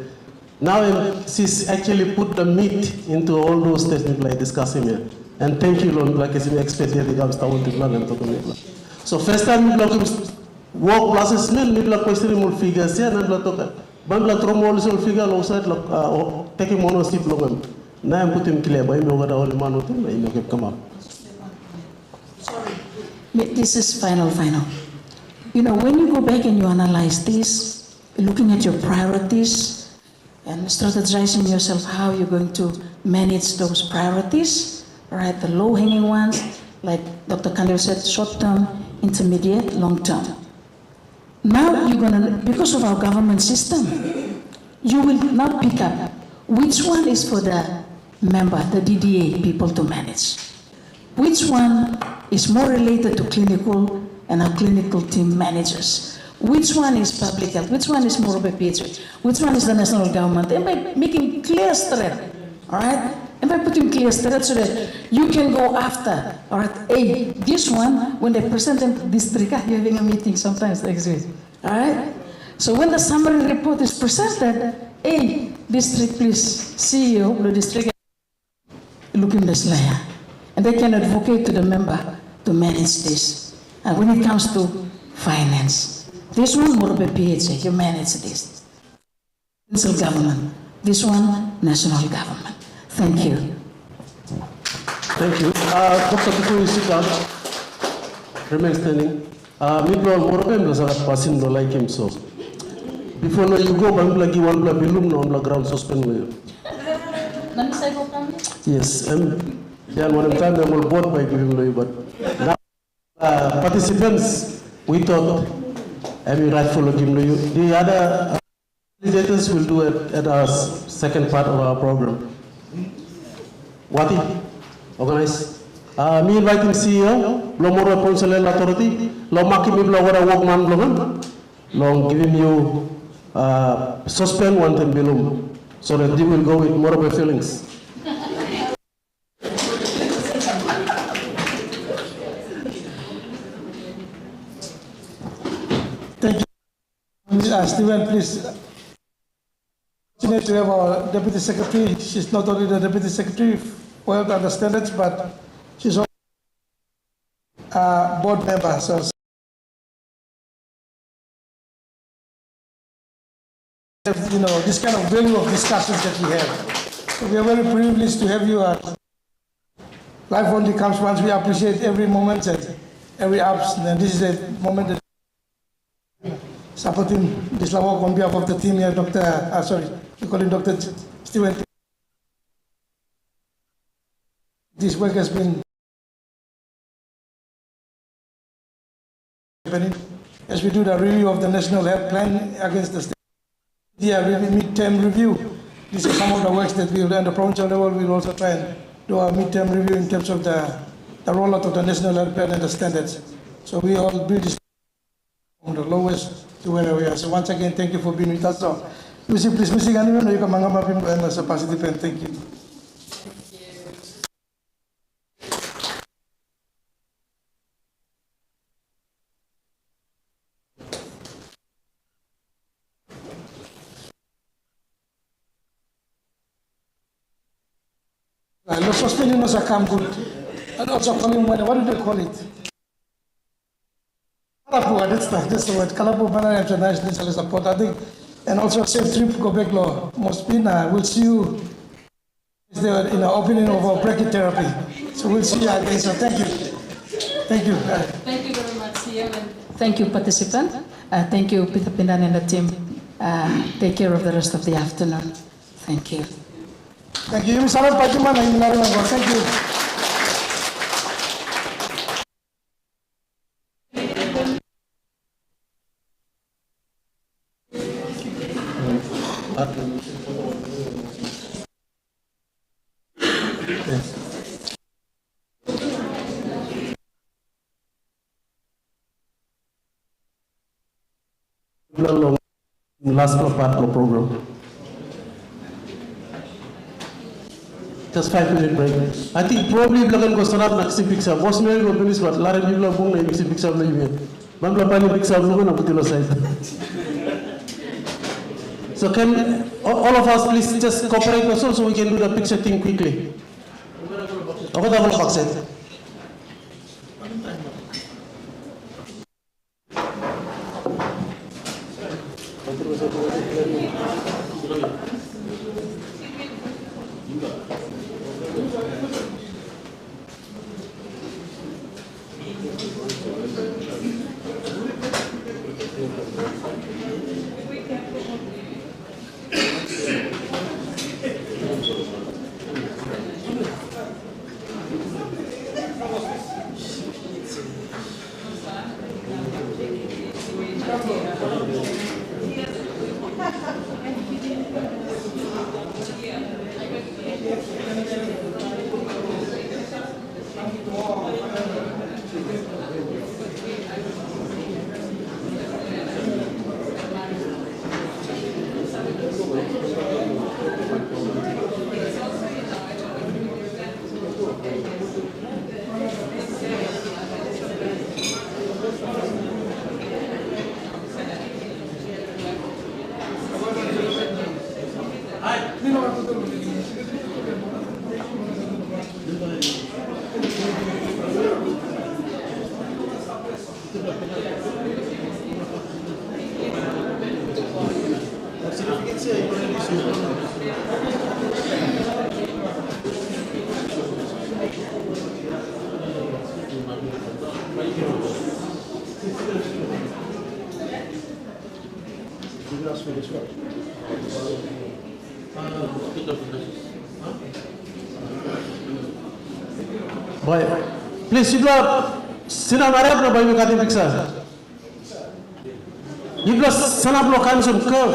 now she's actually put the meat into all those things we discussing here. And thank you, Long Black, as you expect here, the government to plan and to so first time we work classes, we question more figures here, and we talk. Bangla tromol sol figure low side taking monosip long. Now I'm putting clear by me over the whole man who come up. This is final. You know, when you go back and you analyze this, looking at your priorities and strategizing yourself how you're going to manage those priorities, right? The low-hanging ones, like Dr. Kandil said, short-term, intermediate, long-term. Now you're gonna, because of our government system, you will now pick up which one is for the member, the DDA people to manage. Which one is more related to clinical and our clinical team managers? Which one is public health? Which one is more of a PhD? Which one is the national government? And by making clear thread, all right? And by putting clear thread so that you can go after, all right? Hey, this one, when they present in the district, you're having a meeting sometimes next week, all right? So when the summary report is presented, hey, district please, CEO, the district, look in this layer. And they can advocate to the member to manage this. And when it comes to finance, this one more of a PhD, you manage this. Provincial government, this one, national government. Thank you. Thank you. Dr. before you sit down, remain standing. Miblo more of them was passing no like him so. Before you go, Bangla give one bilum no on the ground suspend you. Yes, yeah, one time they will board by giving you, but now participants, we thought I mean rightful of giving you. The other legislators will do it at our second part of our program. Wati, organize. Me inviting CEO, lo more council authority, lo maki me lo wara work man lo giving you suspend one time below, so that you will go with more of your feelings. Thank you. Stephen, please. Fortunate to have our Deputy Secretary. She's not only the Deputy Secretary for health and standards, but she's also a board member. So, you know, this kind of value of discussions that we have. So we are very privileged to have you. Life only comes once. We appreciate every moment and every ups. And this is a moment that supporting this work on behalf of the team here, we call him Dr. Stephen. This work has been happening as we do the review of the National Health Plan against the state. Mid-term review. These are some of the works that we will, at the provincial level, we will also try and do a mid-term review in terms of the rollout of the National Health Plan and the standards. So we all build this from the lowest to where we are. So once again, thank you for being with us. So, Lucy, please, Lucy, you can mangamapin as a participant. Thank you. No suspending was a camp good. And also coming, what do they call it? Kalapu, that's the word. Kalapu Banana International Support, I think. And also safe trip, go back law. Mospina, we'll see you in the opening of our brachytherapy. So we'll see you again. So thank you. Thank you. Thank you very much, CEO. Thank you, participant. Thank you, Peter Pindan and the team. Take care of the rest of the afternoon. Thank you. Thank you. Thank you. last part of the program. Just 5-minute break. I think probably we can go start next picture. Most men will finish, but Larry people are going to picture of the Bangla Pani picture of the side. So can all of us please just cooperate also so we can do the picture thing quickly. Okay, double box it. Boy, please, you blow. Sina marab na boy me kati picture. You blow. Sana blow can some curve.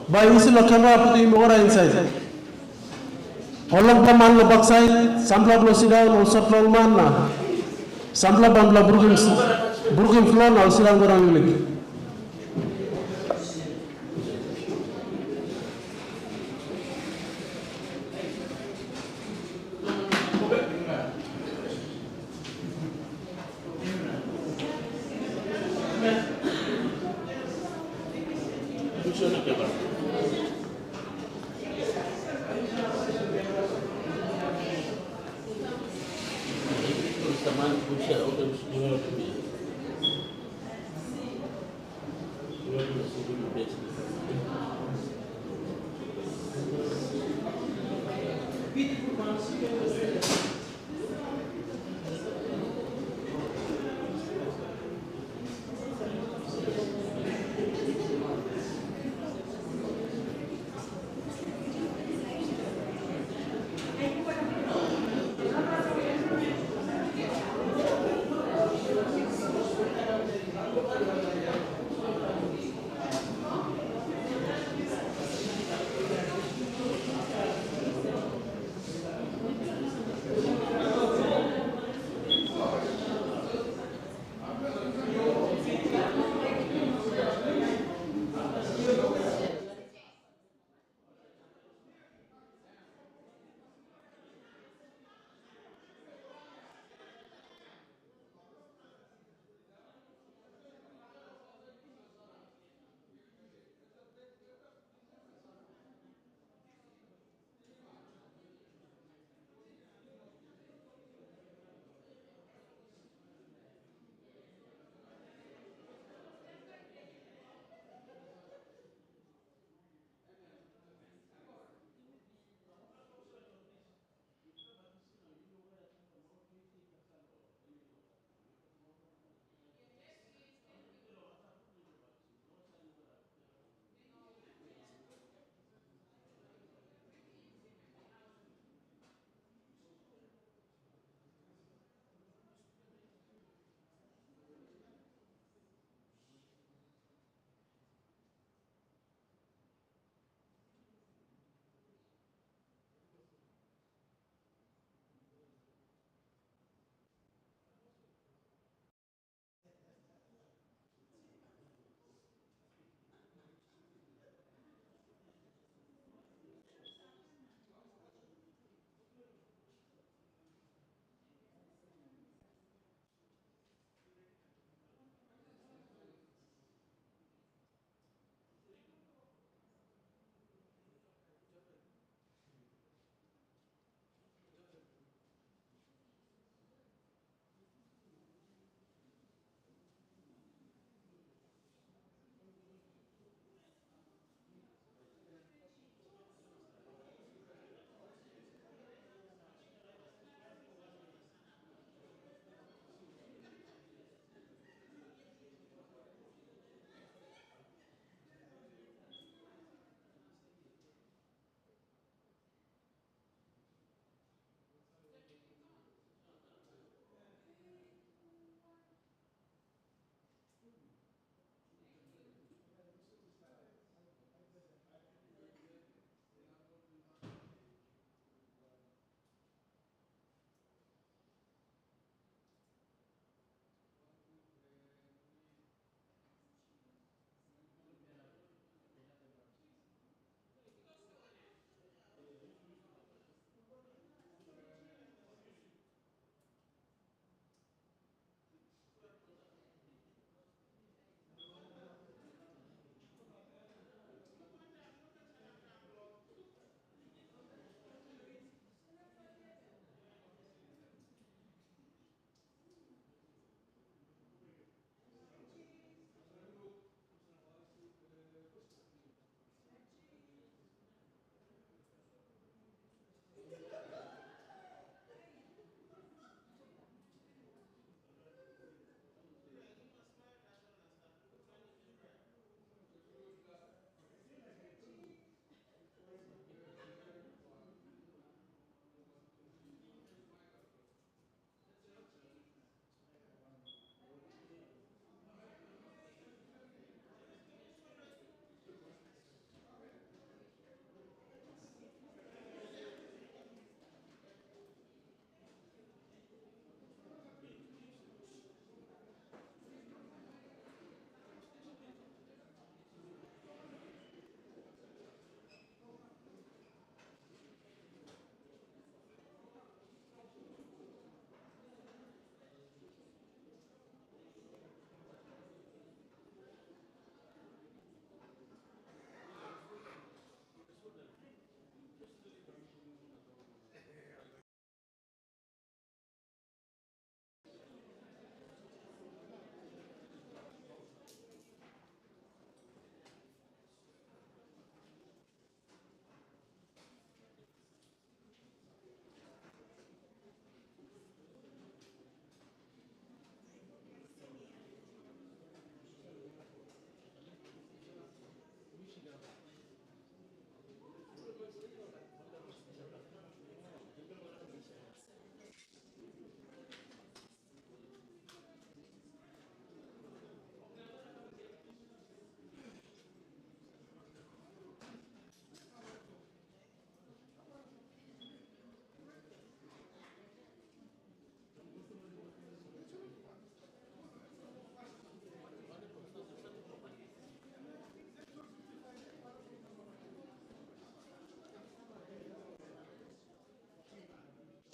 Boy, we see the camera put him over inside. All of them man lo backside. Sampla blow sit down. Also floor man na. Sampla bambla broken floor na. Also down go down like.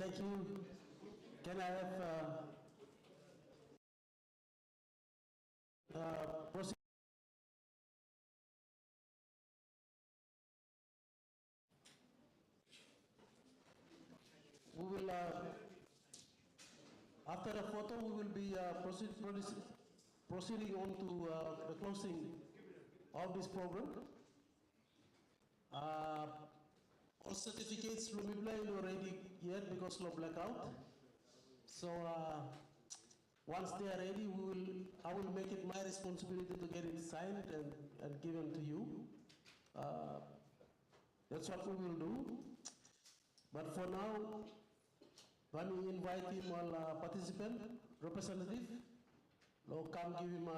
Thank you. Can I have proceed? We will, after the photo, we will be proceeding on to the closing of this program. All certificates will be ready yet because of blackout. So once they are ready, I will make it my responsibility to get it signed and given to you. That's what we will do. But for now, let me invite him all participant, representative. Long come give him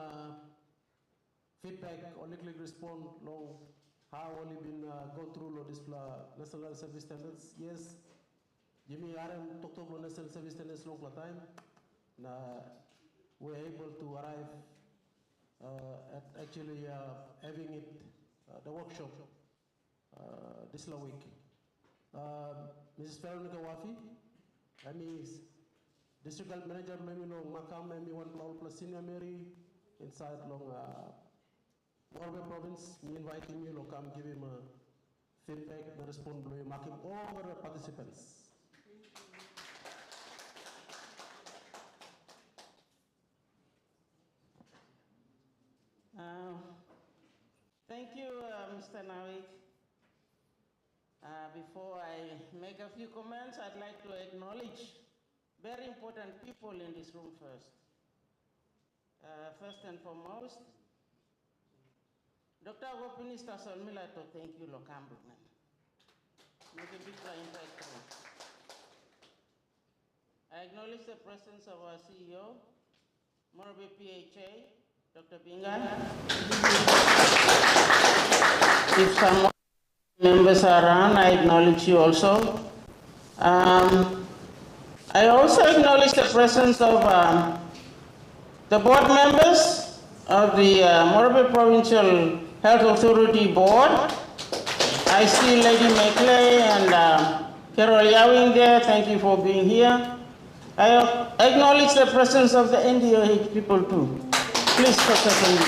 feedback or little respond long how only been go through this national service standards. Yes, Jimmy RM talked about national service standards long time. We're able to arrive at actually having it the workshop this week. Mrs. Veronica Wafi, I mean District Health Manager, maybe long Makam, maybe one plus Senior Mary inside long Warbe Province. Me inviting you, come give him a feedback and respond, mark him all the participants. Thank you, Mr. Nawik. Before I make a few comments, I'd like to acknowledge very important people in this room first. First and foremost, Dr. Gopinista Solmilato, thank you, Lokambu. Make a big impact. I acknowledge the presence of our CEO, Morobe PHA, Dr. Binga. If some members are around, I acknowledge you also. I also acknowledge the presence of the board members of the Morobe Provincial Health Authority Board. I see Lady McClay and Carol Yawing there. Thank you for being here. I acknowledge the presence of the NDOH people too. Please for second.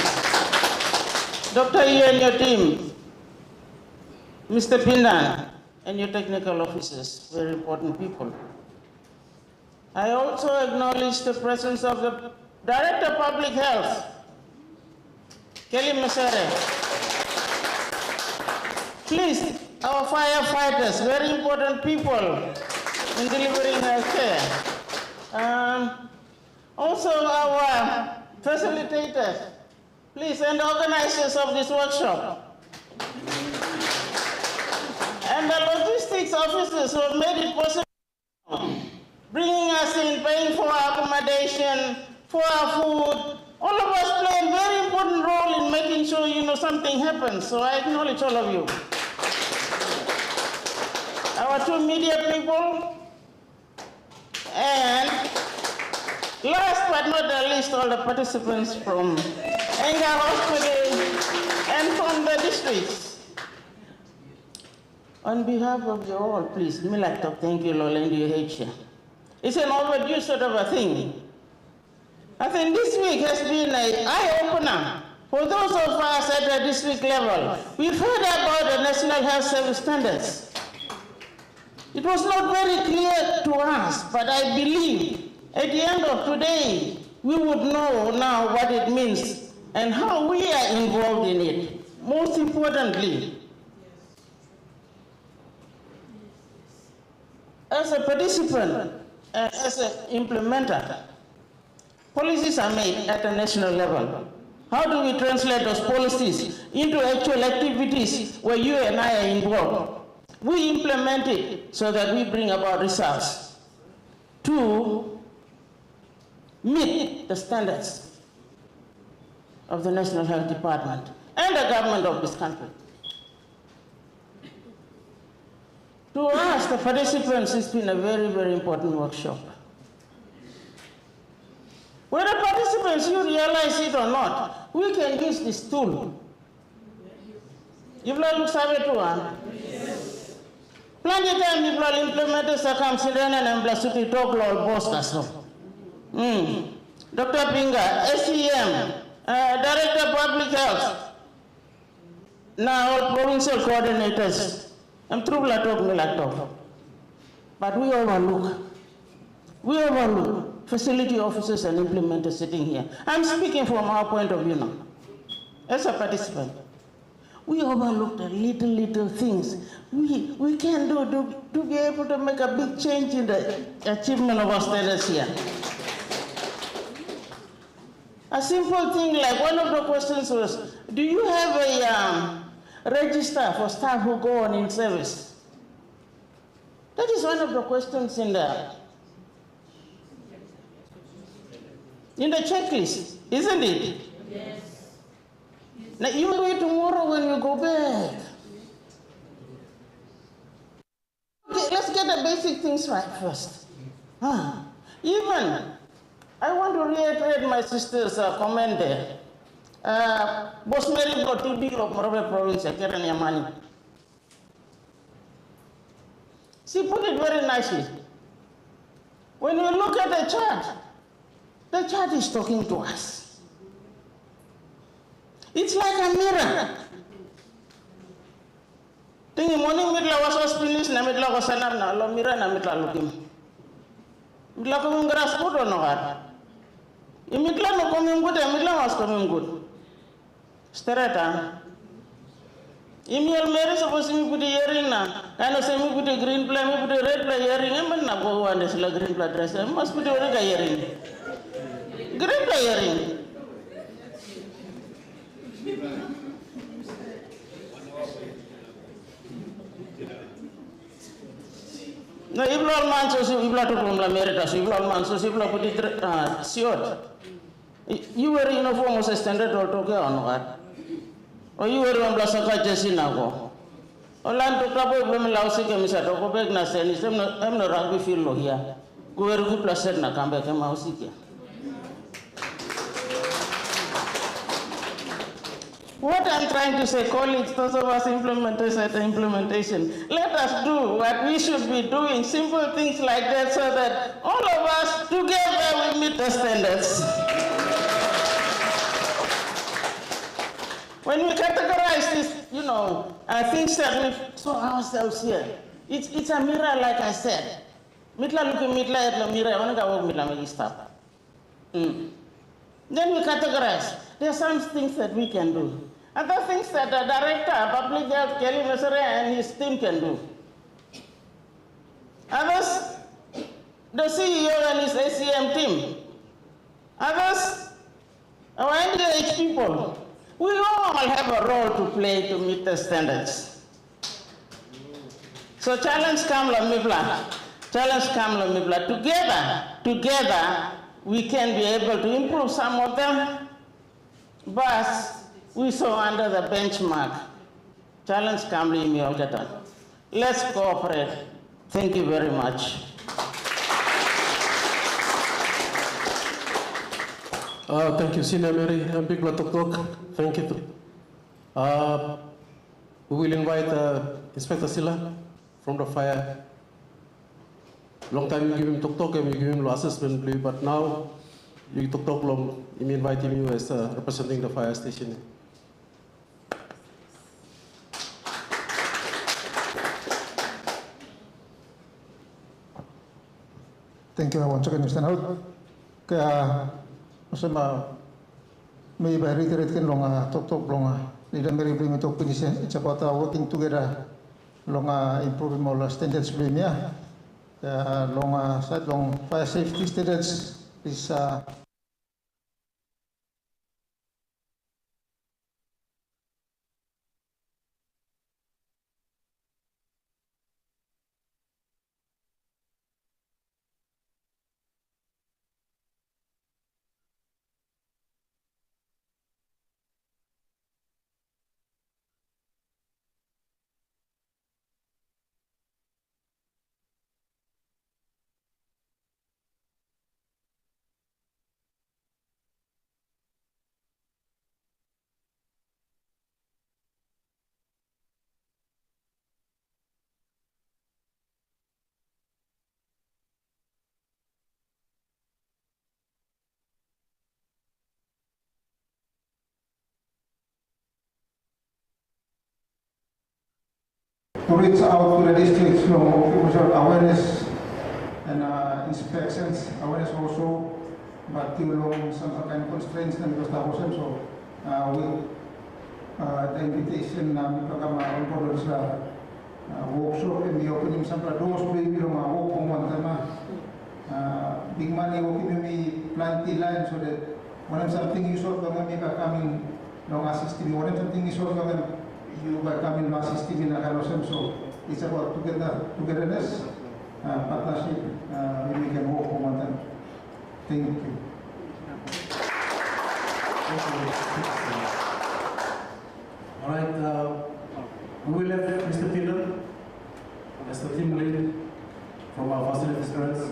Dr. you and your team, Mr. Pindan and your technical officers, very important people. I also acknowledge the presence of the Director of Public Health, Kelly Mesere. Please, our firefighters, very important people in delivering health care. Also our facilitators, please, and organizers of this workshop. And the logistics officers who have made it possible, bringing us in, paying for our accommodation, for our food. All of us play a very important role in making sure, something happens. So I acknowledge all of you. Our two media people, and last but not the least, all the participants from Enga Hospital and from the districts. On behalf of you all, please, me like to thank you, Lolendi H. It's an overdue sort of a thing. I think this week has been an eye-opener for those of us at the district level. We've heard about the National Health Service Standards. It was not very clear to us, but I believe at the end of today, we would know now what it means and how we are involved in it. Most importantly, as a participant and as an implementer, policies are made at a national level. How do we translate those policies into actual activities where you and I are involved? We implement it so that we bring about results to meet the standards of the National Health Department and the government of this country. To us, the participants, it's been a very, very important workshop. Whether participants, you realize it or not, we can use this tool. You've learned to Plenty of time people implement the circumcision and blasuti talk law boss. Dr. Pinga, SEM, Director of Public Health, now all provincial coordinators. I'm through talk. But we overlook facility officers and implementers sitting here. I'm speaking from our point of view now, as a participant. We overlook the little things we can do to be able to make a big change in the achievement of our standards here. A simple thing like one of the questions was, do you have a register for staff who go on in service? That is one of the questions in the checklist, isn't it? Yes. Now you will wait tomorrow when you go back. Okay, let's get the basic things right first. Even, I want to reiterate my sister's comment there. Boss Mary got TB of Morobe province, Keren Yamani. She put it very nicely. When you look at the chart is talking to us. It's like a mirror. Tingi morning mitla was finish na mitla ko sanam na lo mirror na mitla lukim. Mitla ko mong grass put on no. Imitla no coming good, mitla was coming good. Stereta. Email Mary supposed to put a earring na. And I say me put a green play, me put a red play earring, and na go one is a green play dress. I must put a red earring. Green play earring. No, if all man so if la to la merita, so if all man so if la put it short. You were in a form of standard or to go on what? Or you were on Blasaka Jesinago. Olan to Cabo Brum Lausik and Mr. Tokobek Nasen is I'm not rugby field here. Go where you plus said na come back and Mausiki. What I'm trying to say, colleagues, those of us implementers at the implementation, let us do what we should be doing, simple things like that, so that all of us together we meet the standards. When we categorize this, things that we saw ourselves here, it's a mirror, like I said. Mitla looking mitla at the mirror, I want to go mitla make stop. Then we categorize. There are some things that we can do. Other things that the director of public health, Kelly Mesere, and his team can do. Others, the CEO and his ACM team. Others, our NDH people. We all have a role to play to meet the standards. So challenge Kamla Mibla. Challenge Kamla Mibla. Together, we can be able to improve some of them, but we saw under the benchmark. Challenge Kamla Mibla. Let's cooperate. Thank you very much. Thank you, Senior Mary and Big Latok. Thank you. We will invite Inspector Silla from the fire. Long time you give him Tok and we give him assessment, but now you Tok long. We invite him as representing the fire station. Thank you once again, Mr. Naud. Kaya masama may reiterate kin long tok long nila may implement tok pinisen. It's about working together long improving more standards premia. Kaya long side long fire safety standards is to reach out to the districts for awareness and inspections, awareness also, but yung some kind of constraints na because tapos so the invitation namin pagkamaroon po doon sa workshop and the opening sa doors baby yung mga wokong wantama big money wokin may planty line so that walang something usol kami may coming long assisting walang something usol kami you by coming long assisting na kalosem so it's about togetherness partnership we can work on one time. Thank you. All right, we will have Mr. Taylor as the team lead from our facilities grants,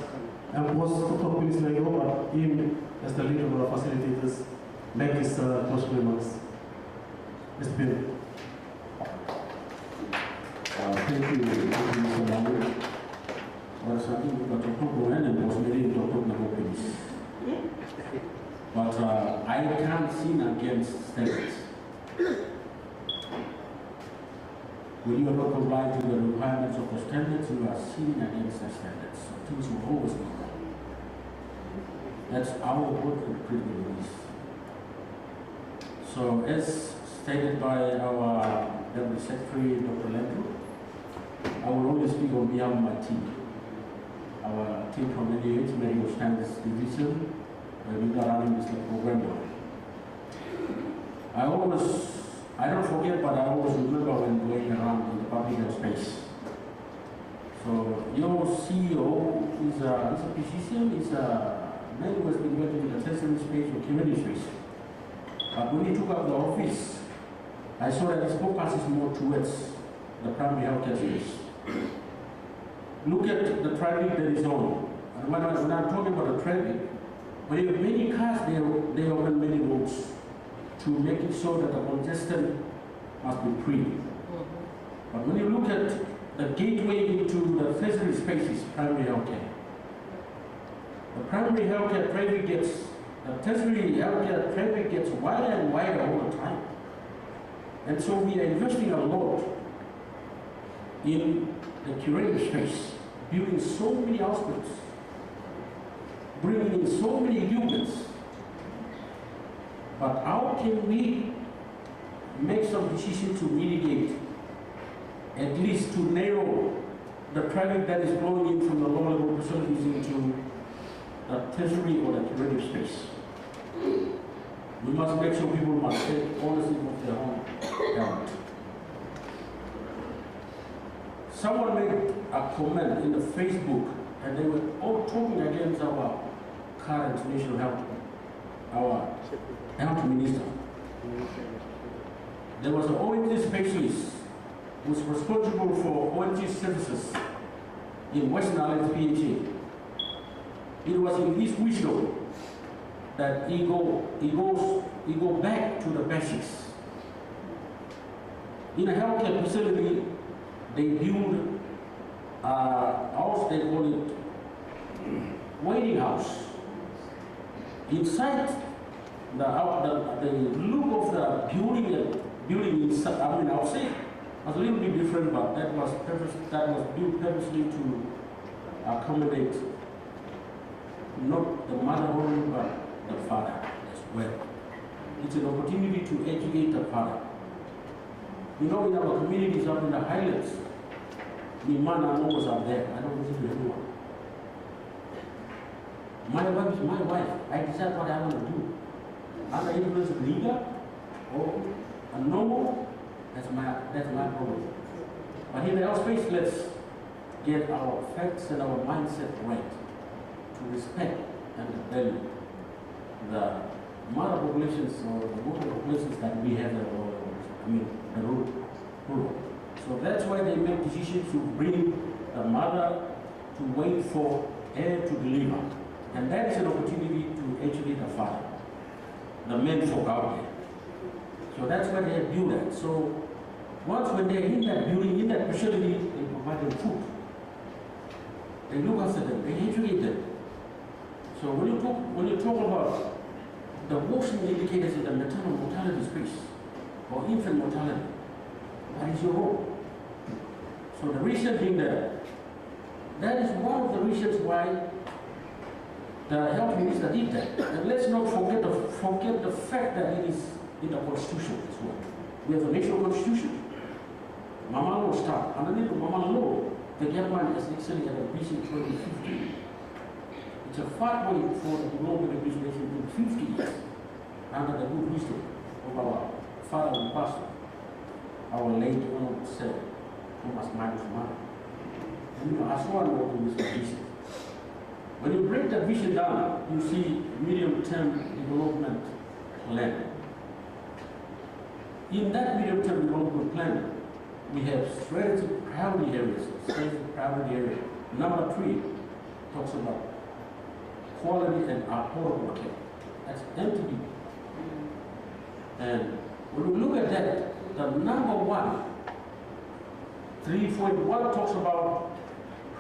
and post Dr. Police Lego, but him as the leader of our facilitators, make his close remarks. Mr. Taylor. Thank you, Mr. Lambu. Well, something we got to talk and was very important about police. But I can't sin against standards. When you are not complying to the requirements of the standards, you are sinning against the standards. So things will always be wrong. That's our work in critical release. So as stated by our Deputy Secretary, Dr. Landru, I will only speak on behalf of my team. Our team from NUH, Medical Standards Division, where we are running this program. I don't forget, but I always remember when going around in the public space. So your CEO is a physician, is a man who has been working in the tertiary space or community space. But when he took up the office, I saw that his focus is more towards the primary healthcare space. Look at the traffic that is on. And when I'm talking about the traffic, when you have many cars, they open many roads to make it so that the congestion must be free. But when you look at the gateway into the tertiary spaces, primary healthcare, the primary healthcare traffic gets, the tertiary healthcare traffic gets wider and wider all the time. And so we are investing a lot in the curative space, building so many hospitals, bringing in so many equipments. But how can we make some decision to mitigate, at least to narrow the traffic that is flowing in from the low-level facilities into the tertiary or the curative space? We must make sure people must take ownership of their own health. Someone made a comment in the Facebook, and they were all talking against our current national health, our health minister. There was an ONG specialist who was responsible for ONG services in Western Islands PHA. It was in his wisdom that he go back to the basics. In a healthcare facility, they build a house, they call it waiting house. Inside the look of the building inside, I mean outside, was a little bit different, but that was built purposely to accommodate not the mother only, but the father as well. It's an opportunity to educate the father. You know, in our communities up in the highlands, the man and always are there. I don't listen to anyone. My wife is my wife. I decide what I want to do. I'm an influence of leader or a normal, that's my problem. But in the health space, let's get our facts and our mindset right to respect and value the mother populations or the local populations that we have, the rural. So that's why they make decisions to bring the mother to wait for her to deliver. And that is an opportunity to educate the father, the men folk out there. So that's why they do that. So once when they're in that building, in that facility, they provide them food. They look after them, they educate them. So when you talk about the worsening indicators in the maternal mortality space or infant mortality, what is your role? So the reason being that is one of the reasons why the health minister did that. And let's not forget the fact that it is in the constitution as well. We have a national constitution. Mama law start. Underneath the Mama law, the government has actually had a vision 2050. It's a far way for the development of this nation in 50 years under the good wisdom of our father and pastor, our late Honorable Sir Thomas Michael Mann. And you know, as one working with this vision. When you break that vision down, you see medium-term development plan. In that medium-term development plan, we have strategic priority areas. Strategic priority area. Number 3 talks about quality and affordable care. That's MTD. And when we look at that, the number 1, 3.1 talks about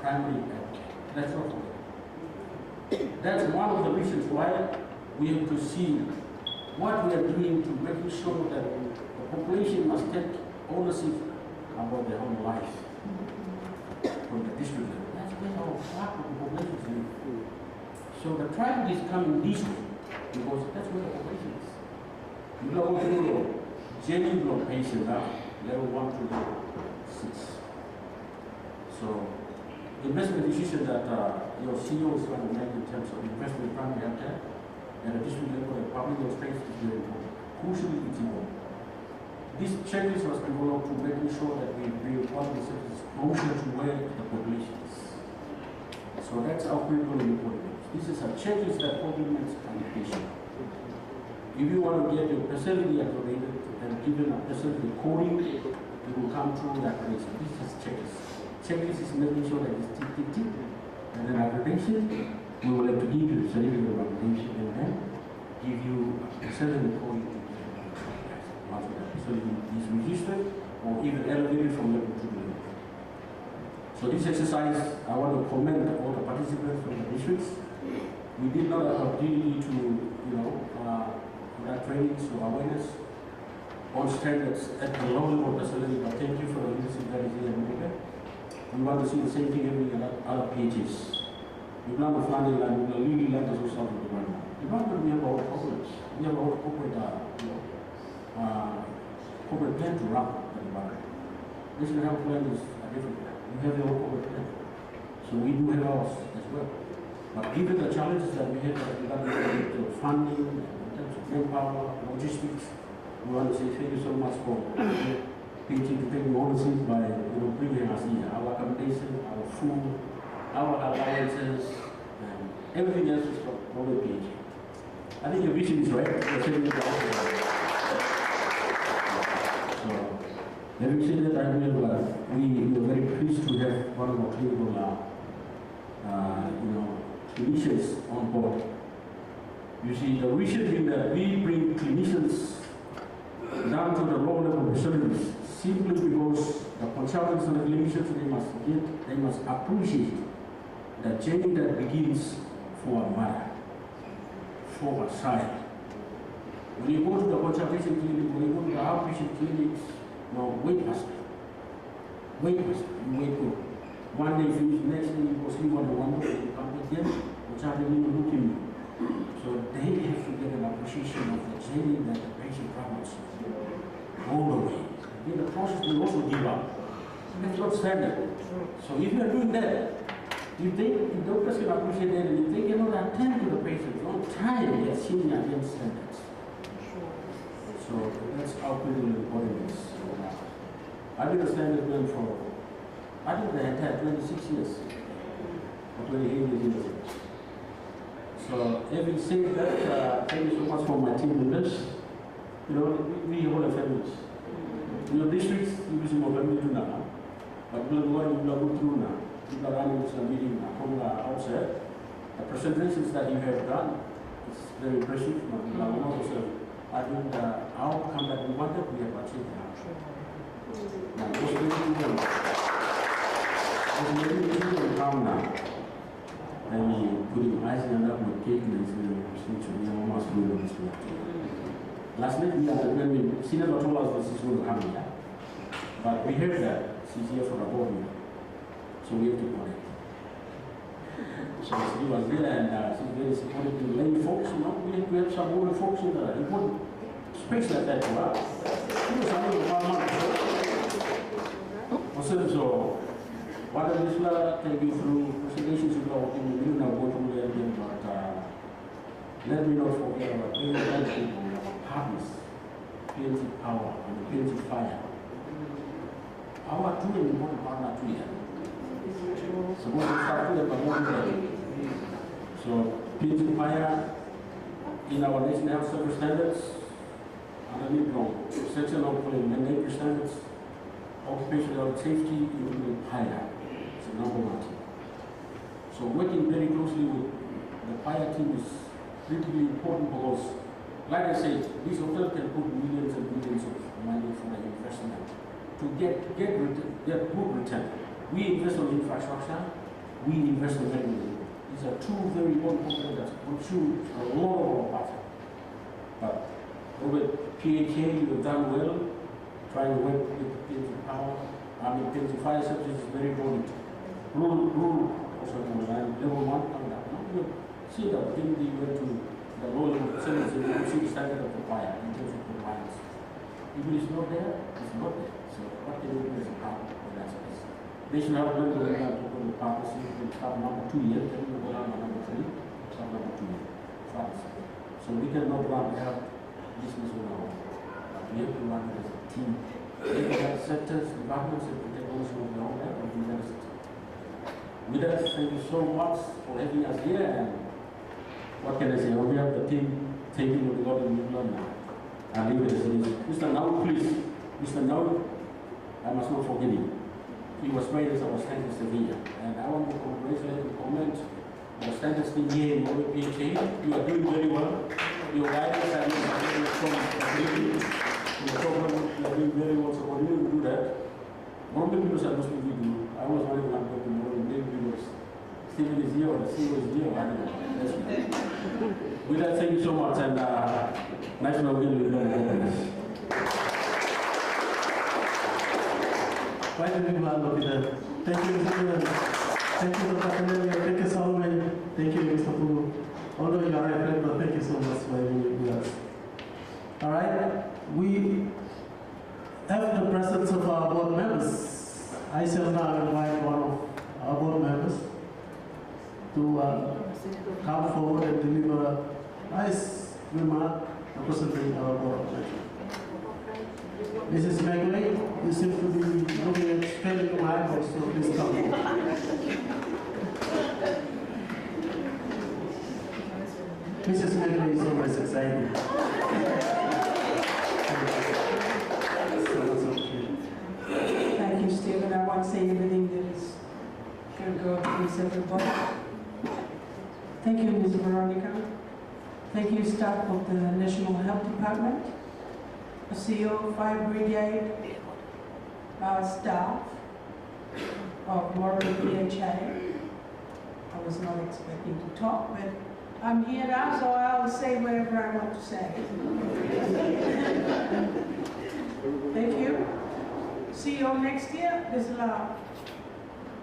primary health care. Let's not forget. That's one of the reasons why we have to see what we are doing to making sure that the population must take ownership about their own life from the district level. That's where our part of the population is. So the tribe is coming this way because that's where the population is. You know, genuine blood patients are level 1 to level 6. So the investment decision that your CEO is going to make in terms of investment in primary health care at a district level and public health space is very important. Crucially, it's important. These changes must be developed to making sure that we bring quality services closer to where the population is. So that's how critical and important it is. This is a changes that complements education. If you want to get your facility accredited and given a facility coding, you will come through the accreditation. This is checklist. Checklist is making sure that it's tick. And then accreditation, we will have to give you the certificate of accreditation and then give you a facility coding. So it is registered or even elevated from level 2 to level 3. So this exercise, I want to commend all the participants from the districts. We did not have opportunity to, that training, so awareness on standards at the low level facility, but thank you for the leadership that is here in America. We want to see the same thing every other pages. We plan to find it and we will really like the social development. We have our corporates. We have our corporate, corporate plan to run the environment. National health plan is a different plan. We have our corporate plan. So we do have ours as well. But given the challenges that we have regarding the funding, in terms of manpower, logistics, we want to say thank you so much for PG to take ownership by bringing us here. Our accommodation, our food, our allowances, and everything else is from the PG. I think your vision is right. You're saying it right. Having said that, I believe we are very pleased to have one of our clinical clinicians on board. You see, the reason being that we bring clinicians down to the lower level facilities simply because the consultants and the clinicians, they must appreciate the journey that begins for a mother, for a child. When you go to the consultation clinic, when you go to the outpatient clinics, wait first. You wait good. One day finish, next day you go sleep on the one day, you come with them, which are really looking you. So they have to get an appreciation of the journey that the patient travels all the way. In the process, they also give up. That's not standard. So if you are doing that, if doctors can appreciate that, and if they cannot attend to the patients on time, they are seen against standards. So that's how critical important it is. I've been a standard plan for, I think the entire 26 years, or 28 years. So having said that, thank you so much for my team members. We all have families. Districts, you see more family to now. But we are going through now. People are running this meeting from the outside. The presentations that you have done is very impressive. I think the outcome that we wanted, we have achieved now. Now, and putting ice and up with cake and we almost doing this way. Last night, when Senator told us that she's going to come here, but we heard that she's here for the board meeting. So we have to connect. So she was there and she's very supportive to lay folks, you know. We have some older folks in the important space like that for us. So, what I will take you through presentations about in the new go to learn, but let me not forget about our partners, PNC Power and PNC Fire. Our two important partner too here. So what we start with so PNC Fire in our national health service standards, underneath section of mandatory standards, occupational safety, including fire. It's a number one. So working very closely with the fire team is critically important because, like I said, this hotel can put millions and millions of money for the investment to get good return. We invest on infrastructure, we invest on revenue. These are two very important components that consume a lot of our budget. But over PHA, you have done well, trying to work with PNC Power. PNC Fire Services is very important. Rule also level 1 coming up. You see that when we went to the role of services, you see the standard of the fire in terms of compliance. If it is not there, it's not there. So what can we do as a partner in that space? National Health Plan will have to go to partnership with start number 2 years, then we go down to number 3, start number 2 years. So we cannot run health business on our own. We have to run it as a team. We have sectors, departments, and technology of their own health and university. With that, thank you so much for having us here. And what can I say? We have the team taking what we got in New Zealand now. I'll leave it as it is. Mr. Now, please. Mr. Now, I must not forget him. He was trained as our standard Sevilla. And I want to congratulate and comment on the standards team here in Mobile PHA. You are doing very well. Your guidance and your program, you are doing very well. So continue to do that. Normally people are supposed to do. I was wondering what to do. Maybe because Stephen is here or the CEO is here. I don't know. That's good. With that, thank you so much. And nice to know you. Thank you, Mr. Thank you, Dr. Cornelia. Thank you, Solomon. Thank you, Mr. Pulu. Although you are a friend, but thank you so much for being with us. All right, we have the presence of our board members. I shall now invite one of our board members to come forward and deliver a nice remark representing our board of directors. Mrs. Megley, you seem to be looking at spelling my house, so please come. Mrs. Megley is always exciting. Thank you, Stephen. I won't say everything that is going to go against everybody. Thank you, Ms. Veronica. Thank you, staff of the National Health Department. CEO, Fire Brigade, staff of Moral PHA. I was not expecting to talk, but I'm here now, so I'll say whatever I want to say. Thank you. See you next year. This is our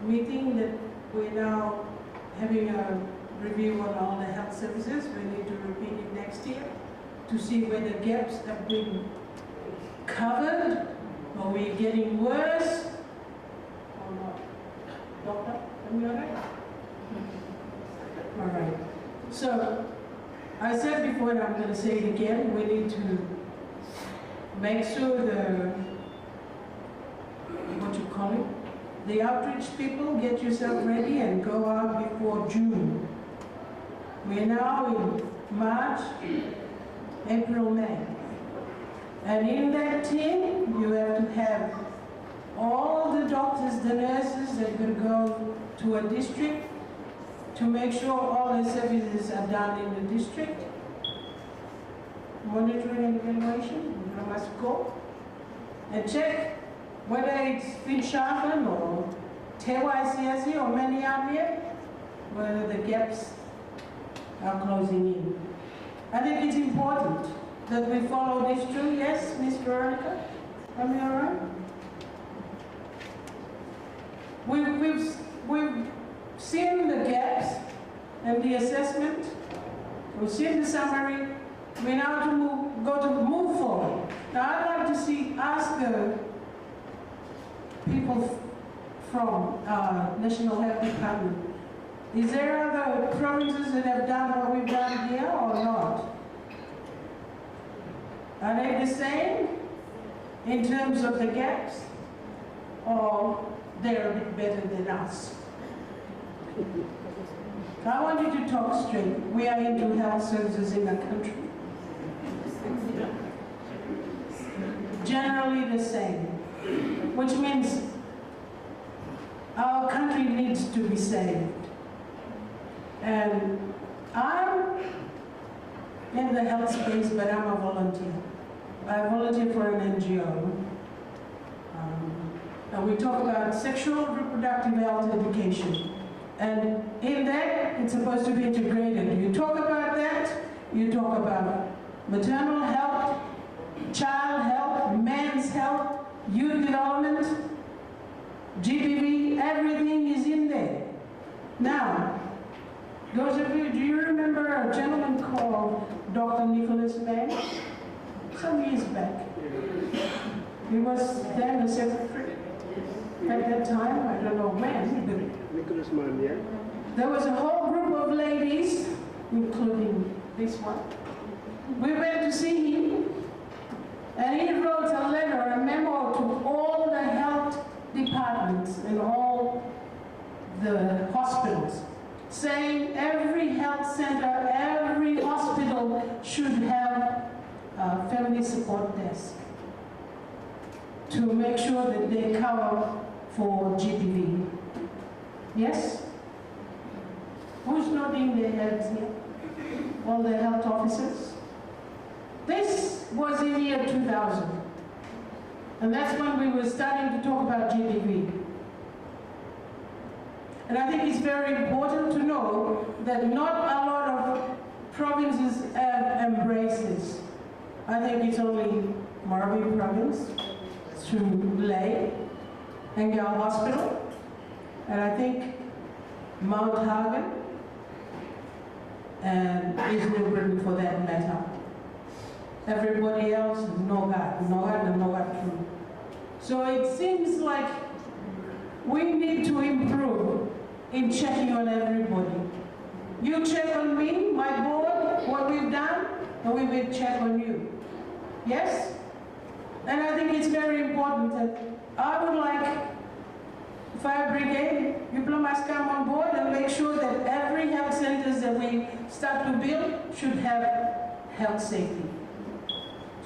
meeting that we're now having a review on all the health services. We need to repeat it next year to see where the gaps have been covered. Are we getting worse or not? Doctor, are we all right? All right. So, I said before, and I'm going to say it again, we need to make sure the outreach people, get yourself ready and go out before June. We're now in March, April, May. And in that team, you have to have all the doctors, the nurses that are going to go to a district to make sure all the services are done in the district. Monitoring and evaluation, you must go and check whether it's Finschhafen or TYCSE or Maniamia, whether the gaps are closing in. I think it's important that we follow this through. Yes, Ms. Veronica? Am I all right? we've seen the gaps and the assessment. We've seen the summary. We now to move forward. Now I'd like to ask the people from National Health Department, is there other provinces that have done what we've done here or not? Are they the same in terms of the gaps, or they're a bit better than us? I want you to talk straight. We are into health services in the country. Generally the same, which means our country needs to be saved. And I'm in the health space, but I'm a volunteer. I volunteer for an NGO. And we talk about sexual reproductive health education. And in that, it's supposed to be integrated. You talk about that, you talk about maternal health, child health, men's health, youth development, GBV, everything is in there. Now, those of you, do you remember a gentleman called Dr. Nicholas Mann? Some years back. He was then the secretary. At that time, I don't know when. Nicholas Mann, yeah? There was a whole group of ladies, including this one. We went to see him, and he wrote a letter, a memo to all the health departments and all the hospitals, saying every health center, every hospital should have a family support desk to make sure that they cover for GBV. Yes? Who's nodding their heads here? All the health officers? This was in year 2000. And that's when we were starting to talk about GBV. And I think it's very important to know that not a lot of provinces have embraced this. I think it's only Marawi province through Lay and Engel Hospital, and I think Mount Hagen and East New Britain for that matter. Everybody else, Nogat and Nogat too. So it seems like we need to improve in checking on everybody. You check on me, my board, what we've done, and we will check on you. Yes? And I think it's very important that I would like Fire Brigade, you must come on board and make sure that every health centers that we start to build should have health safety,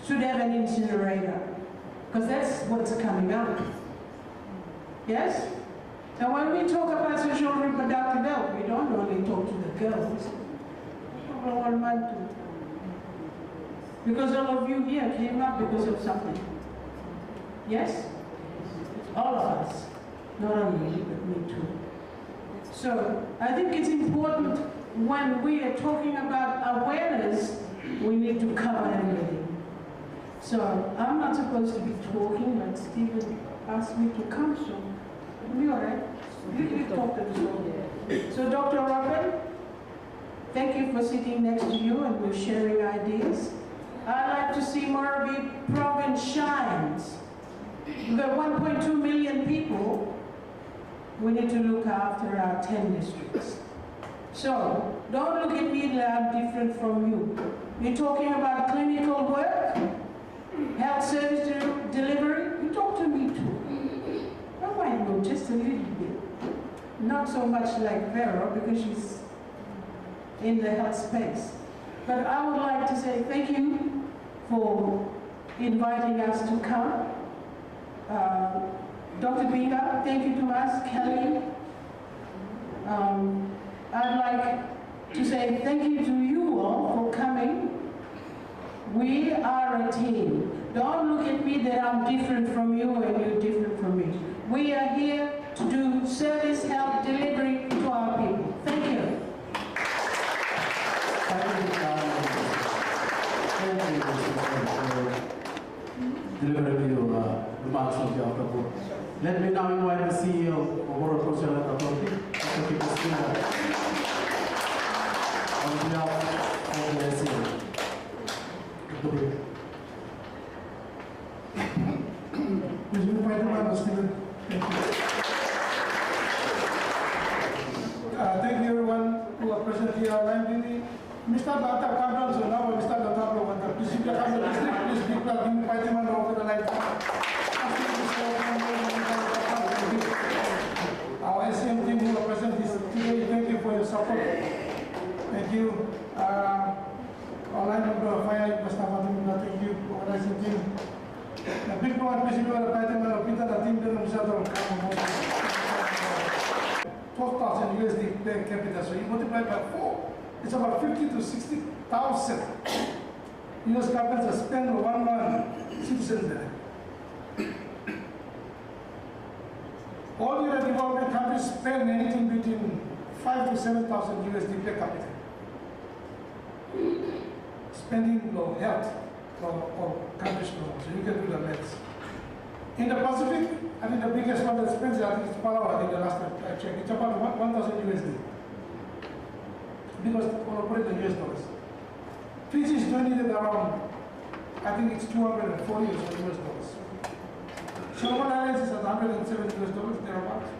should have an incinerator, because that's what's coming up. Yes? And when we talk about sexual reproductive health, we don't only talk to the girls. Because all of you here came up because of something. Yes? All of us. Not only you, but me too. So I think it's important when we are talking about awareness, we need to cover everything. So I'm not supposed to be talking, but Stephen asked me to come, so it'll be all right. You talk to the So Dr. Robert, thank you for sitting next to you and we're sharing ideas. I'd like to see Marawi province shines. We've got 1.2 million people. We need to look after our 10 districts. So don't look at me like I'm different from you. You're talking about clinical work, health service delivery, you talk to me too. I might know just a little bit. Not so much like Vera because she's in the health space. But I would like to say thank you for inviting us to come. Dr. Binga, thank you to us, Kelly. I'd like to say thank you to you all for coming. We are a team. Don't look at me that I'm different from you and you're different from me. We are here to do service, help, delivery to our people. Thank you. Delivering you remarks of your board. Let me now invite the CEO Borough Social Health Authority, Dr. Christina, on behalf of the SCA. Please be quiet, Mr. Stephen. Thank you everyone who are present here online. Mr. Dr. Cardinal, so now Mr. Dr. Please be quiet, man, over the line. Our SCM team who are present today, thank you for your support. Thank you. Online member Fire, Mr. Fatimullah, thank you, organizing team. The big one, President of Peter, the team didn't settle. 12,000 USD per capita, so you multiply by 4, it's about 50 to 60,000 US governments that spend one citizen there. All the developing countries spend anything between 5 to 7,000 USD per capita. Spending on health or countries, so you can do the maths. In the Pacific, I think the biggest one that spends, I think it's Palau, I think the last time I checked, it's about 1,000 USD. Because we operate in US dollars. Fiji is doing it around, I think it's 240 US dollars. Solomon Islands is at 170 US dollars, thereabouts.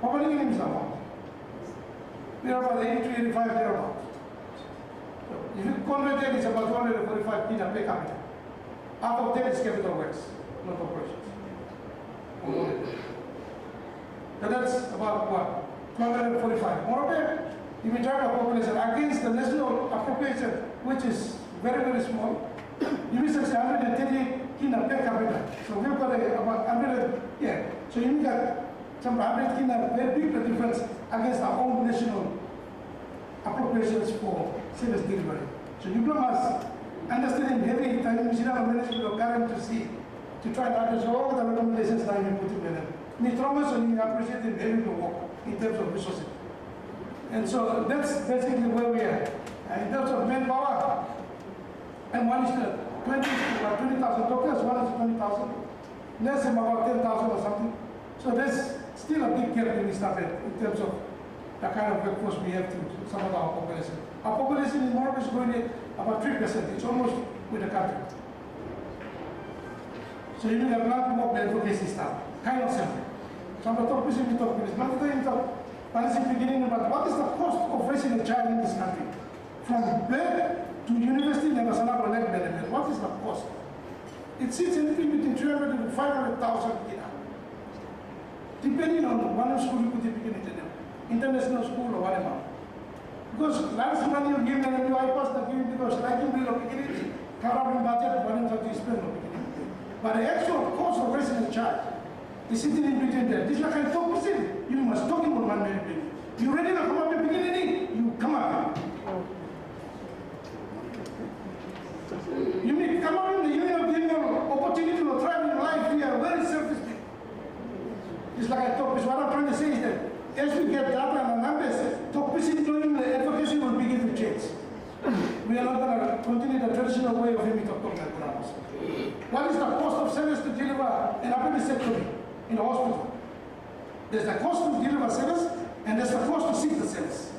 Papua New Guinea is about. We are about 83, 85, thereabouts. So if you convert it, it's about 245 kina per capita. Half of that is capital works, not operations. So that's about what? 245. Moreover, if we talk about population against the national appropriation, which is very, very small, you will say 130 kina per capita. So we've got about 100, yeah. So you got some 100 kina, very big the difference against our own national appropriations for service delivery. So diplomats understanding heavy time management of current to see, to try to address all the recommendations that we put together. Me Thomas and we appreciate them heavy to work in terms of resources. And so that's basically where we are. In terms of manpower, and one is 20,000 doctors, one is 20,000, less than about 10,000 or something. So there's still a big gap when we started in terms of the kind of workforce we have to some of our population. Our population in Morocco is going at about 3%. It's almost with the country. So you need a lot more advocacy staff, kind of simple. So I'm talking to you, not the beginning about what is the cost of raising a child in this country? From birth to university, what is the cost? It sits anything between 300 to 500,000 kina. Depending on what school you put it in, international school or whatever. Because last money you give them a new iPads, they give because like you will beginning, current budget, one to spend on beginning. But the actual cost of raising a child is sitting in between there. This is like I talk to you. You must talk about one minute. You ready to come up at the beginning? You come up. You may come up in the union of giving opportunity to thrive in life here, very selfish thing. It's like I talk, what I'm trying to say is that as we get data and numbers, talk doing the advocacy will begin to change. We are not going to continue the traditional way of having talking about. What is the cost of service to deliver an appendectomy in the hospital? There's the cost to deliver service and there's the cost to seek the service.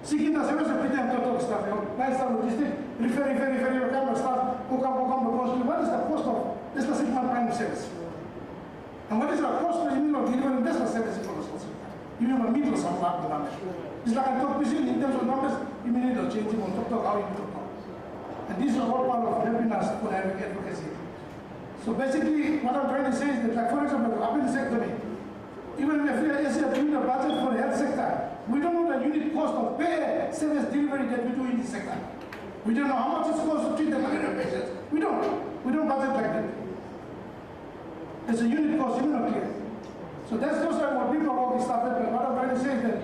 Seeking the service is pretty important stuff. Nice logistics, referring, camera staff, what is the cost of this? The 6 month prime service? And what is the cost of delivering this service in the hospital? You have a middle some part of the numbers. It's like I talk in terms of numbers, you may need to change on talk how you talk. And these are all part of helping us for advocacy. So basically, what I'm trying to say is that, like for example, appendectomy, even if we are doing a budget for the health sector, we don't know the unit cost of per service delivery that we do in this sector. We don't know how much it costs to treat the malaria patients. We don't budget like that. There's a unit cost, even not clear. So that's just like what people already started, but what I'm trying to say is that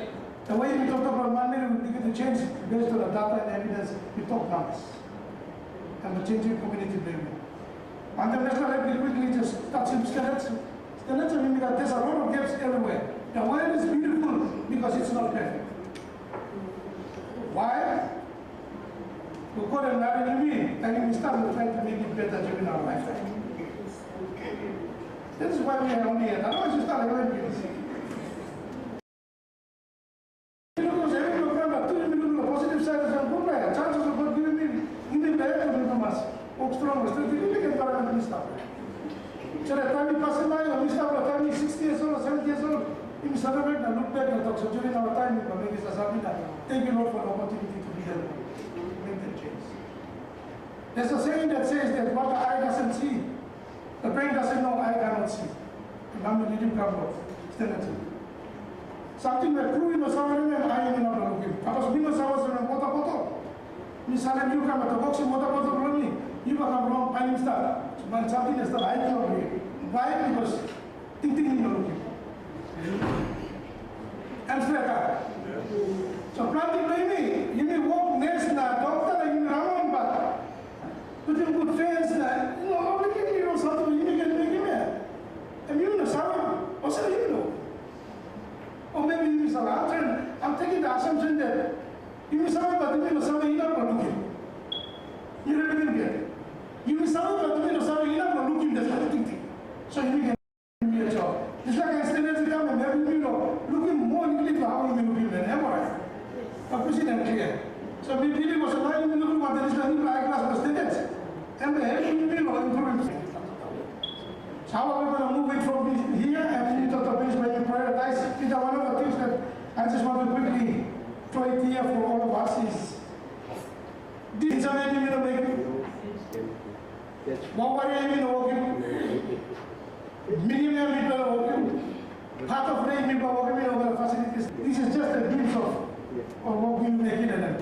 the way we talk about 1 million, we begin to change based on the data and evidence, we talk numbers. And the changing community behavior. On the national level, quickly just touching skeletons. Skeletons mean that there's a lot of gaps everywhere. The world is beautiful because it's not perfect. Why? We call it marrying and we start trying to make it better during our lifetime. This is why we are only here. Otherwise you start learning. There's a saying that says that what the eye doesn't see, the brain doesn't know, eye cannot see. Namun hidup kamu, stand something that true in the summer and I am not looking. Because we must have a photo. Misalnya you come at the box in photo only, you will have wrong finding stuff. But something is the eye cannot read. Why? Because thinking in the looking. And so planting maybe, you may walk next na doctor and you may run but put in good friends that you know, we can do something, you can make him here. And you know, someone, or so you know. Or maybe you know, I'm taking the assumption that you know someone, but you know someone, you're not looking. You really didn't get it. You know someone, but you know someone, you're not looking, that's not thinking. So you can do your job. It's like I stand at the time and every you know, looking more into how you looking than ever. I'm pushing and clear. So we really was allowing me to look at the Islamic class was students. And the head you know, improving. So how are we going to move it from here and into the place where we prioritize? These are one of the things that I just want to quickly throw it here for all of us is these are any minute making. What were you working? Million people are working. Half of the people are working over the facilities. This is just a glimpse of what we make it and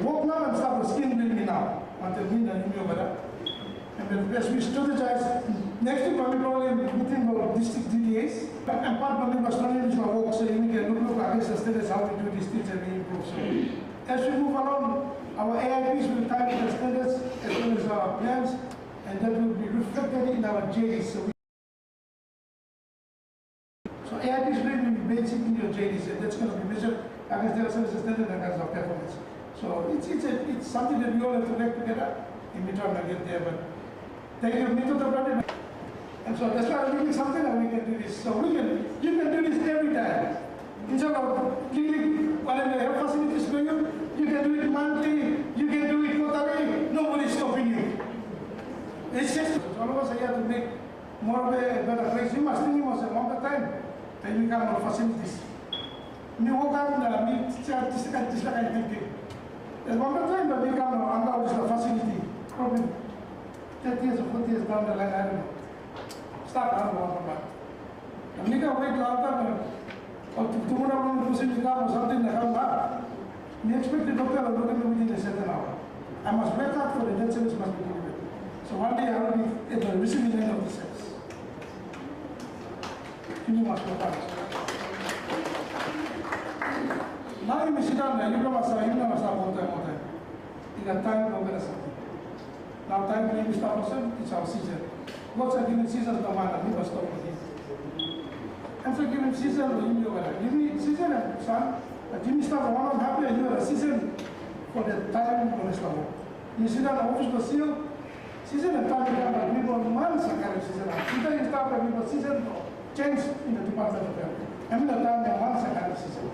walk now and start with skin building now until we know over there. And then as we strategize, next week we probably meeting our district DDAs and part of the Australian is going to work so we can look at this status how we do these things and we improve. So as we move along, our AIPs will tie the standards as well as our plans and that will be reflected in our JDs. So AIPs will be basic in your JDs and that's going to be measured against their service standard and against our performance. So it's something that we all have to work together in midterm to get there, but thank you, me to the project. And so that's why I'm doing something that we can do this. So you can do this every time. Instead of cleaning whatever health facilities for you can do it monthly, you can do it quarterly, nobody's stopping you. It's just all of us are here to make more of a better place. You must think of a longer time, then you become more facilities. You walk out and meet this kind of thinking. There's one more time that we come under the facility. Probably 30 years or 40 years down the line, I don't know. Start out one more. And we can wait longer or tomorrow we push or something like that. We expect the doctor to look at me within a certain hour. I must wake up for the death service must be delivered. So one day I will be at the receiving end of the service. You must go fast. Now you may sit down there, you know what's up all time. You got time to get something. Now time to maybe start also, it's our season. God's are giving seasons no matter, we must stop with him. And for giving season, you know what give me season and son, give me stuff one I'm happy and you are a season for the time on this level. You sit down the office for seal, season and time become like people months and kind of season. Sometimes you start like people season change in the department of health. I mean the time and months and kind of season.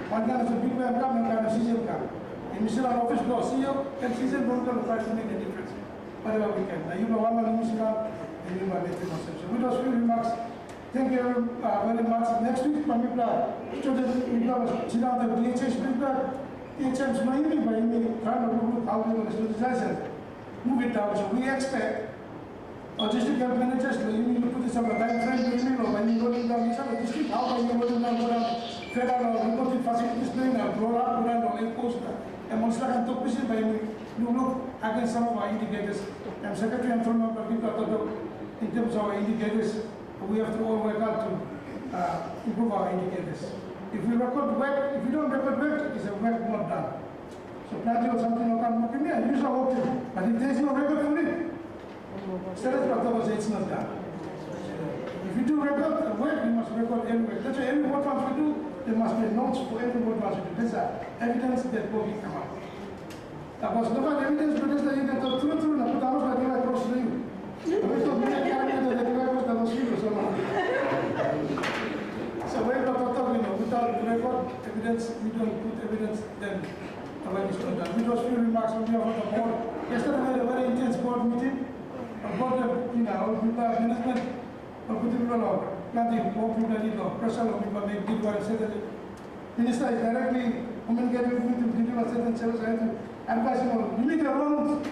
One kind of big man come and kind of season come. And you sit on office go, see you, and season don't come to try to make a difference. Whatever we can. Now you know one man you sit down and you know make the conception. With those few remarks, thank you very much. Next week, my people students will sit down the DHS people, DHS Miami, trying to look how we will strategize and move it down. So we expect our district health managers, you need to put this on a time frame, when you go to the district, how can you go down, federal or reported facilities plan, blow up, go down, or lake coast, and once I can talk to you, you look against some of our indicators. And Secretary and from people in terms of our indicators, we have to all work out to improve our indicators. If we record work, if we don't record work, it's a work not done. So plenty of something will come to me and use our work. But if there is no record for it, it's not done. If you do record work, you must record every work. That's why every work once we do, there must be notes for every work once we do. These are evidence that will come out. That was not evidence, but that you can talk through and put out like you across the you. So when we talk, without record evidence, we don't put evidence, then the work is not done. With those few remarks, we have on the board. Yesterday we had a very intense board meeting. About the management, planting, more people need pressure on people make good work. Minister is directly communicating with you to give us certain service. I have to advise you, you need a round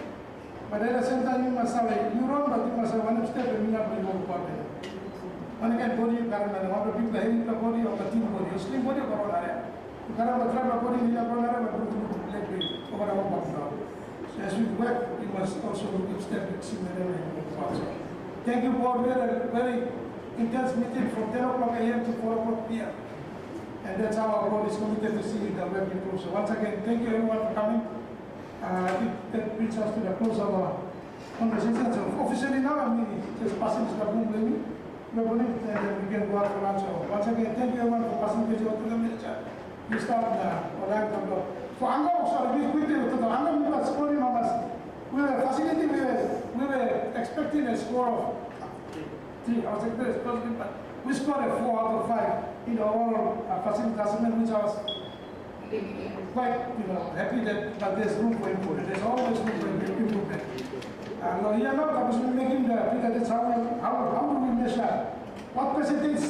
But at the same time, you must have you run, but you must have one step and you not be more important. One can body, you can't one of people having the body of the team body, slim body of our area. You can't have a trap body in your corner, but you can let me over our background. So as we work, you must also look at step similar. Thank you for a very intense meeting from 10 o'clock a.m. to 4 o'clock p.m. And that's how our board is committed to see the work improve. So once again, thank you everyone for coming. That brings us to the close of our conversation. So officially now, I'm just passing to the room, and we can go out for lunch. So once again, thank you everyone for passing the job to the minister. We start now. For Anga, sorry, we quickly to the Anga, we were scoring numbers. We were facilitating, we were expecting a score of 3. I was expecting, but we scored a 4 out of 5 in our overall facility assessment, which I was quite, happy that, but there's room for improvement. There's always room for improvement. And here now, I was making the figure. That's how do we measure? What percentage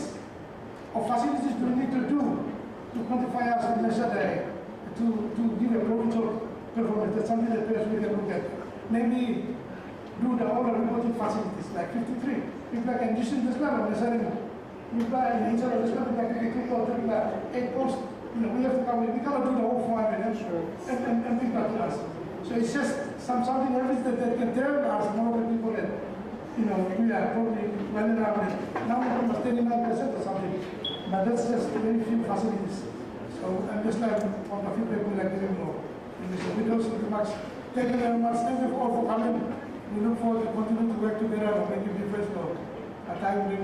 of facilities do we need to do to quantify us to measure to give a provincial performance? That's something that we can look at. Maybe do the overall reporting facilities, like 53. If like condition this level, measuring, if like in nature of this level, like 52 or 8 posts, we have to come in. We cannot do the whole 400 and bring that to us. So it's just something else that can tell us more of the people that, we are probably running around it. Now we're almost 39% or something. But that's just very few facilities. So I'm just like on a few people like them more. So with those remarks, thank you very much. Thank you all for coming. We look forward to continue to work together and make a difference for a time when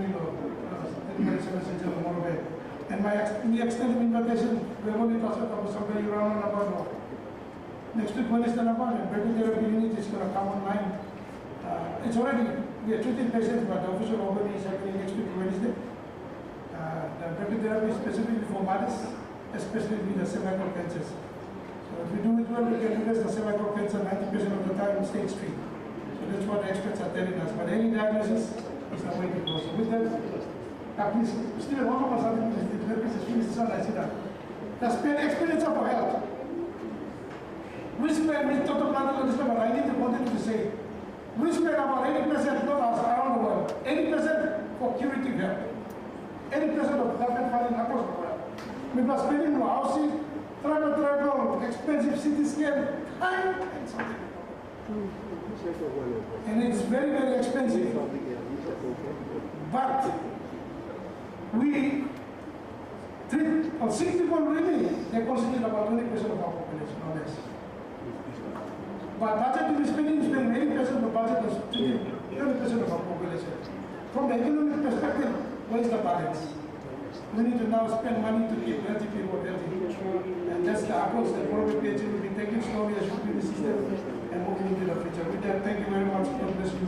and we extend an invitation. We have only talked about somebody around and about next week Wednesday and brachytherapy unit is going to come online. It's already, we are treating patients, but the official opening is happening next week Wednesday. The brachytherapy is specifically for mothers, especially with the cervical cancers. So if we do it well, we can address the cervical cancer 90% of the time in stage 3. So that's what the experts are telling us. But any diagnosis is the way to go. So with that, please, still one of us are doing this, I see that. The expenditure for health. We spend, we talked about this, but I need to continue to say, we spend about 80% dollars around the world, 80% for curative health, 80% of government funding across the world. We are spending more housing, travel, expensive CT scan, time, and something. And it's very, very expensive. But we treat, or sick people really, they constitute about 20% of our population, or less. But budget to be spending 80% of the budget is 20% of our population. From the economic perspective, where is the balance? We need to now spend money to keep healthy people healthy. And that's the approach that probably PhD will be taking slowly as should be the system and moving into the future. With that, thank you very much. God bless you.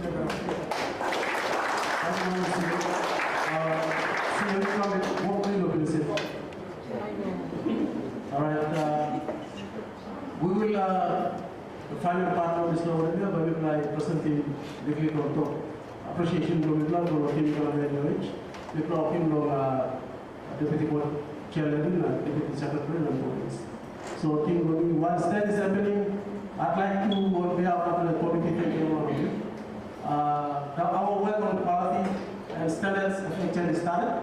All right. We will the final part of this program, but we will presenting briefly to appreciation to the chemical knowledge. We will Deputy Chairman and Deputy Secretary and police. So, once that is happening, I'd like to, on behalf of the committee, thank you. Our work on quality and standards actually started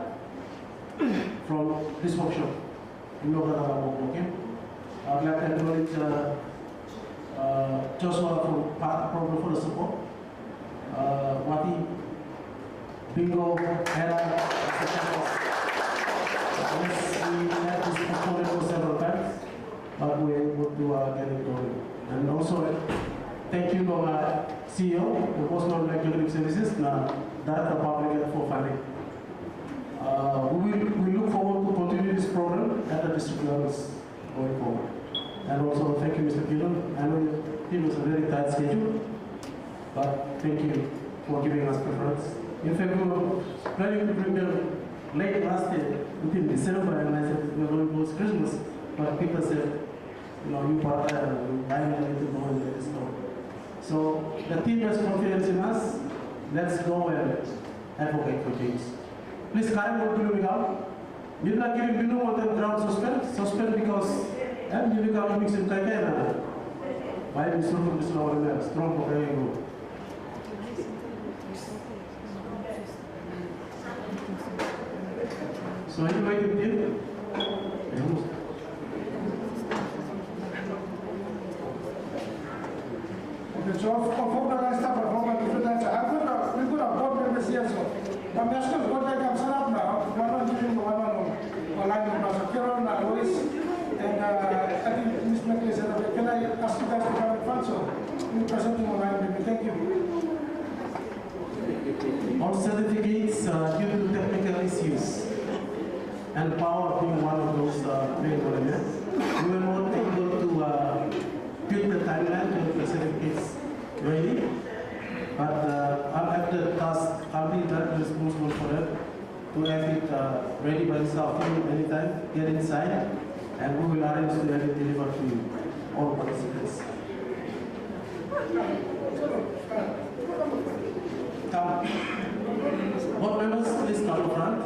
from this workshop. You know that I'm working. I'd like to acknowledge Joshua for the support. Wati, Bingo, Hera, yes, we had this postponed for several times, but we were able to get it going. And also, thank you to our CEO, the Postman Clinic Services, and Director of Public Health for funding. We look forward to continue this program at the district levels going forward. And also, thank you, Mr. Gillen. I know it was a very tight schedule, but thank you for giving us preference. In fact, we were planning to bring them late last year, within December, and I said, we're going towards Christmas, but people said, you part time, I need to go and let us go. So the team has confidence in us. Let's go and advocate for change. Please carry on to me out. You're not giving me more than ground suspend because I'm giving out mixing Kaitana. Why is it strong for So are you ready to give? Okay, so for the last time, we could have board members here, so. But I'm just going to go back and set up now. We're not giving the one on line of Pastor Kieran, Lois, and I think Ms. McLean said, can I ask you guys to come in front? So we're presenting online with me. Thank you. All certificates due to technical issues and power being one of those main elements. We were not able to build the timeline to the certificates ready, but I'll have the task, I'll be that responsible for it, to have it ready by this afternoon anytime, get inside, and we will arrange to have it delivered to you, all participants. Come. Board members, please come up front.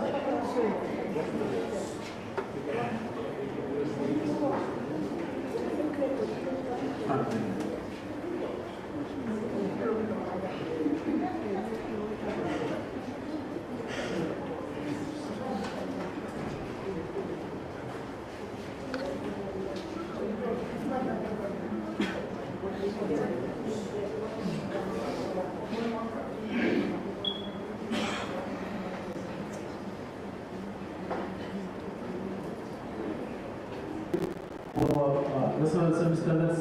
National Service Standards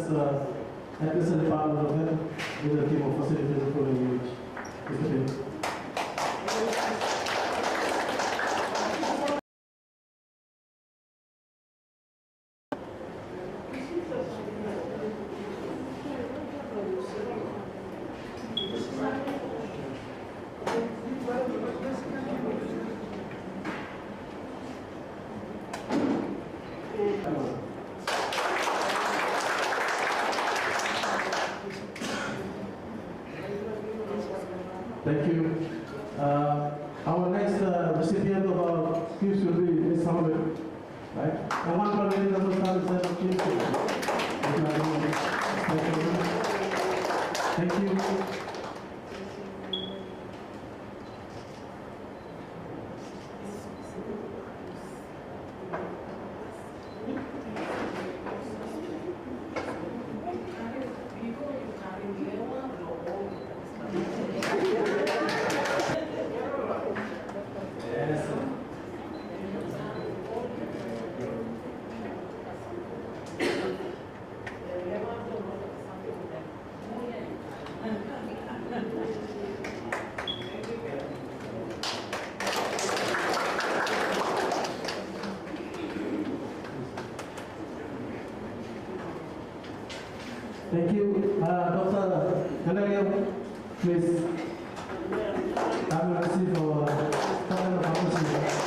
at the Department of Health with a team of facilitators following which is the Thank you. Our next recipient of our gifts will be Ms. Hamid, right? And one person in the start set of gifts. Thank you. Thank you. Dr. Ganaria, please. I will receive our token of appreciation.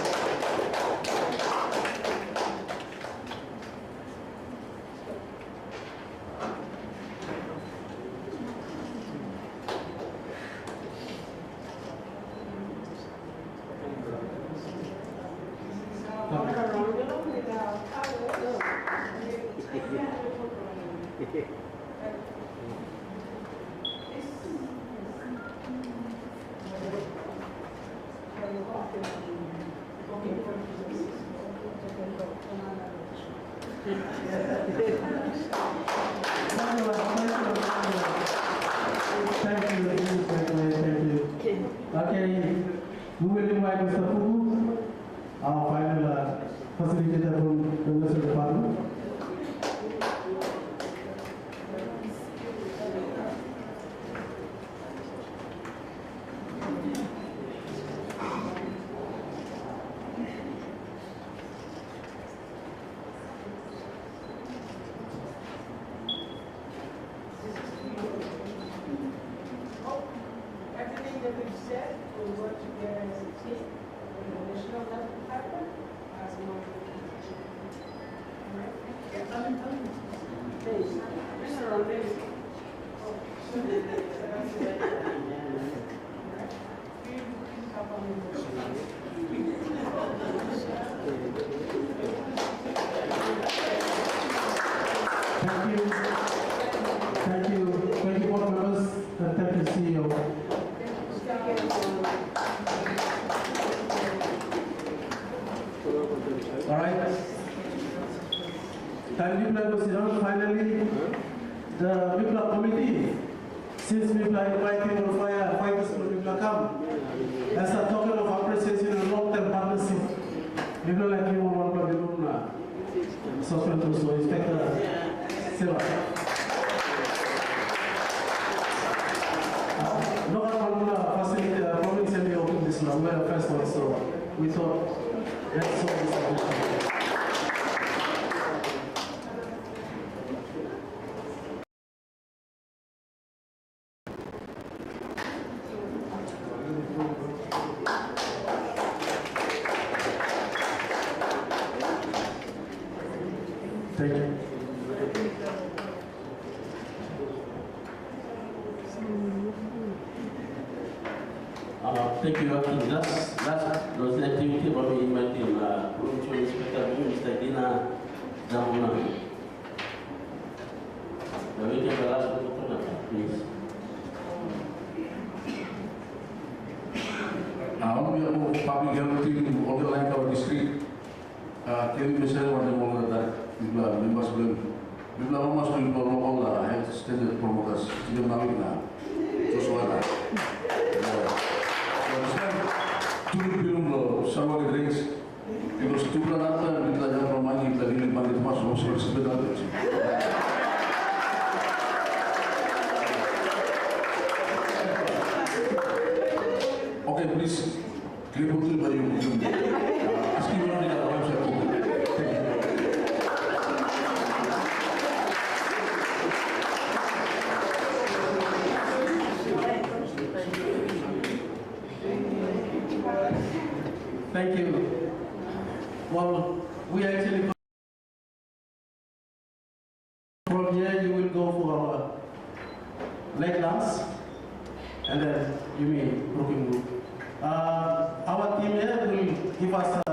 Okay, we will invite Mr. Fugu, our final facilitator from the National Department. Everything that we've said, we work together as a team, with the National Health Department, as one. Please, Mr. Rodriguez. Thank you. Thank you. Thank you, board members, and thank you, CEO. President, finally, the Mipla committee, since Mipla inviting all fighters to Mipla come, as a token of appreciation and long-term partnership, Mipla like you want to be suspend to Inspector Seva. Facility province and we opened this now. We are first one, so we thought let's solve this issue. Thank you. Thank you, Joaquin. That's those activity about me inviting Provincial Inspector Mr. Dina Zamuna. The meeting the last one, please. We are public health team organize our district. Can we say what they want that we must learn. We must learn all the health standard promoters. We are now just sama ke drinks because tu bulan apa kita jangan permainan kita ini panggil masuk sebentar. Okay, please clear betul baju ini. Aski mana di dalam website aku. Thank you. Well, we actually from here you will go for our leg dance and then you mean rocking group. Our team here will give us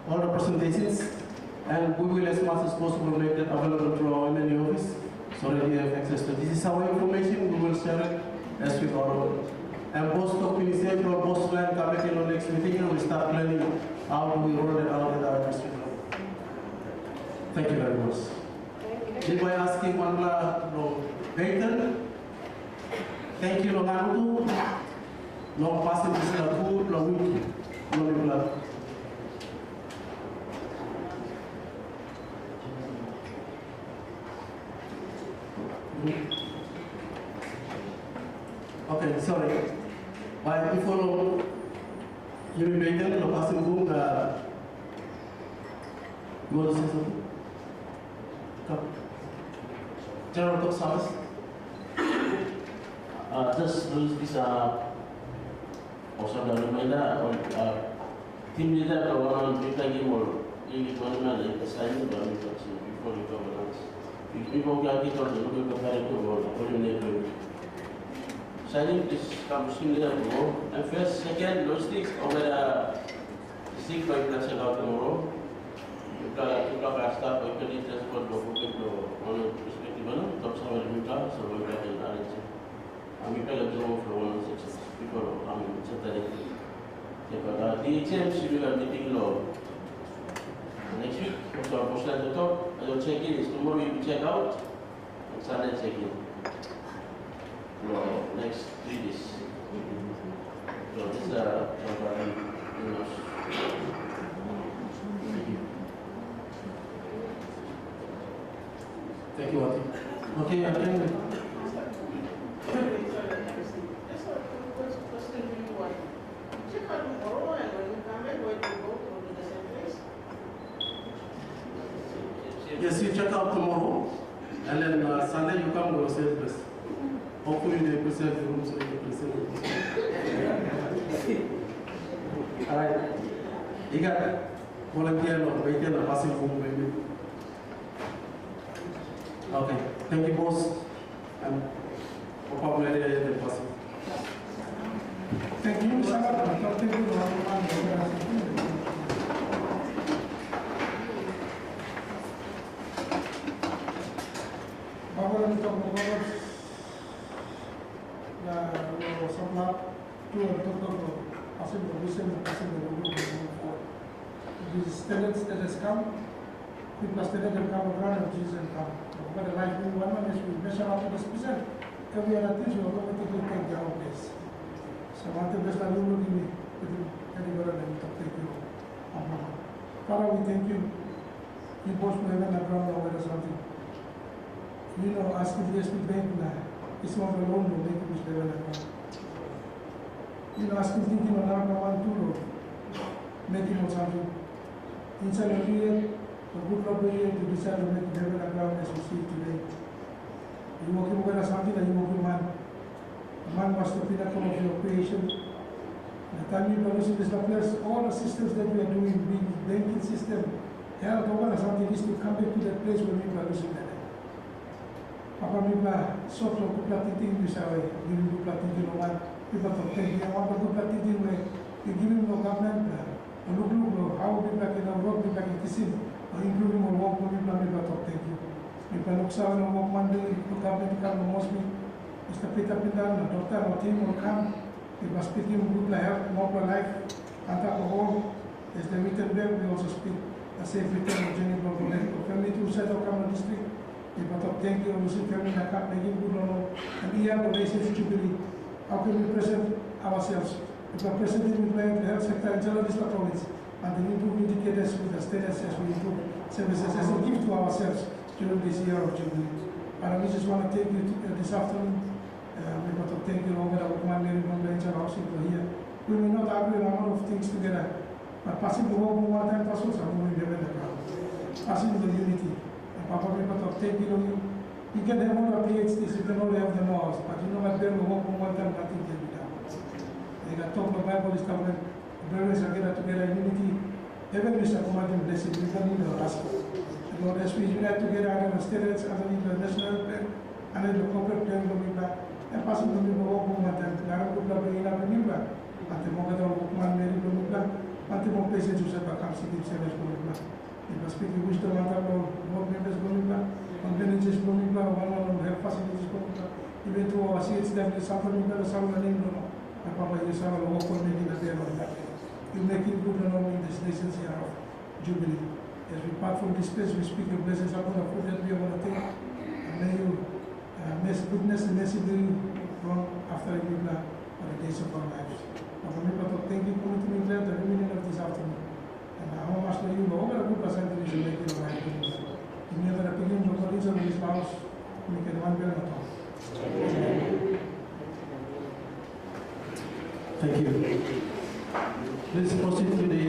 all the presentations and we will as much as possible make that available to our MNE office so that you have access to this is our information. We will share it as we go on. And both of initiative or both plan committee on next meeting and we'll start planning how do we roll it out in our district. Thank you very much. Anybody asking one Nathan? Thank you, Longanutu. No passing this food, no wiki, no blood. Okay, sorry. But before you make them, no passing room, you want to say something? Come. General Talk Service. Just this also the reminder on team leader the one Mipla game or in one man like the signing before you governance. People can get on the local comparative or coordinator. Signing this campus leader tomorrow. And first, second, logistics over the 6 by production out tomorrow. You can start by putting transport or one perspective, top several Mipla, so we can arrange it. We can observe for 1 6 before Saturday. But DHM should be meeting law next week. So I post at the top. I will check in. Is tomorrow you check out and Sunday check in. Next 3 days. So this is Thank you, Ati. Okay, I think. Yes, you check out tomorrow, and then Sunday you come to a safe place. Hopefully they preserve the room so you can preserve it. All right. You got volunteer or waiting or passing home maybe. Okay. Thank you, boss. And probably the passing. Thank you, These tenants that has come, people are standing and come around and Jesus and come. But the life we want is we measure up to this percent. Every other thing will automatically take their own place. So I want to best you will give me any word and take you. Father, we thank you. You both know heaven and ground over or something. You know, ask if yes, we thank you now. It's not alone will make you wish heaven and ground. You know, ask if thinking on our one, two, Lord. Make him on something. Inside of you, a good Lord here to decide to make heaven and ground as we see today. You walk in with something that you walk in man. A man was the pinnacle of your creation. The time you produce this place, all the systems that we are doing, banking system, health, over something is to come back to that place where we produce it. Papa Mibla, soft of good plating, you say, you do plating, you know what? People to take you, I want to good plating where you give him no government, look, how we back in our work, we back in Kisim, or including our work, we Mibla to take you. People look so no work Monday, look up and come mostly. Mr. Peter Pindan, the doctor, our team will come. We must speak him good health, more life, anti-alcohol. As the written there, we also speak a safe return of Jenny Blood family to set of Kamala district. We must thank you, Lucy family, that can't make it good or no. And we have the basis jubilee. How can we present ourselves? If we are presenting with the health sector in general district province, and the improved indicators with the status as we improve services as a gift to ourselves during this year of Jubilee. And we just want to take you this afternoon. We want to thank you over the Woman Mary Convention housing for here. We may not agree on a lot of things together, but passing the work one time passes and moving them in the crowd. Passing the unity. And Papa, we want to thank you. You can have all the PhDs, you can only have the laws, but you know what, they will work one time, nothing can be done. They got talk the Bible is coming, the brothers are together in unity. Even Mr. Commanding blessing, we don't need to ask for. Lord, as we unite together under the states, underneath the national plan, under the corporate plan, and passing the people walk on and Naran Kupla bringing up a new plan. And the Mogada Wokman Mary Blumipla, and the more places who said that comes to the service Blumipla. If I speak in wisdom, and board members Blumipla, and villages Blumipla, one of health facilities Blumipla, even to our seats that the suffering of the Southern England, and Papa, you saw the walk on making a day of that. You make it good and all in this nation's year of Jubilee. As we part from this place, we speak your blessings upon the food that we are going to take. And may you goodness and mercy be from after you for the days of our lives. Thank you for coming to me the remaining of this afternoon. And how much do you know over a good percentage of making the right things. In the other opinion, the police of this house, we can one better at all. Thank you. Please proceed to the